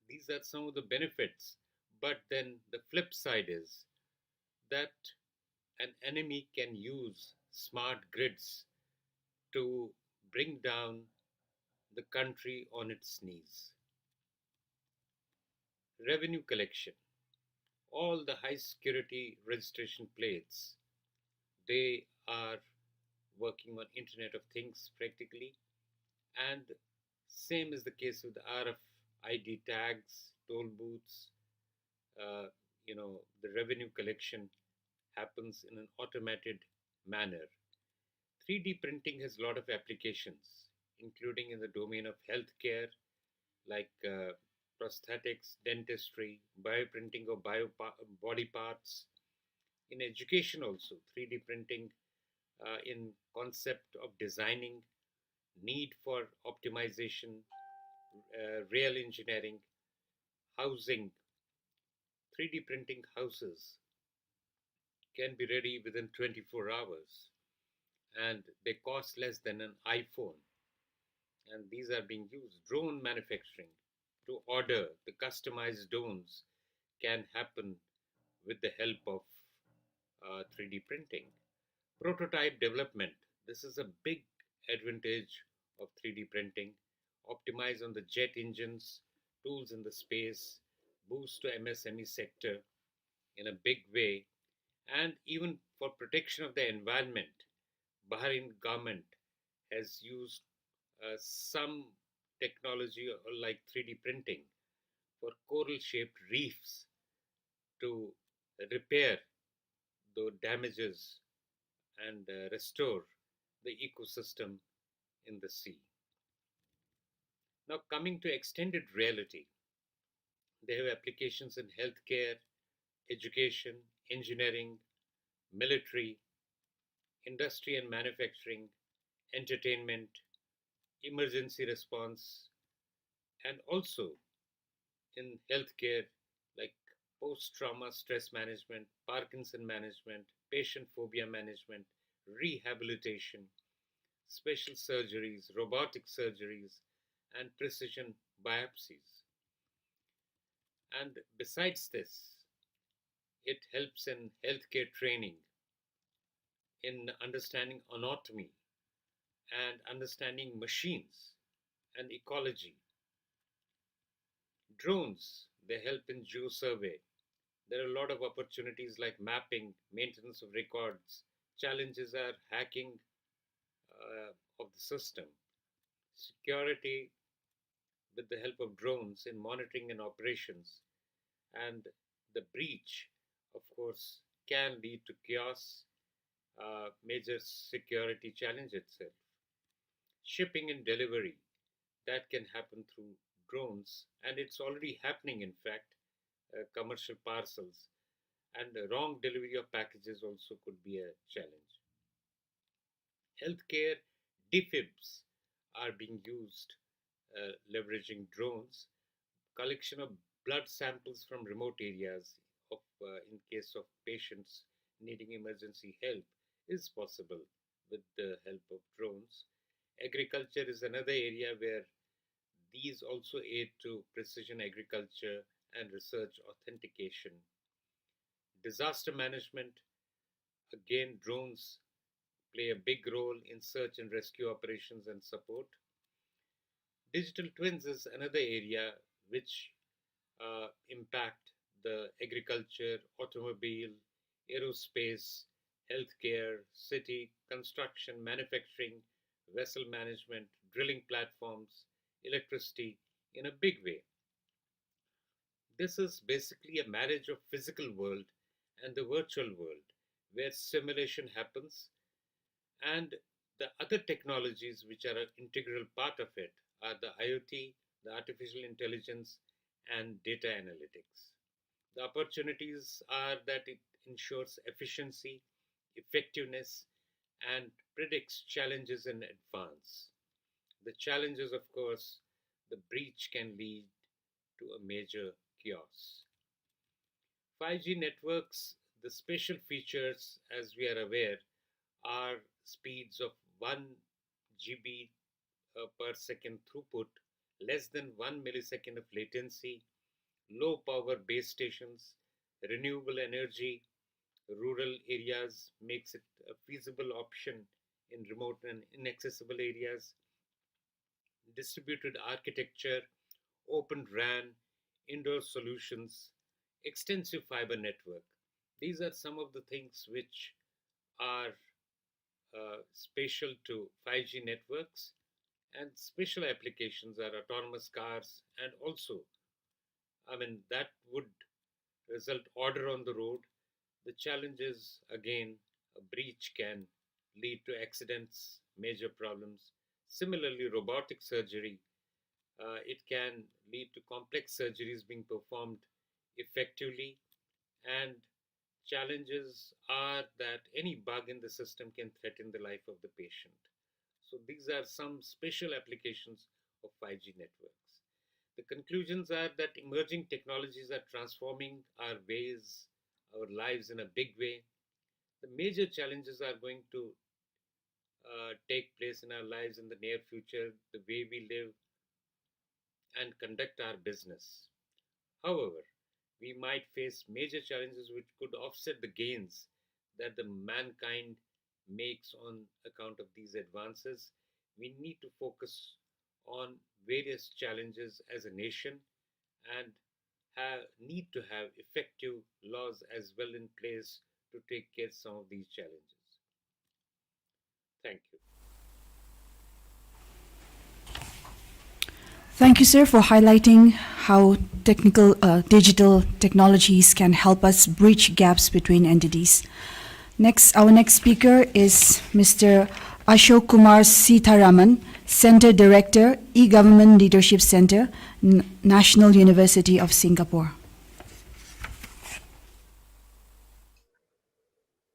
these are some of the benefits. But then the flip side is that an enemy can use smart grids to bring down the country on its knees. Revenue collection. All the high security registration plates, they are working on Internet of Things practically. And same is the case with the RFID tags, toll booths. The revenue collection happens in an automated manner. 3D printing has a lot of applications, including in the domain of healthcare, like prosthetics, dentistry, bioprinting of body parts. In education also, 3D printing in concept of designing, need for optimization, real engineering, housing. 3D printing houses can be ready within 24 hours and they cost less than an iPhone. And these are being used. Drone manufacturing to order the customized drones can happen with the help of 3D printing. Prototype development. This is a big advantage of 3D printing. Optimize on the jet engines, tools in the space, boost to MSME sector in a big way, and even for protection of the environment. Bahrain government has used some technology like 3D printing for coral-shaped reefs to repair the damages and restore the ecosystem in the sea. Now coming to extended reality, they have applications in healthcare, education, engineering, military, industry and manufacturing, entertainment, emergency response, and also in healthcare like post-trauma stress management, Parkinson management, patient phobia management, rehabilitation, special surgeries, robotic surgeries, and precision biopsies. And besides this, it helps in healthcare training, in understanding anatomy and understanding machines and ecology. Drones, they help in geosurvey. There are a lot of opportunities like mapping, maintenance of records. Challenges are hacking of the system. Security with the help of drones in monitoring and operations. And the breach, of course, can lead to chaos, major security challenge itself. Shipping and delivery, that can happen through drones, and it's already happening, in fact, commercial parcels. And the wrong delivery of packages also could be a challenge. Healthcare defibs are being used, leveraging drones. Collection of blood samples from remote areas in case of patients needing emergency help is possible with the help of drones. Agriculture is another area where these also aid to precision agriculture and research authentication. Disaster management, again, drones play a big role in search and rescue operations and support. Digital twins is another area which impact the agriculture, automobile, aerospace, healthcare, city, construction, manufacturing, vessel management, drilling platforms, electricity in a big way. This is basically a marriage of physical world and the virtual world where simulation happens, and the other technologies which are an integral part of it are the IoT, the artificial intelligence, and data analytics. The opportunities are that it ensures efficiency, effectiveness, and predicts challenges in advance. The challenges, of course, the breach can lead to a major chaos. 5G networks, the special features, as we are aware, are speeds of 1 GB per second throughput, less than 1 millisecond of latency, low power base stations, renewable energy, rural areas makes it a feasible option in remote and inaccessible areas, distributed architecture, open RAN, indoor solutions, extensive fiber network. These are some of the things which are spatial to 5G networks, and special applications are autonomous cars, and also, that would result order on the road. The challenge is, again, a breach can lead to accidents, major problems. Similarly, robotic surgery, it can lead to complex surgeries being performed effectively, and challenges are that any bug in the system can threaten the life of the patient. So these are some special applications of 5G networks. The conclusions are that emerging technologies are transforming our ways, our lives in a big way. The major challenges are going to take place in our lives in the near future, the way we live and conduct our business. However, we might face major challenges which could offset the gains that the mankind makes on account of these advances. We need to focus on various challenges as a nation and need to have effective laws as well in place to take care of some of these challenges. Thank you. Thank you, sir, for highlighting how digital technologies can help us bridge gaps between entities. Our next speaker is Mr. Ashok Kumar Sitharaman, Center Director, E-Government Leadership Center, National University of Singapore.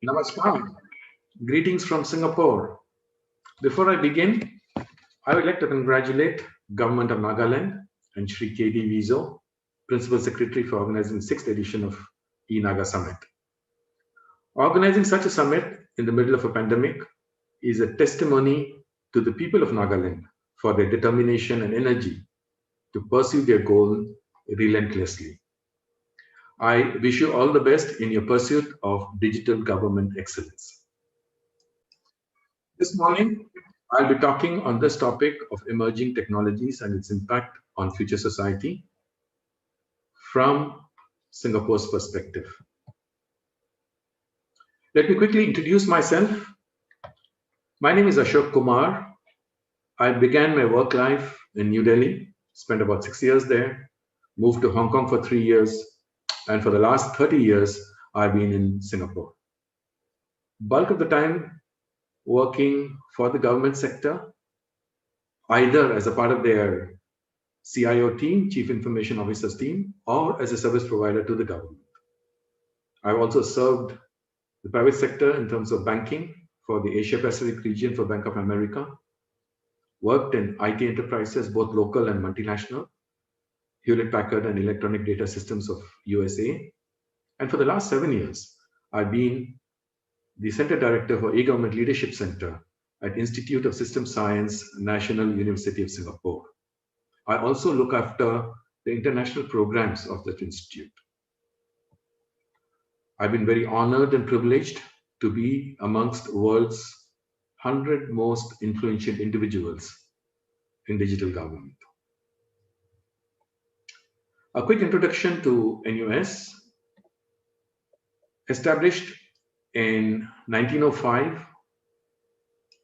Namaskar. Greetings from Singapore. Before I begin, I would like to congratulate Government of Nagaland and Shri K.D. Wizo, Principal Secretary for organizing the 6th edition of e-Naga Summit. Organizing such a summit in the middle of a pandemic is a testimony to the people of Nagaland for their determination and energy to pursue their goal relentlessly. I wish you all the best in your pursuit of digital government excellence. This morning, I'll be talking on this topic of emerging technologies and its impact on future society from Singapore's perspective. Let me quickly introduce myself. My name is Ashok Kumar. I began my work life in New Delhi, spent about 6 years there, moved to Hong Kong for 3 years, and for the last 30 years, I've been in Singapore. Bulk of the time working for the government sector, either as a part of their CIO team, Chief Information Officers team, or as a service provider to the government. I've also served the private sector in terms of banking for the Asia Pacific region for Bank of America, worked in IT enterprises, both local and multinational, Hewlett Packard and Electronic Data Systems of USA. And for the last 7 years, I've been the Center Director for E-Government Leadership Center at Institute of System Science, National University of Singapore. I also look after the international programs of that institute. I've been very honored and privileged to be amongst the world's 100 most influential individuals in digital government. A quick introduction to NUS. Established in 1905,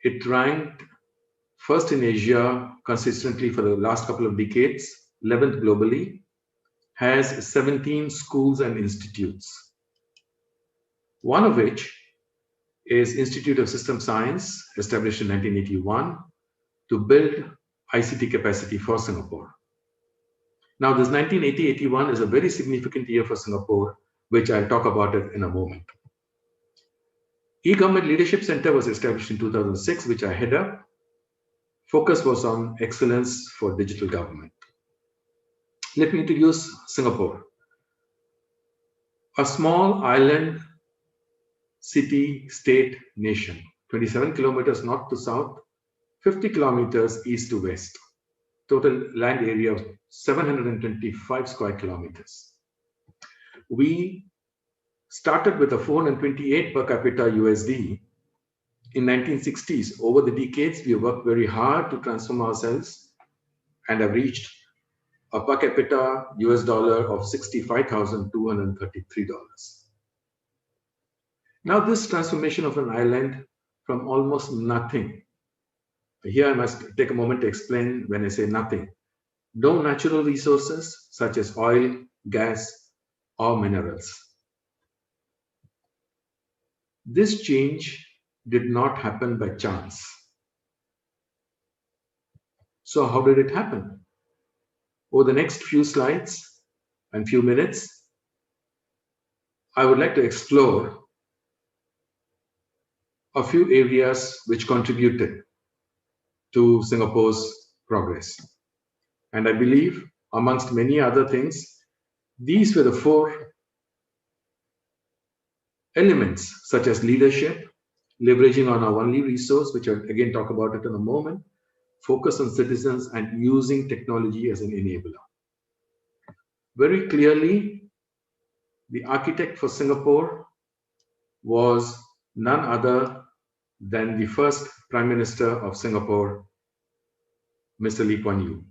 it ranked first in Asia consistently for the last couple of decades, 11th globally, has 17 schools and institutes, one of which is Institute of System Science, established in 1981 to build ICT capacity for Singapore. Now, this 1980-81 is a very significant year for Singapore, which I'll talk about it in a moment. E-Government Leadership Center was established in 2006, which I head up. Focus was on excellence for digital government. Let me introduce Singapore. A small island, city, state, nation, 27 kilometers north to south, 50 kilometers east to west. Total land area of 725 square kilometers. We started with a 428 per capita USD in 1960s. Over the decades, we worked very hard to transform ourselves and have reached a per capita US dollar of $65,233. Now this transformation of an island from almost nothing. Here I must take a moment to explain when I say nothing. No natural resources such as oil, gas, or minerals. This change did not happen by chance. So how did it happen? Over the next few slides and few minutes, I would like to explore a few areas which contributed to Singapore's progress. And I believe, amongst many other things, these were the four elements, such as leadership, leveraging on our only resource, which I'll again talk about it in a moment, focus on citizens, and using technology as an enabler. Very clearly, the architect for Singapore was none other than the first Prime Minister of Singapore, Mr. Lee Kuan Yew.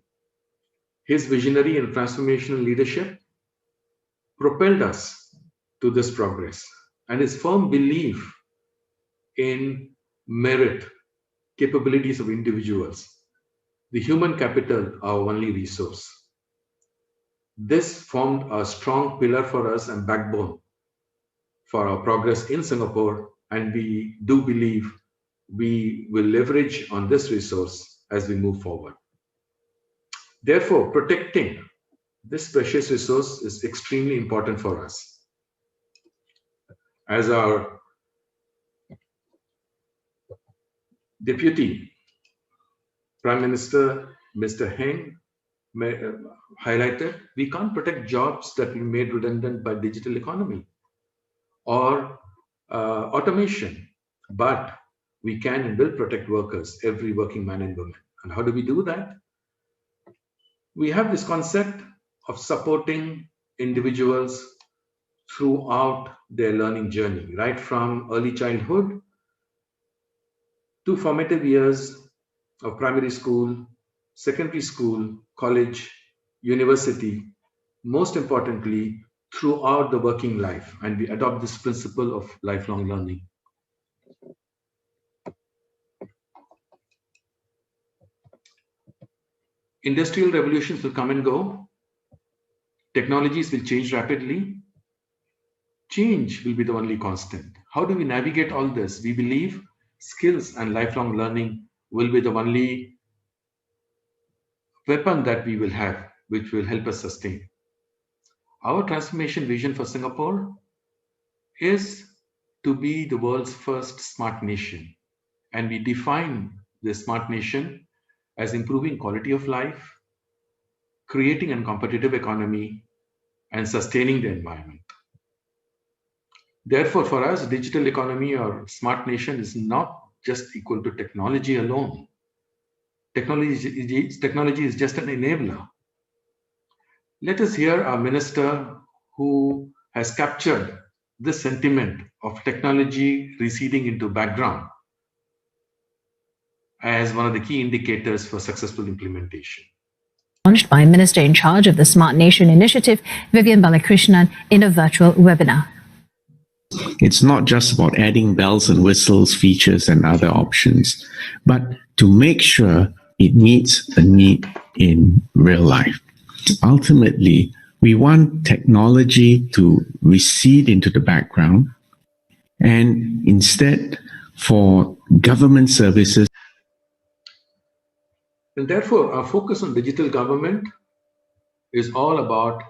His visionary and transformational leadership propelled us to this progress, and his firm belief in merit, capabilities of individuals, the human capital, our only resource. This formed a strong pillar for us and backbone for our progress in Singapore, and we do believe we will leverage on this resource as we move forward. Therefore, protecting this precious resource is extremely important for us. As our Deputy Prime Minister, Mr. Heng, highlighted, we can't protect jobs that we made redundant by digital economy or automation, but we can and will protect workers, every working man and woman. And how do we do that? We have this concept of supporting individuals throughout their learning journey, right from early childhood to formative years of primary school, secondary school, college, university, most importantly, throughout the working life. And we adopt this principle of lifelong learning. Industrial revolutions will come and go. Technologies will change rapidly. Change will be the only constant. How do we navigate all this? We believe skills and lifelong learning will be the only weapon that we will have, which will help us sustain. Our transformation vision for Singapore is to be the world's first smart nation. And we define the smart nation as improving quality of life, creating a competitive economy, and sustaining the environment. Therefore, for us, digital economy or smart nation is not just equal to technology alone. Technology is just an enabler. Let us hear our minister who has captured this sentiment of technology receding into background as one of the key indicators for successful implementation. Launched by Minister in charge of the Smart Nation Initiative, Vivian Balakrishnan, in a virtual webinar. It's not just about adding bells and whistles, features, and other options, but to make sure it meets a need in real life. Ultimately, we want technology to recede into the background and instead for government services. And therefore, our focus on digital government is all about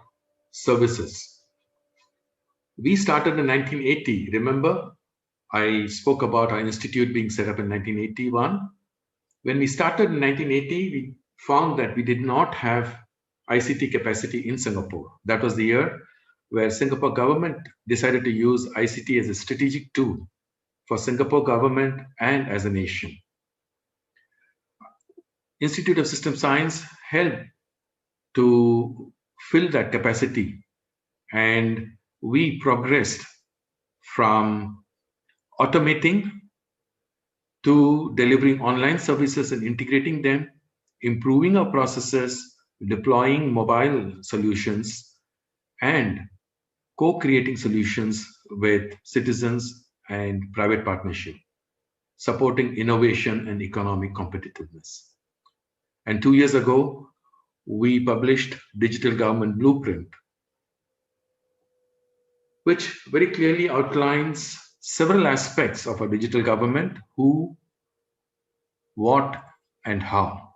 services. We started in 1980. Remember, I spoke about our institute being set up in 1981. When we started in 1980, we found that we did not have ICT capacity in Singapore. That was the year where Singapore government decided to use ICT as a strategic tool for Singapore government and as a nation. Institute of System Science helped to fill that capacity, and we progressed from automating to delivering online services and integrating them, improving our processes, deploying mobile solutions, and co-creating solutions with citizens and private partnership, supporting innovation and economic competitiveness. And 2 years ago, we published Digital Government Blueprint, which very clearly outlines several aspects of our digital government: who, what, and how.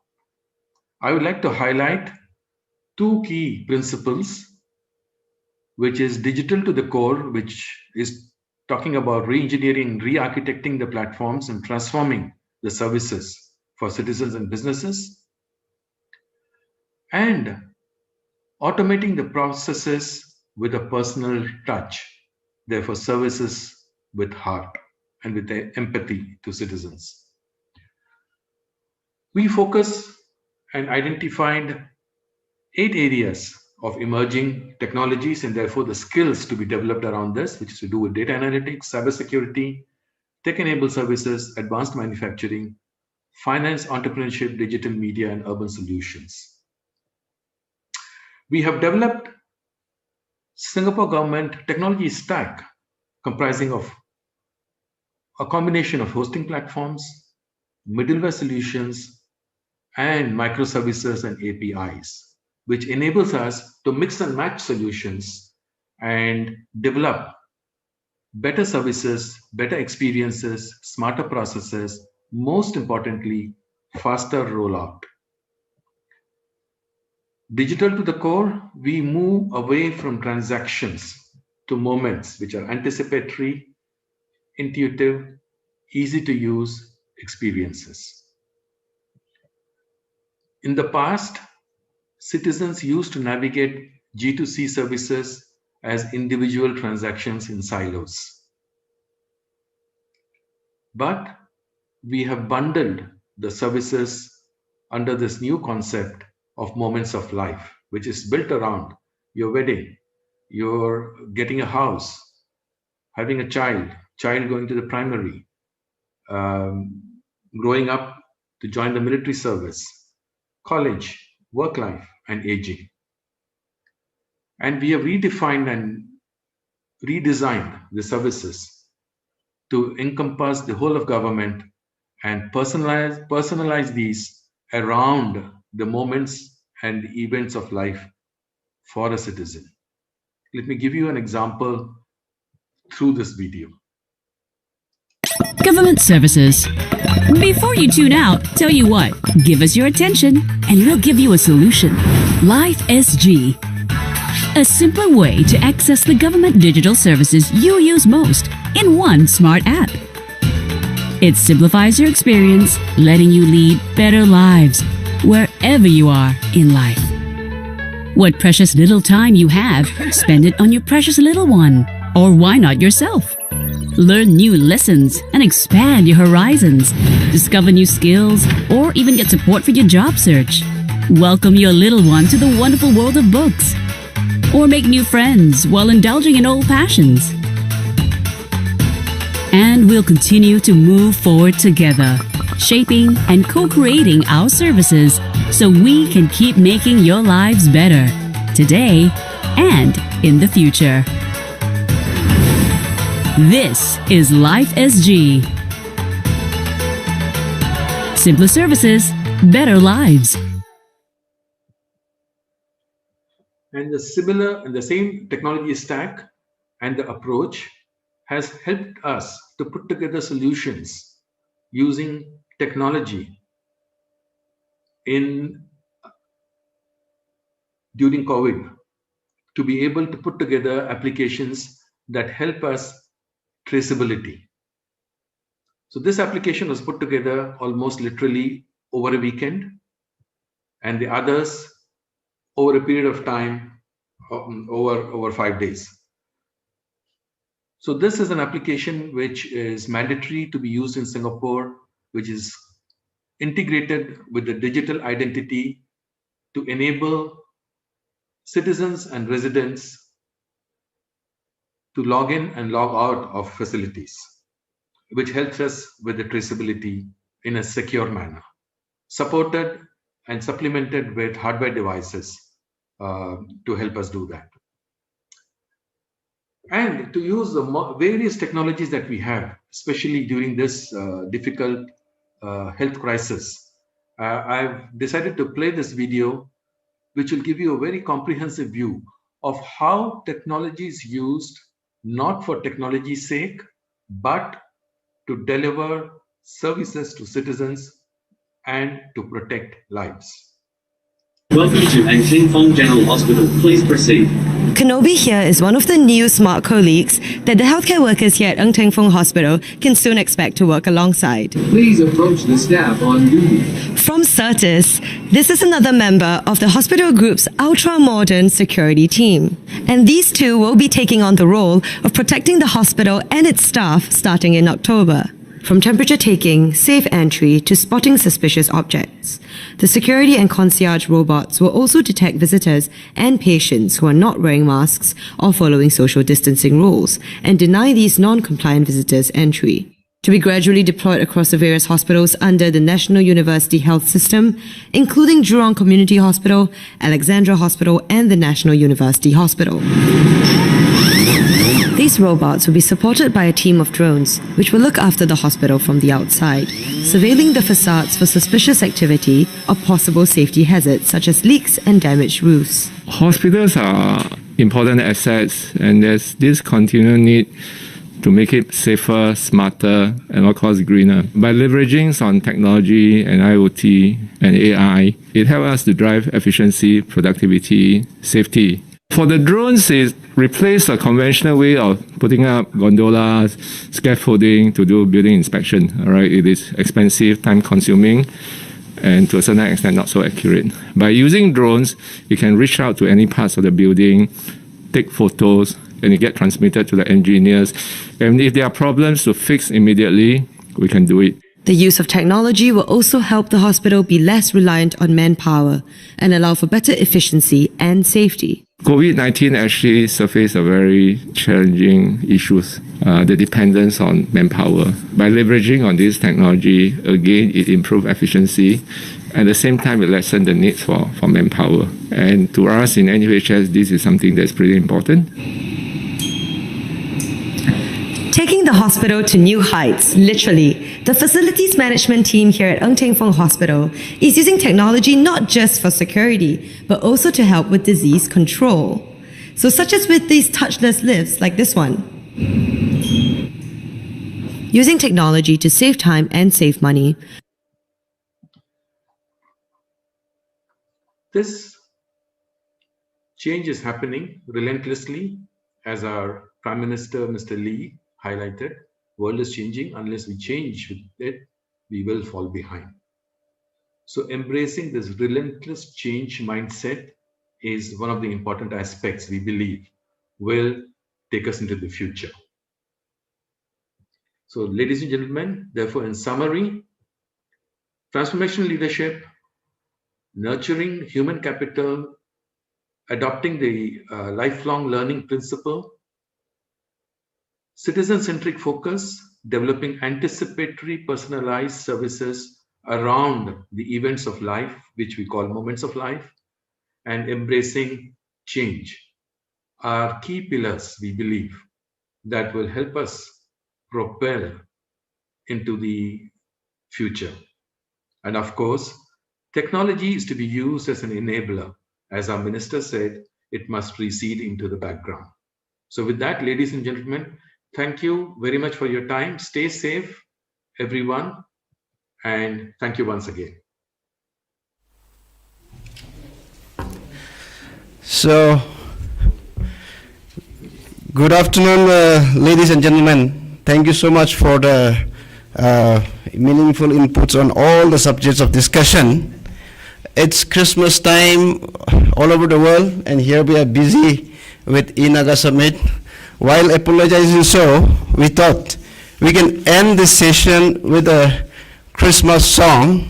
I would like to highlight two key principles, which is digital to the core, which is talking about re-engineering, re-architecting the platforms and transforming the services for citizens and businesses, and automating the processes with a personal touch, therefore services with heart and with empathy to citizens. We focus and identified 8 areas of emerging technologies and therefore the skills to be developed around this, which is to do with data analytics, cybersecurity, tech-enabled services, advanced manufacturing, finance, entrepreneurship, digital media, and urban solutions. We have developed Singapore government technology stack comprising of a combination of hosting platforms, middleware solutions, and microservices and APIs, which enables us to mix and match solutions and develop better services, better experiences, smarter processes, most importantly, faster rollout. Digital to the core, we move away from transactions to moments which are anticipatory, intuitive, easy to use experiences. In the past, citizens used to navigate G2C services as individual transactions in silos. But we have bundled the services under this new concept of moments of life, which is built around your wedding, you're getting a house, having a child going to the primary, growing up to join the military service, college, work life, and aging. And we have redefined and redesigned the services to encompass the whole of government and personalize these around the moments and the events of life for a citizen. Let me give you an example through this video. Government services. Before you tune out, tell you what, give us your attention and we'll give you a solution. Life SG. A simpler way to access the government digital services you use most in one smart app. It simplifies your experience, letting you lead better lives wherever you are in life. What precious little time you have, spend it on your precious little one. Or why not yourself? Learn new lessons and expand your horizons. Discover new skills or even get support for your job search. Welcome your little one to the wonderful world of books. Or make new friends while indulging in old passions. And we'll continue to move forward together, shaping, and co creating our services so we can keep making your lives better today and in the future. This is Life SG. Simpler services, better lives. And the same technology stack and the approach has helped us to put together solutions using technology during COVID to be able to put together applications that help us traceability. So this application was put together almost literally over a weekend, and the others over a period of time over 5 days. So this is an application which is mandatory to be used in Singapore, which is integrated with the digital identity to enable citizens and residents to log in and log out of facilities, which helps us with the traceability in a secure manner, supported and supplemented with hardware devices to help us do that. And to use the various technologies that we have, especially during this difficult health crisis, I've decided to play this video, which will give you a very comprehensive view of how technology is used, not for technology's sake, but to deliver services to citizens and to protect lives. Welcome to Ng Ching Fong General Hospital. Please proceed. Kenobi here is one of the new smart colleagues that the healthcare workers here at Ng Ching Fong Hospital can soon expect to work alongside. Please approach the staff on duty. From Certis, this is another member of the hospital group's ultra-modern security team. And these two will be taking on the role of protecting the hospital and its staff starting in October. From temperature taking, safe entry to spotting suspicious objects, the security and concierge robots will also detect visitors and patients who are not wearing masks or following social distancing rules and deny these non-compliant visitors entry. To be gradually deployed across the various hospitals under the National University Health System, including Jurong Community Hospital, Alexandra Hospital, and the National University Hospital. These robots will be supported by a team of drones, which will look after the hospital from the outside, surveilling the facades for suspicious activity or possible safety hazards such as leaks and damaged roofs. Hospitals are important assets, and there's this continual need to make it safer, smarter, and of course greener. By leveraging on technology and IoT and AI, it helps us to drive efficiency, productivity, safety. For the drones, it replaced a conventional way of putting up gondolas, scaffolding to do building inspection. All right, it is expensive, time-consuming, and to a certain extent not so accurate. By using drones, you can reach out to any parts of the building, take photos, and it get transmitted to the engineers. And if there are problems to fix immediately, we can do it. The use of technology will also help the hospital be less reliant on manpower and allow for better efficiency and safety. COVID-19 actually surfaced a very challenging issues, the dependence on manpower. By leveraging on this technology, again, it improved efficiency. At the same time, it lessened the needs for manpower. And to us in NUHS, this is something that's pretty important. Taking the hospital to new heights, literally, the facilities management team here at Ng Ching Fong Hospital is using technology not just for security, but also to help with disease control. So such as with these touchless lifts like this one. Using technology to save time and save money. This change is happening relentlessly, as our Prime Minister, Mr. Lee, highlighted. World is changing. Unless we change with it, we will fall behind. So embracing this relentless change mindset is one of the important aspects we believe will take us into the future. So ladies and gentlemen, therefore in summary, transformational leadership, nurturing human capital, adopting the lifelong learning principle, citizen-centric focus, developing anticipatory personalized services around the events of life, which we call moments of life, and embracing change are key pillars, we believe, that will help us propel into the future. And of course, technology is to be used as an enabler. As our minister said, it must recede into the background. So with that, ladies and gentlemen, thank you very much for your time. Stay safe, everyone, and thank you once again. So, good afternoon, ladies and gentlemen. Thank you so much for the meaningful inputs on all the subjects of discussion. It's Christmas time all over the world, and here we are busy with e-Naga Summit. While apologizing so, we thought we can end this session with a Christmas song.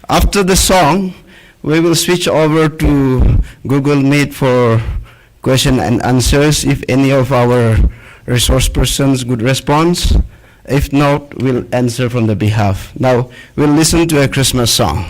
After the song, we will switch over to Google Meet for question and answers if any of our resource persons could respond. If not, we'll answer from the behalf. Now, we'll listen to a Christmas song.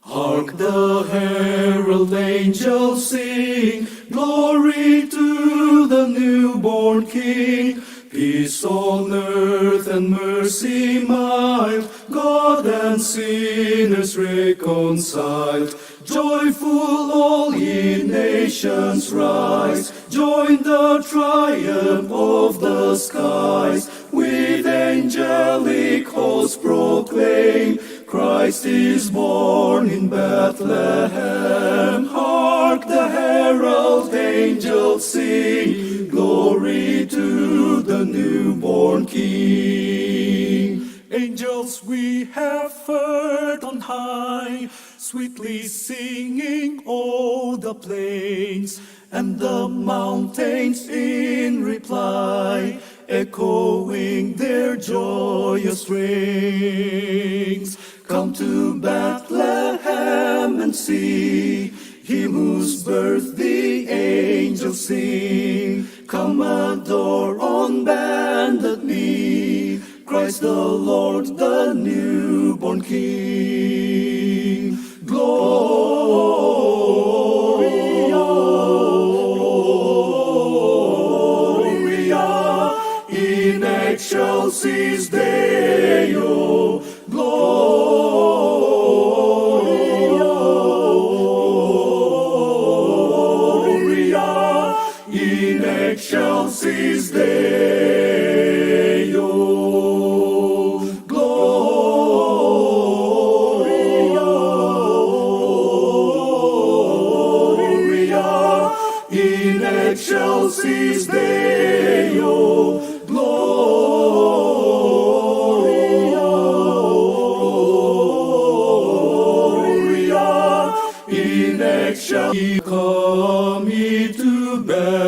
Hark the herald angels sing, glory to the newborn King. Peace on earth and mercy mild, God and sinners reconciled. Joyful all ye nations rise, join the triumph of the skies. With angelic hosts proclaim, Christ is born in Bethlehem. Hark the herald angels sing, glory to the newborn King. Angels we have heard on high, sweetly singing o'er the plains, and the mountains in reply, echoing their joyous strains. Come to Bethlehem and see Him whose birth the angels sing. Come adore on bended knee Christ the Lord, the newborn King. Gloria, Gloria, in excelsis Deo. Gloria, in excelsis Deo. Gloria, in excelsis Deo. Come ye to Bethlehem.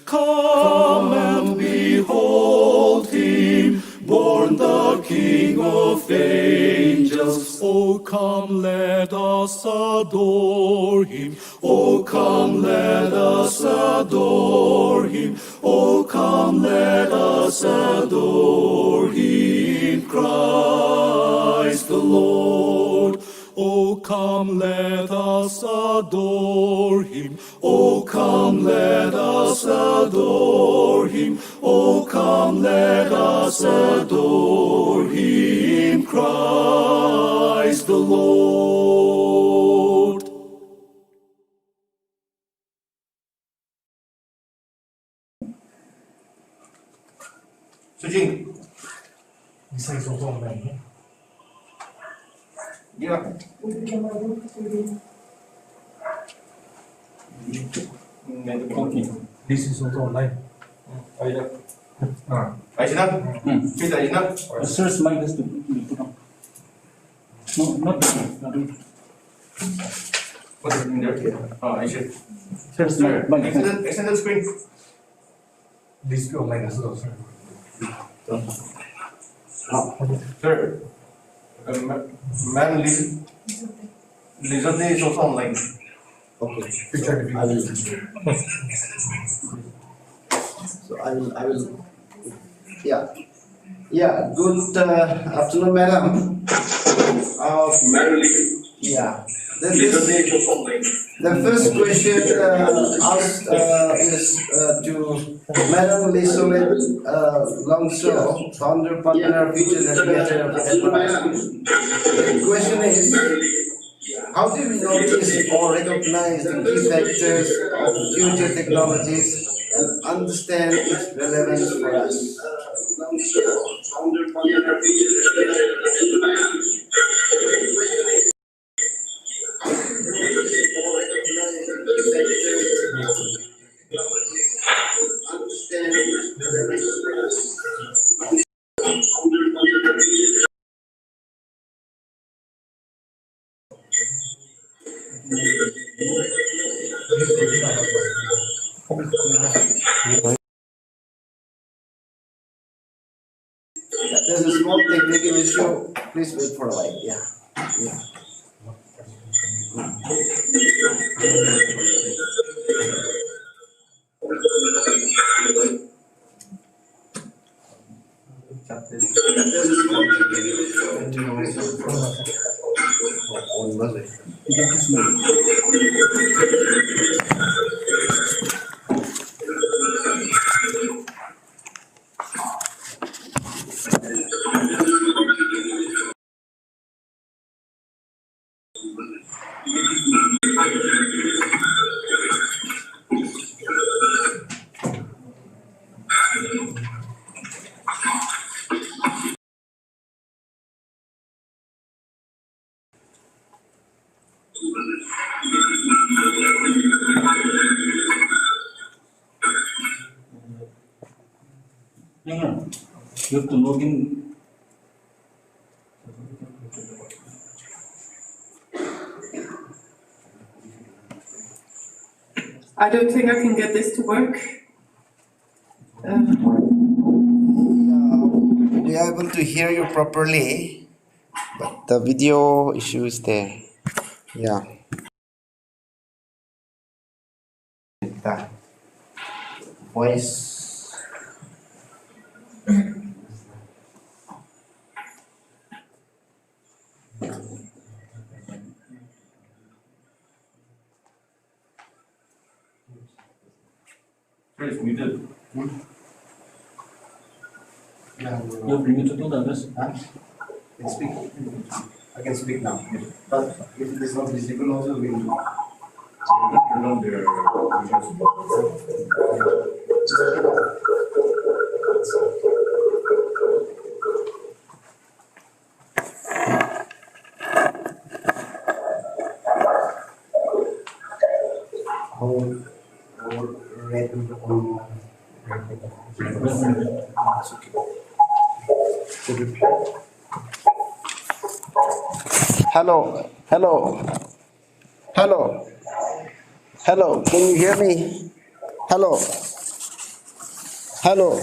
Come and behold Him, born the King of angels. Oh, come, let us adore Him. Oh, come, let us adore Him. Oh, come, let us adore Him, Christ the Lord. Oh, come, let us adore Him. Oh, come, let us adore Him. Oh, come, let us adore Him, Christ the Lord. Sujing, bisa sosok lagi. Ya. This is also online. Aida. Aida. Please, Aida. Search mic has to be put on. No, not this one. What is in there? I should. Search mic. Extend the screen. This online as well, sir. Sir. Ma'am, Lizette is also online. Okay. I will. So I will. Yeah. Yeah. Good afternoon, madam. Yeah. The first question asked is to Madam Lisolet Longso, founder, partner, future navigator of Hyperloops. The question is, how do we notice or recognize the key factors of future technologies and understand its relevance for us? There's a small technical issue. Please wait for a while. Yeah. Yeah. No. You have to log in. I don't think I can get this to work. We are able to hear you properly, but the video issue is there. Yeah. Voice. It's muted. Yeah, You have muted to the others. I can speak. I can speak now. But if it is not visible, also we will turn on their Hello, hello, hello, hello, can you hear me? Hello, hello.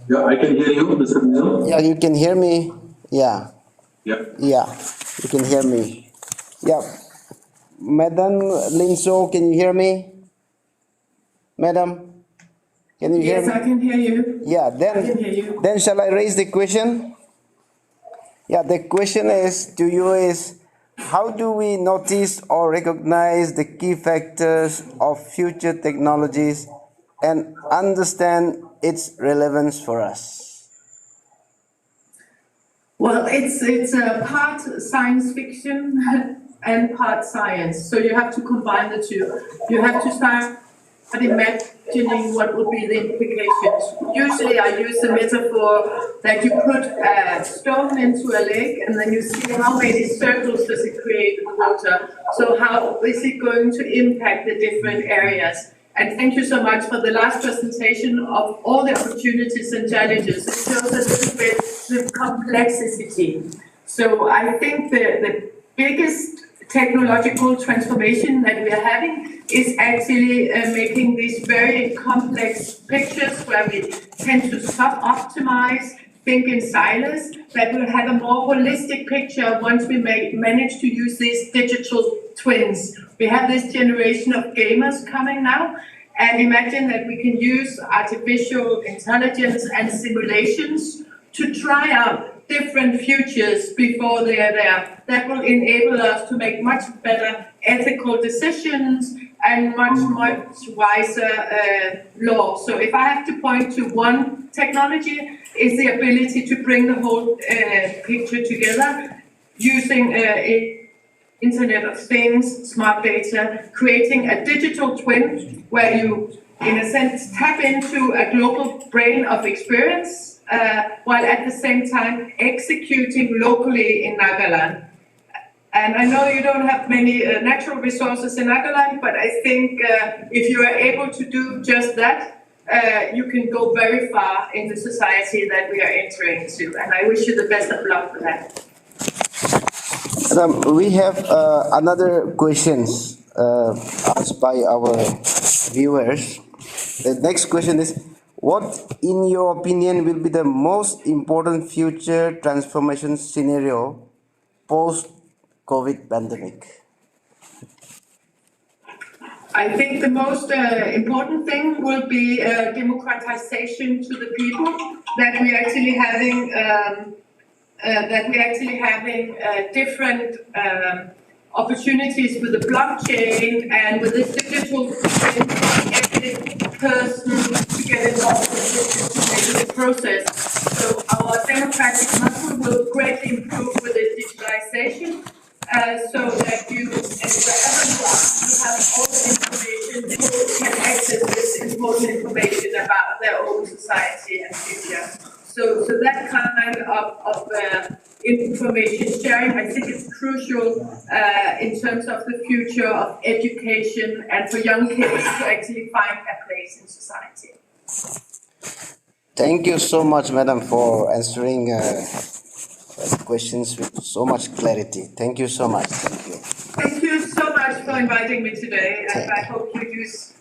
Yeah, I can hear you, Mr. Nizam. Yeah, you can hear me? Yeah. Yeah. Yeah, you can hear me. Yeah. Madam Linso, can you hear me? Madam, can you hear me? Yes, I can hear you. Yeah, I can hear you. then shall I raise the question? Yeah, the question is to you is, how do we notice or recognize the key factors of future technologies and understand its relevance for us? Well, it's a part science fiction and part science. So you have to combine the two. You have to start imagining what would be the implications. Usually I use the metaphor that you put a stone into a lake and then you see how many circles does it create in the water. So how is it going to impact the different areas? And thank you so much for the last presentation of all the opportunities and challenges. It shows a little bit the complexity. So I think the biggest technological transformation that we are having is actually making these very complex pictures where we tend to sub-optimize think in silos, that we'll have a more holistic picture once we manage to use these digital twins. We have this generation of gamers coming now, and imagine that we can use artificial intelligence and simulations to try out different futures before they are there. That will enable us to make much better ethical decisions and much wiser law. So if I have to point to one technology, is the ability to bring the whole picture together using Internet of Things, smart data, creating a digital twin where you, in a sense, tap into a global brain of experience while at the same time executing locally in Nagaland. And I know you don't have many natural resources in Nagaland, but I think if you are able to do just that, you can go very far in the society that we are entering into. And I wish you the best of luck for that. We have another questions asked by our viewers. The next question is, what, in your opinion, will be the most important future transformation scenario post-COVID pandemic? I think the most important thing will be democratization to the people, that we are actually having different opportunities with the blockchain and with this digital every person to get involved in the process. So our democratic muscle will greatly improve with this digitalization, so that you, and wherever you are, you have all the information, people can access this important information about their own society and future. So that kind of information sharing, I think, is crucial in terms of the future of education and for young kids to actually find a place in society. Thank you so much, Madam, for answering questions with so much clarity. Thank you so much. Thank you. Thank you so much for inviting me today, and I hope you use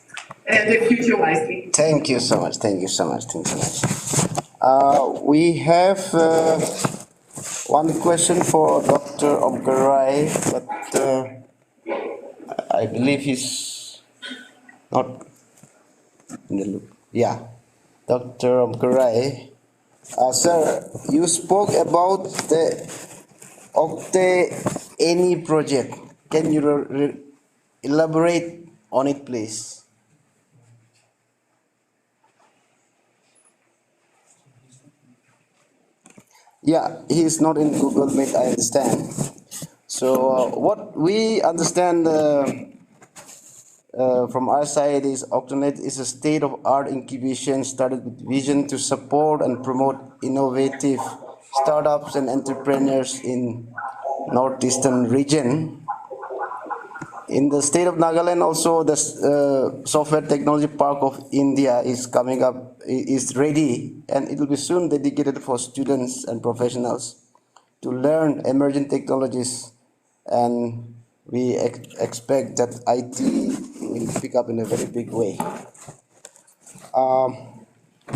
the future wisely. Thank you so much. Thank you so much. Thank you so much. We have one question for Dr. Omkarai, but I believe he's not in the loop. Yeah, Dr. Omkarai. Sir, you spoke about the Octa-Any project. Can you elaborate on it, please? Yeah, he is not in Google Meet, I understand. So what we understand from our side is Octanet is a state-of-art incubation started with vision to support and promote innovative startups and entrepreneurs in northeastern region. In the state of Nagaland also, the Software Technology Park of India is coming up, is ready, and it will be soon dedicated for students and professionals to learn emerging technologies, and we expect that IT will pick up in a very big way.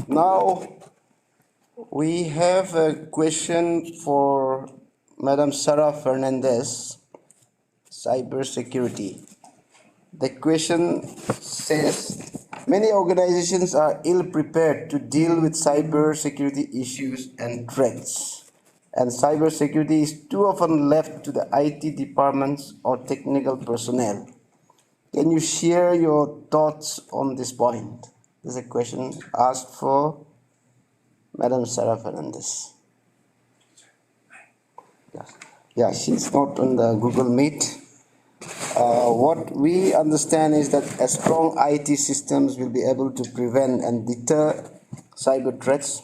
Now, we have a question for Madam Sarah Fernandez, cybersecurity. The question says, many organizations are ill-prepared to deal with cybersecurity issues and threats, and cybersecurity is too often left to the IT departments or technical personnel. Can you share your thoughts on this point? This is a question asked for Madam Sarah Fernandez. Yeah, she's not on the Google Meet. What we understand is that a strong IT systems will be able to prevent and deter cyber threats,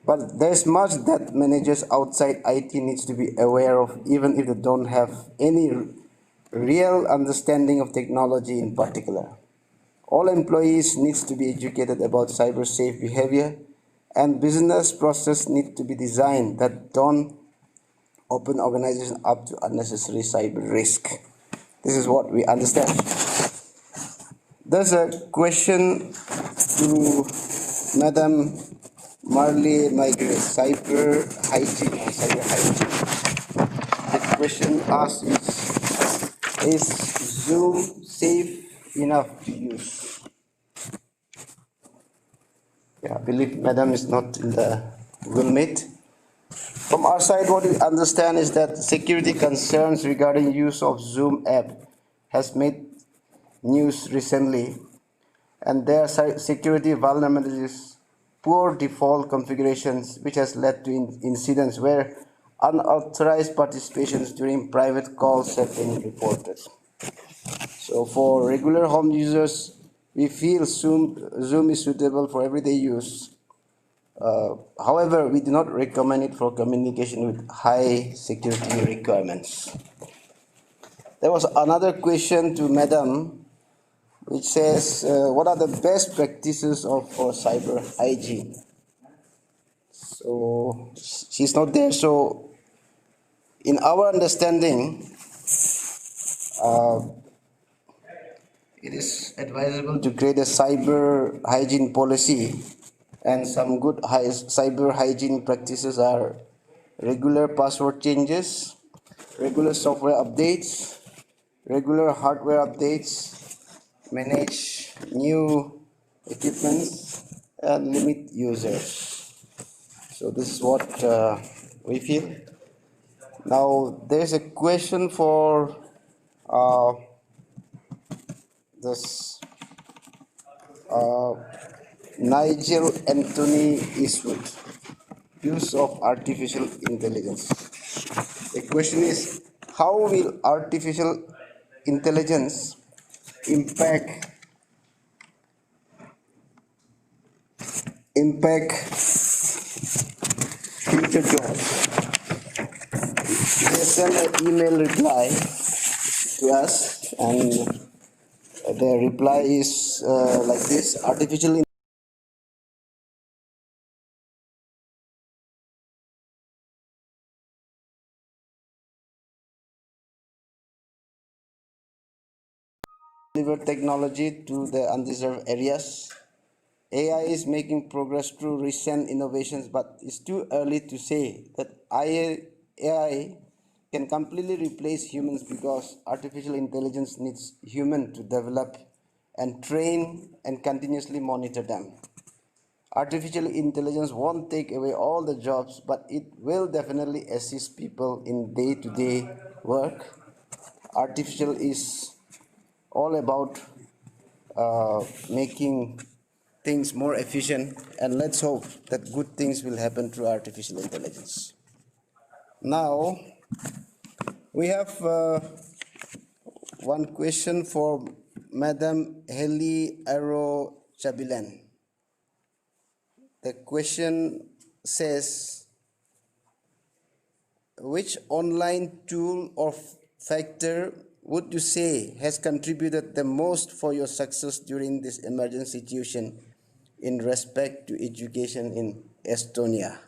but there's much that managers outside IT needs to be aware of, even if they don't have any real understanding of technology in particular. All employees needs to be educated about cyber safe behavior, and business process need to be designed that don't open organization up to unnecessary cyber risk. This is what we understand. There's a question to Madam Marley Migrate, Cyber Hygiene or Cyber Hygiene. The question asked is Zoom safe enough to use? Yeah, I believe Madam is not in the Google Meet. From our side, what we understand is that security concerns regarding use of Zoom app has made news recently, and there are security vulnerabilities, poor default configurations, which has led to incidents where unauthorized participations during private calls have been reported. So for regular home users, we feel Zoom is suitable for everyday use. However, we do not recommend it for communication with high security requirements. There was another question to Madam, which says, what are the best practices for cyber hygiene? So she's not there. So in our understanding, it is advisable to create a cyber hygiene policy, and some good cyber hygiene practices are regular password changes, regular software updates, regular hardware updates, manage new equipments, and limit users. So this is what we feel. Now there's a question for this Nigel Anthony Eastwood, use of artificial intelligence. The question is, how will artificial intelligence impact future jobs? They send an email reply to us, and the reply is like this: artificial deliver technology to the undeserved areas. AI is making progress through recent innovations, but it's too early to say that AI can completely replace humans because artificial intelligence needs humans to develop and train and continuously monitor them. Artificial intelligence won't take away all the jobs, but it will definitely assist people in day-to-day work. Artificial is all about making things more efficient, and let's hope that good things will happen through artificial intelligence. Now, we have one question for Madam Heli Aro Chabilan. The question says, which online tool or factor would you say has contributed the most for your success during this emergency situation in respect to education in Estonia?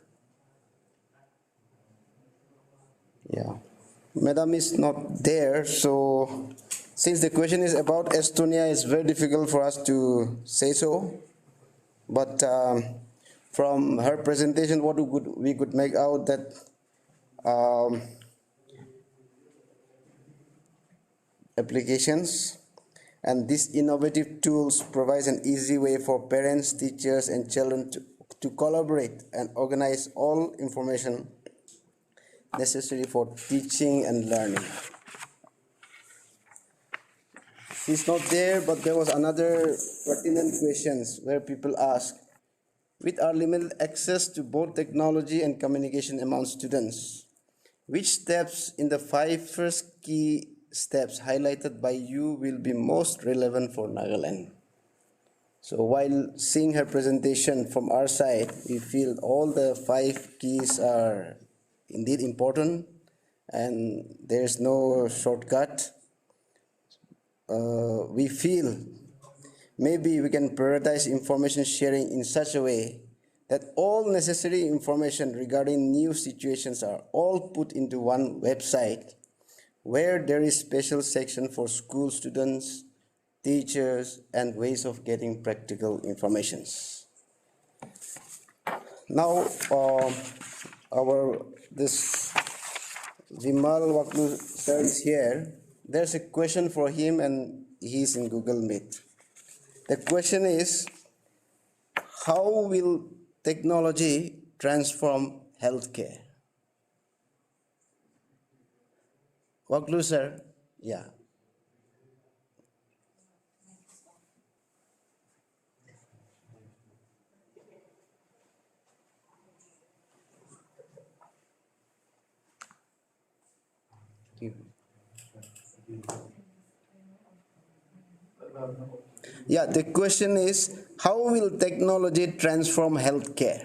Yeah, Madam is not there, so since the question is about Estonia, it's very difficult for us to say so. But from her presentation, what we could make out that applications and these innovative tools provides an easy way for parents, teachers, and children to collaborate and organize all information necessary for teaching and learning. She's not there, but there was another pertinent questions where people ask, with our limited access to both technology and communication among students, which steps in the 5 first key steps highlighted by you will be most relevant for Nagaland? So while seeing her presentation from our side, we feel all the 5 keys are indeed important, and there's no shortcut. We feel maybe we can prioritize information sharing in such a way that all necessary information regarding new situations are all put into one website where there is special section for school students, teachers, and ways of getting practical informations. Now, this Vimal Wakley sir is here. There's a question for him, and he's in Google Meet. The question is, how will technology transform healthcare? Wakley sir, yeah. Yeah, the question is, how will technology transform healthcare?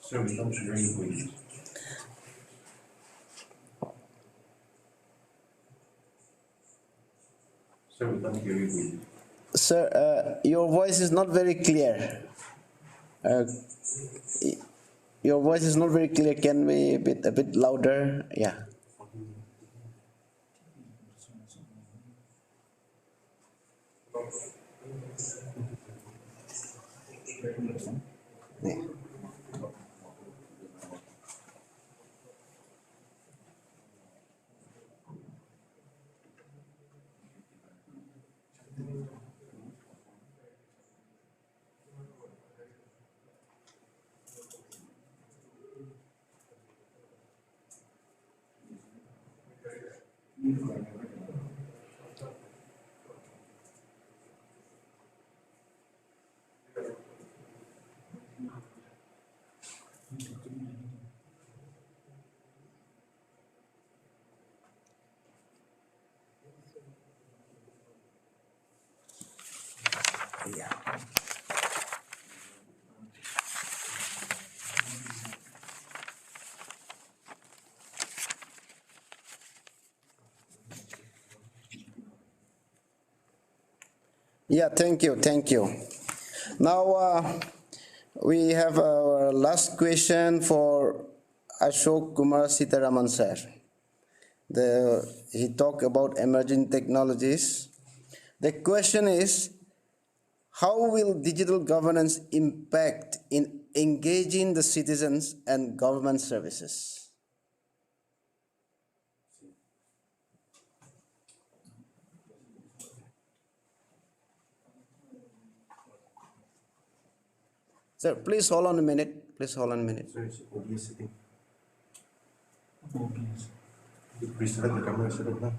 Sir, we don't hear you, please. Sir, we don't hear you, please. Sir, your voice is not very clear. Your voice is not very clear. Can we a bit louder? Yeah. Yeah. Yeah, thank you, thank you. Now we have our last question for Ashok Kumar Sitharaman sir. He talked about emerging technologies. The question is, how will digital governance impact in engaging the citizens and government services? Sir, please hold on a minute. Please hold on a minute. Sir, it's OBS setting. OBS. Please set the camera set up now.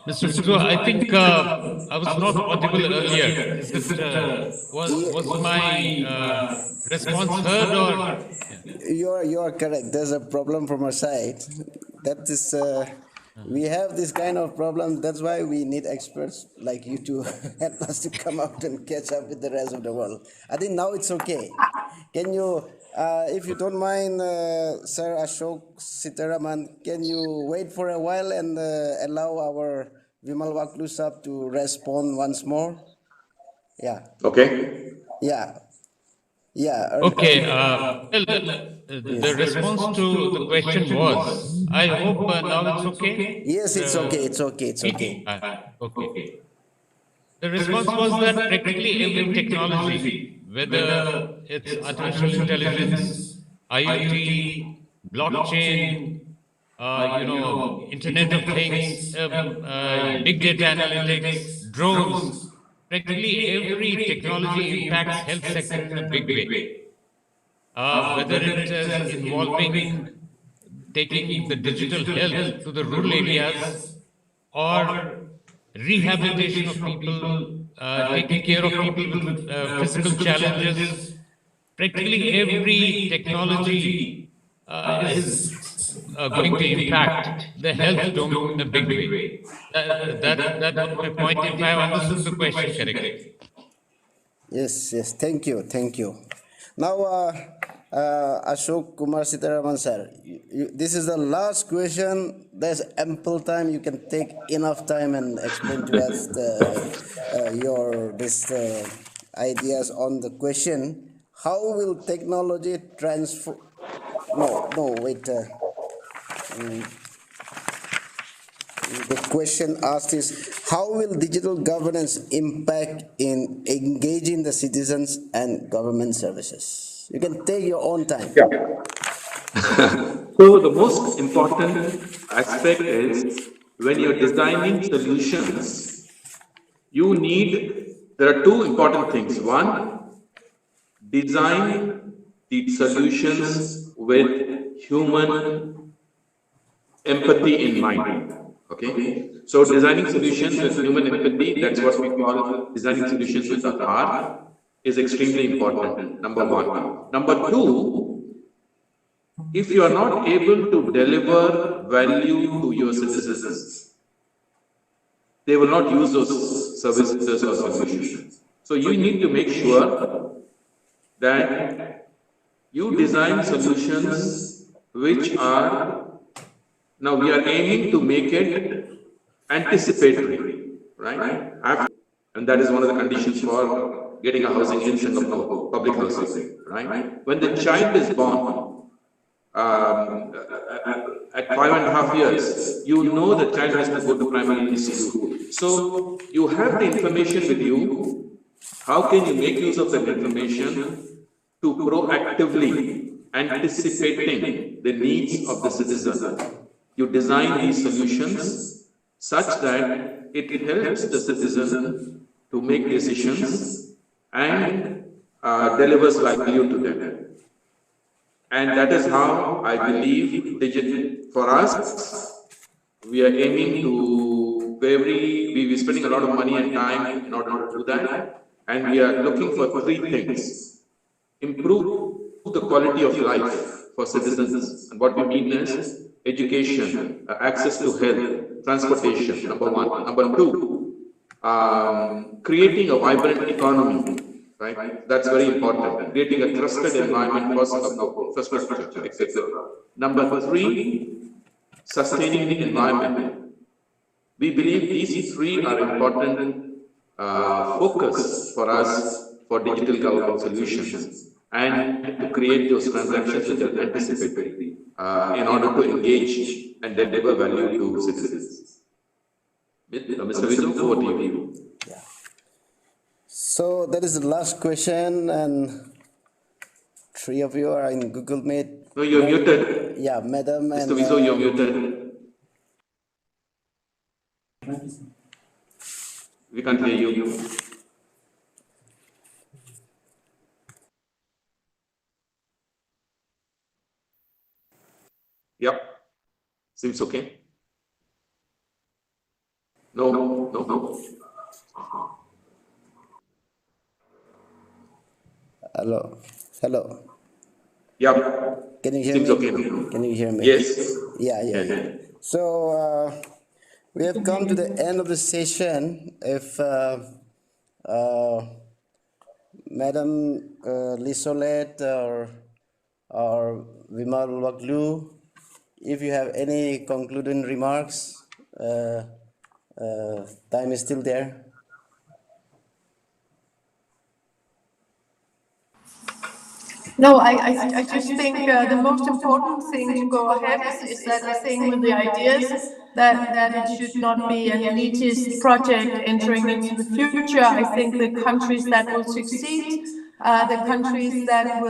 Mr. Sugo, I think I was not audible earlier. Is it, was my response heard or? You are correct. There's a problem from our side. That is We have this kind of problem. That's why we need experts like you to help us to come out and catch up with the rest of the world. I think now it's okay. Can you, if you don't mind, Sir Ashok Sitharaman, can you wait for a while and allow our Vimal Wakley sir to respond once more? Yeah. Okay. Yeah. Yeah. Okay. The response to the question was, I hope now it's okay. Yes, it's okay. It's okay. It's okay. Okay. The response was that practically every technology, whether it's artificial intelligence, IoT, blockchain, Internet of Things, big data analytics, drones, practically every technology impacts health sector in a big way. Whether it is involving taking the digital health to the rural areas or rehabilitation of people, taking care of people with physical challenges. Practically every technology is going to impact the health domain in a big way. That was my point, if I have understood the question correctly. Yes, yes. Thank you. Thank you. Now, Ashok Kumar Sitharaman sir, this is the last question. There's ample time. You can take enough time and explain to us your ideas on the question. How will technology transform? No, wait. The question asked is, how will digital governance impact in engaging the citizens and government services? You can take your own time. Yeah. So the most important aspect is when you're designing solutions, there are two important things. One, design the solutions with human empathy in mind. Okay, so designing solutions with human empathy, that's what we call designing solutions with a heart, is extremely important, number one. Number two, if you are not able to deliver value to your citizens, they will not use those services or solutions. So you need to make sure that you design solutions which are, now we are aiming to make it anticipatory, right? And that is one of the conditions for getting a housing in Singapore, public housing, right? When the child is born, at 5.5 years, you know the child has to go to primary school. So you have the information with you. How can you make use of that information to proactively anticipating the needs of the citizen? You design these solutions such that it helps the citizen to make decisions and delivers value to them. And that is how I believe for us, we are aiming to we're spending a lot of money and time in order to do that. And we are looking for three things. Improve the quality of life for citizens. And what we mean is education, access to health, transportation, number one. Number two, creating a vibrant economy. Right? That's very important. Creating a trusted environment for Singapore, infrastructure, etc. Number three, sustaining the environment. We believe these three are important focus for us for digital government solutions and to create those transactions which are anticipatory in order to engage and deliver value to citizens. Mr. Vizu, over to you. So that is the last question, and three of you are in Google Meet. No, you're muted. Yeah, Madam. Mr. Vizu, you're muted. We can't hear you. Yep. Seems okay. No. Hello. Yeah. Can you hear Seems me? okay now. Can you hear me? Yes. Yeah. So we have come to the end of the session. If Madam Lisolet or Vimal Wakley, if you have any concluding remarks, time is still there. No, I just think the most important thing to go ahead is that thing with the ideas that it should not be an elitist project entering into the future. I think the countries that will succeed, the countries that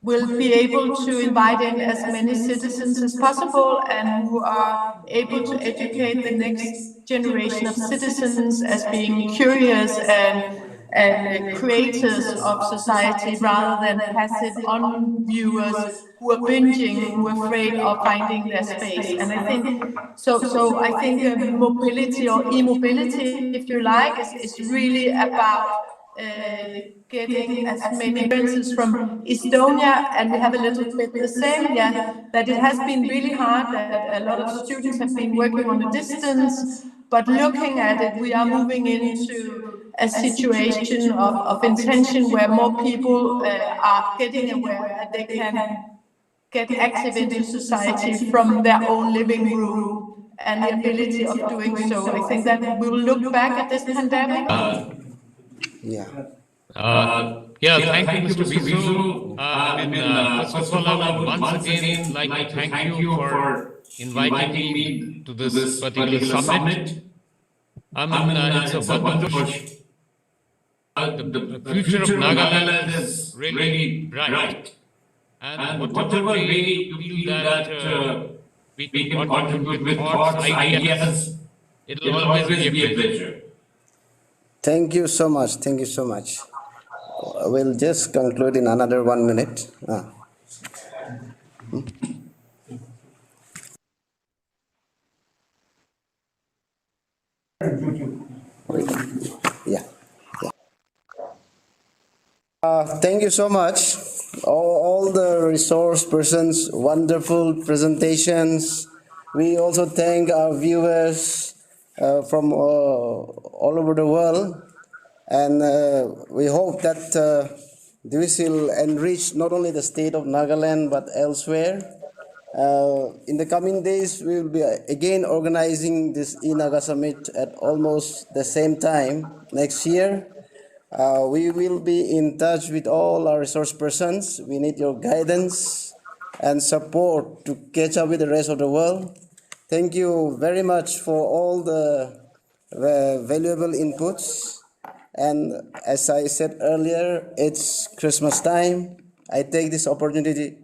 will be able to invite in as many citizens as possible and who are able to educate the next generation of citizens as being curious and creators of society rather than passive on-viewers who are binging, who are afraid of finding their space. And I think, so I think mobility or e-mobility, if you like, is really about getting as many experiences from Estonia, and we have a little bit the same, that it has been really hard, that a lot of students have been working on a distance, but looking at it, we are moving into a situation of intention where more people are getting aware that they can get active into society from their own living room and the ability of doing so. I think that we will look back at this pandemic. Thank you, Mr. Bizu. First of all, I would once again like to thank you for inviting me to this particular summit. It's a wonderful. The future of Nagaland is really bright. And whatever way you feel that we can contribute with thoughts, ideas, it will always be a pleasure. Thank you so much. Thank you so much. We'll just conclude in another 1 minute. Thank you so much. All the resource persons, wonderful presentations. We also thank our viewers from all over the world. And we hope that this will enrich not only the state of Nagaland but elsewhere. In the coming days, we will be again organizing this e-Naga Summit at almost the same time next year. We will be in touch with all our resource persons. We need your guidance and support to catch up with the rest of the world. Thank you very much for all the valuable inputs. And as I said earlier, it's Christmas time. I take this opportunity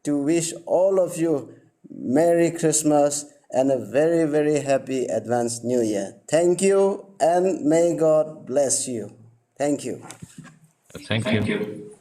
to wish all of you Merry Christmas and a very, very happy advanced New Year. Thank you, and may God bless you. Thank you. Thank you.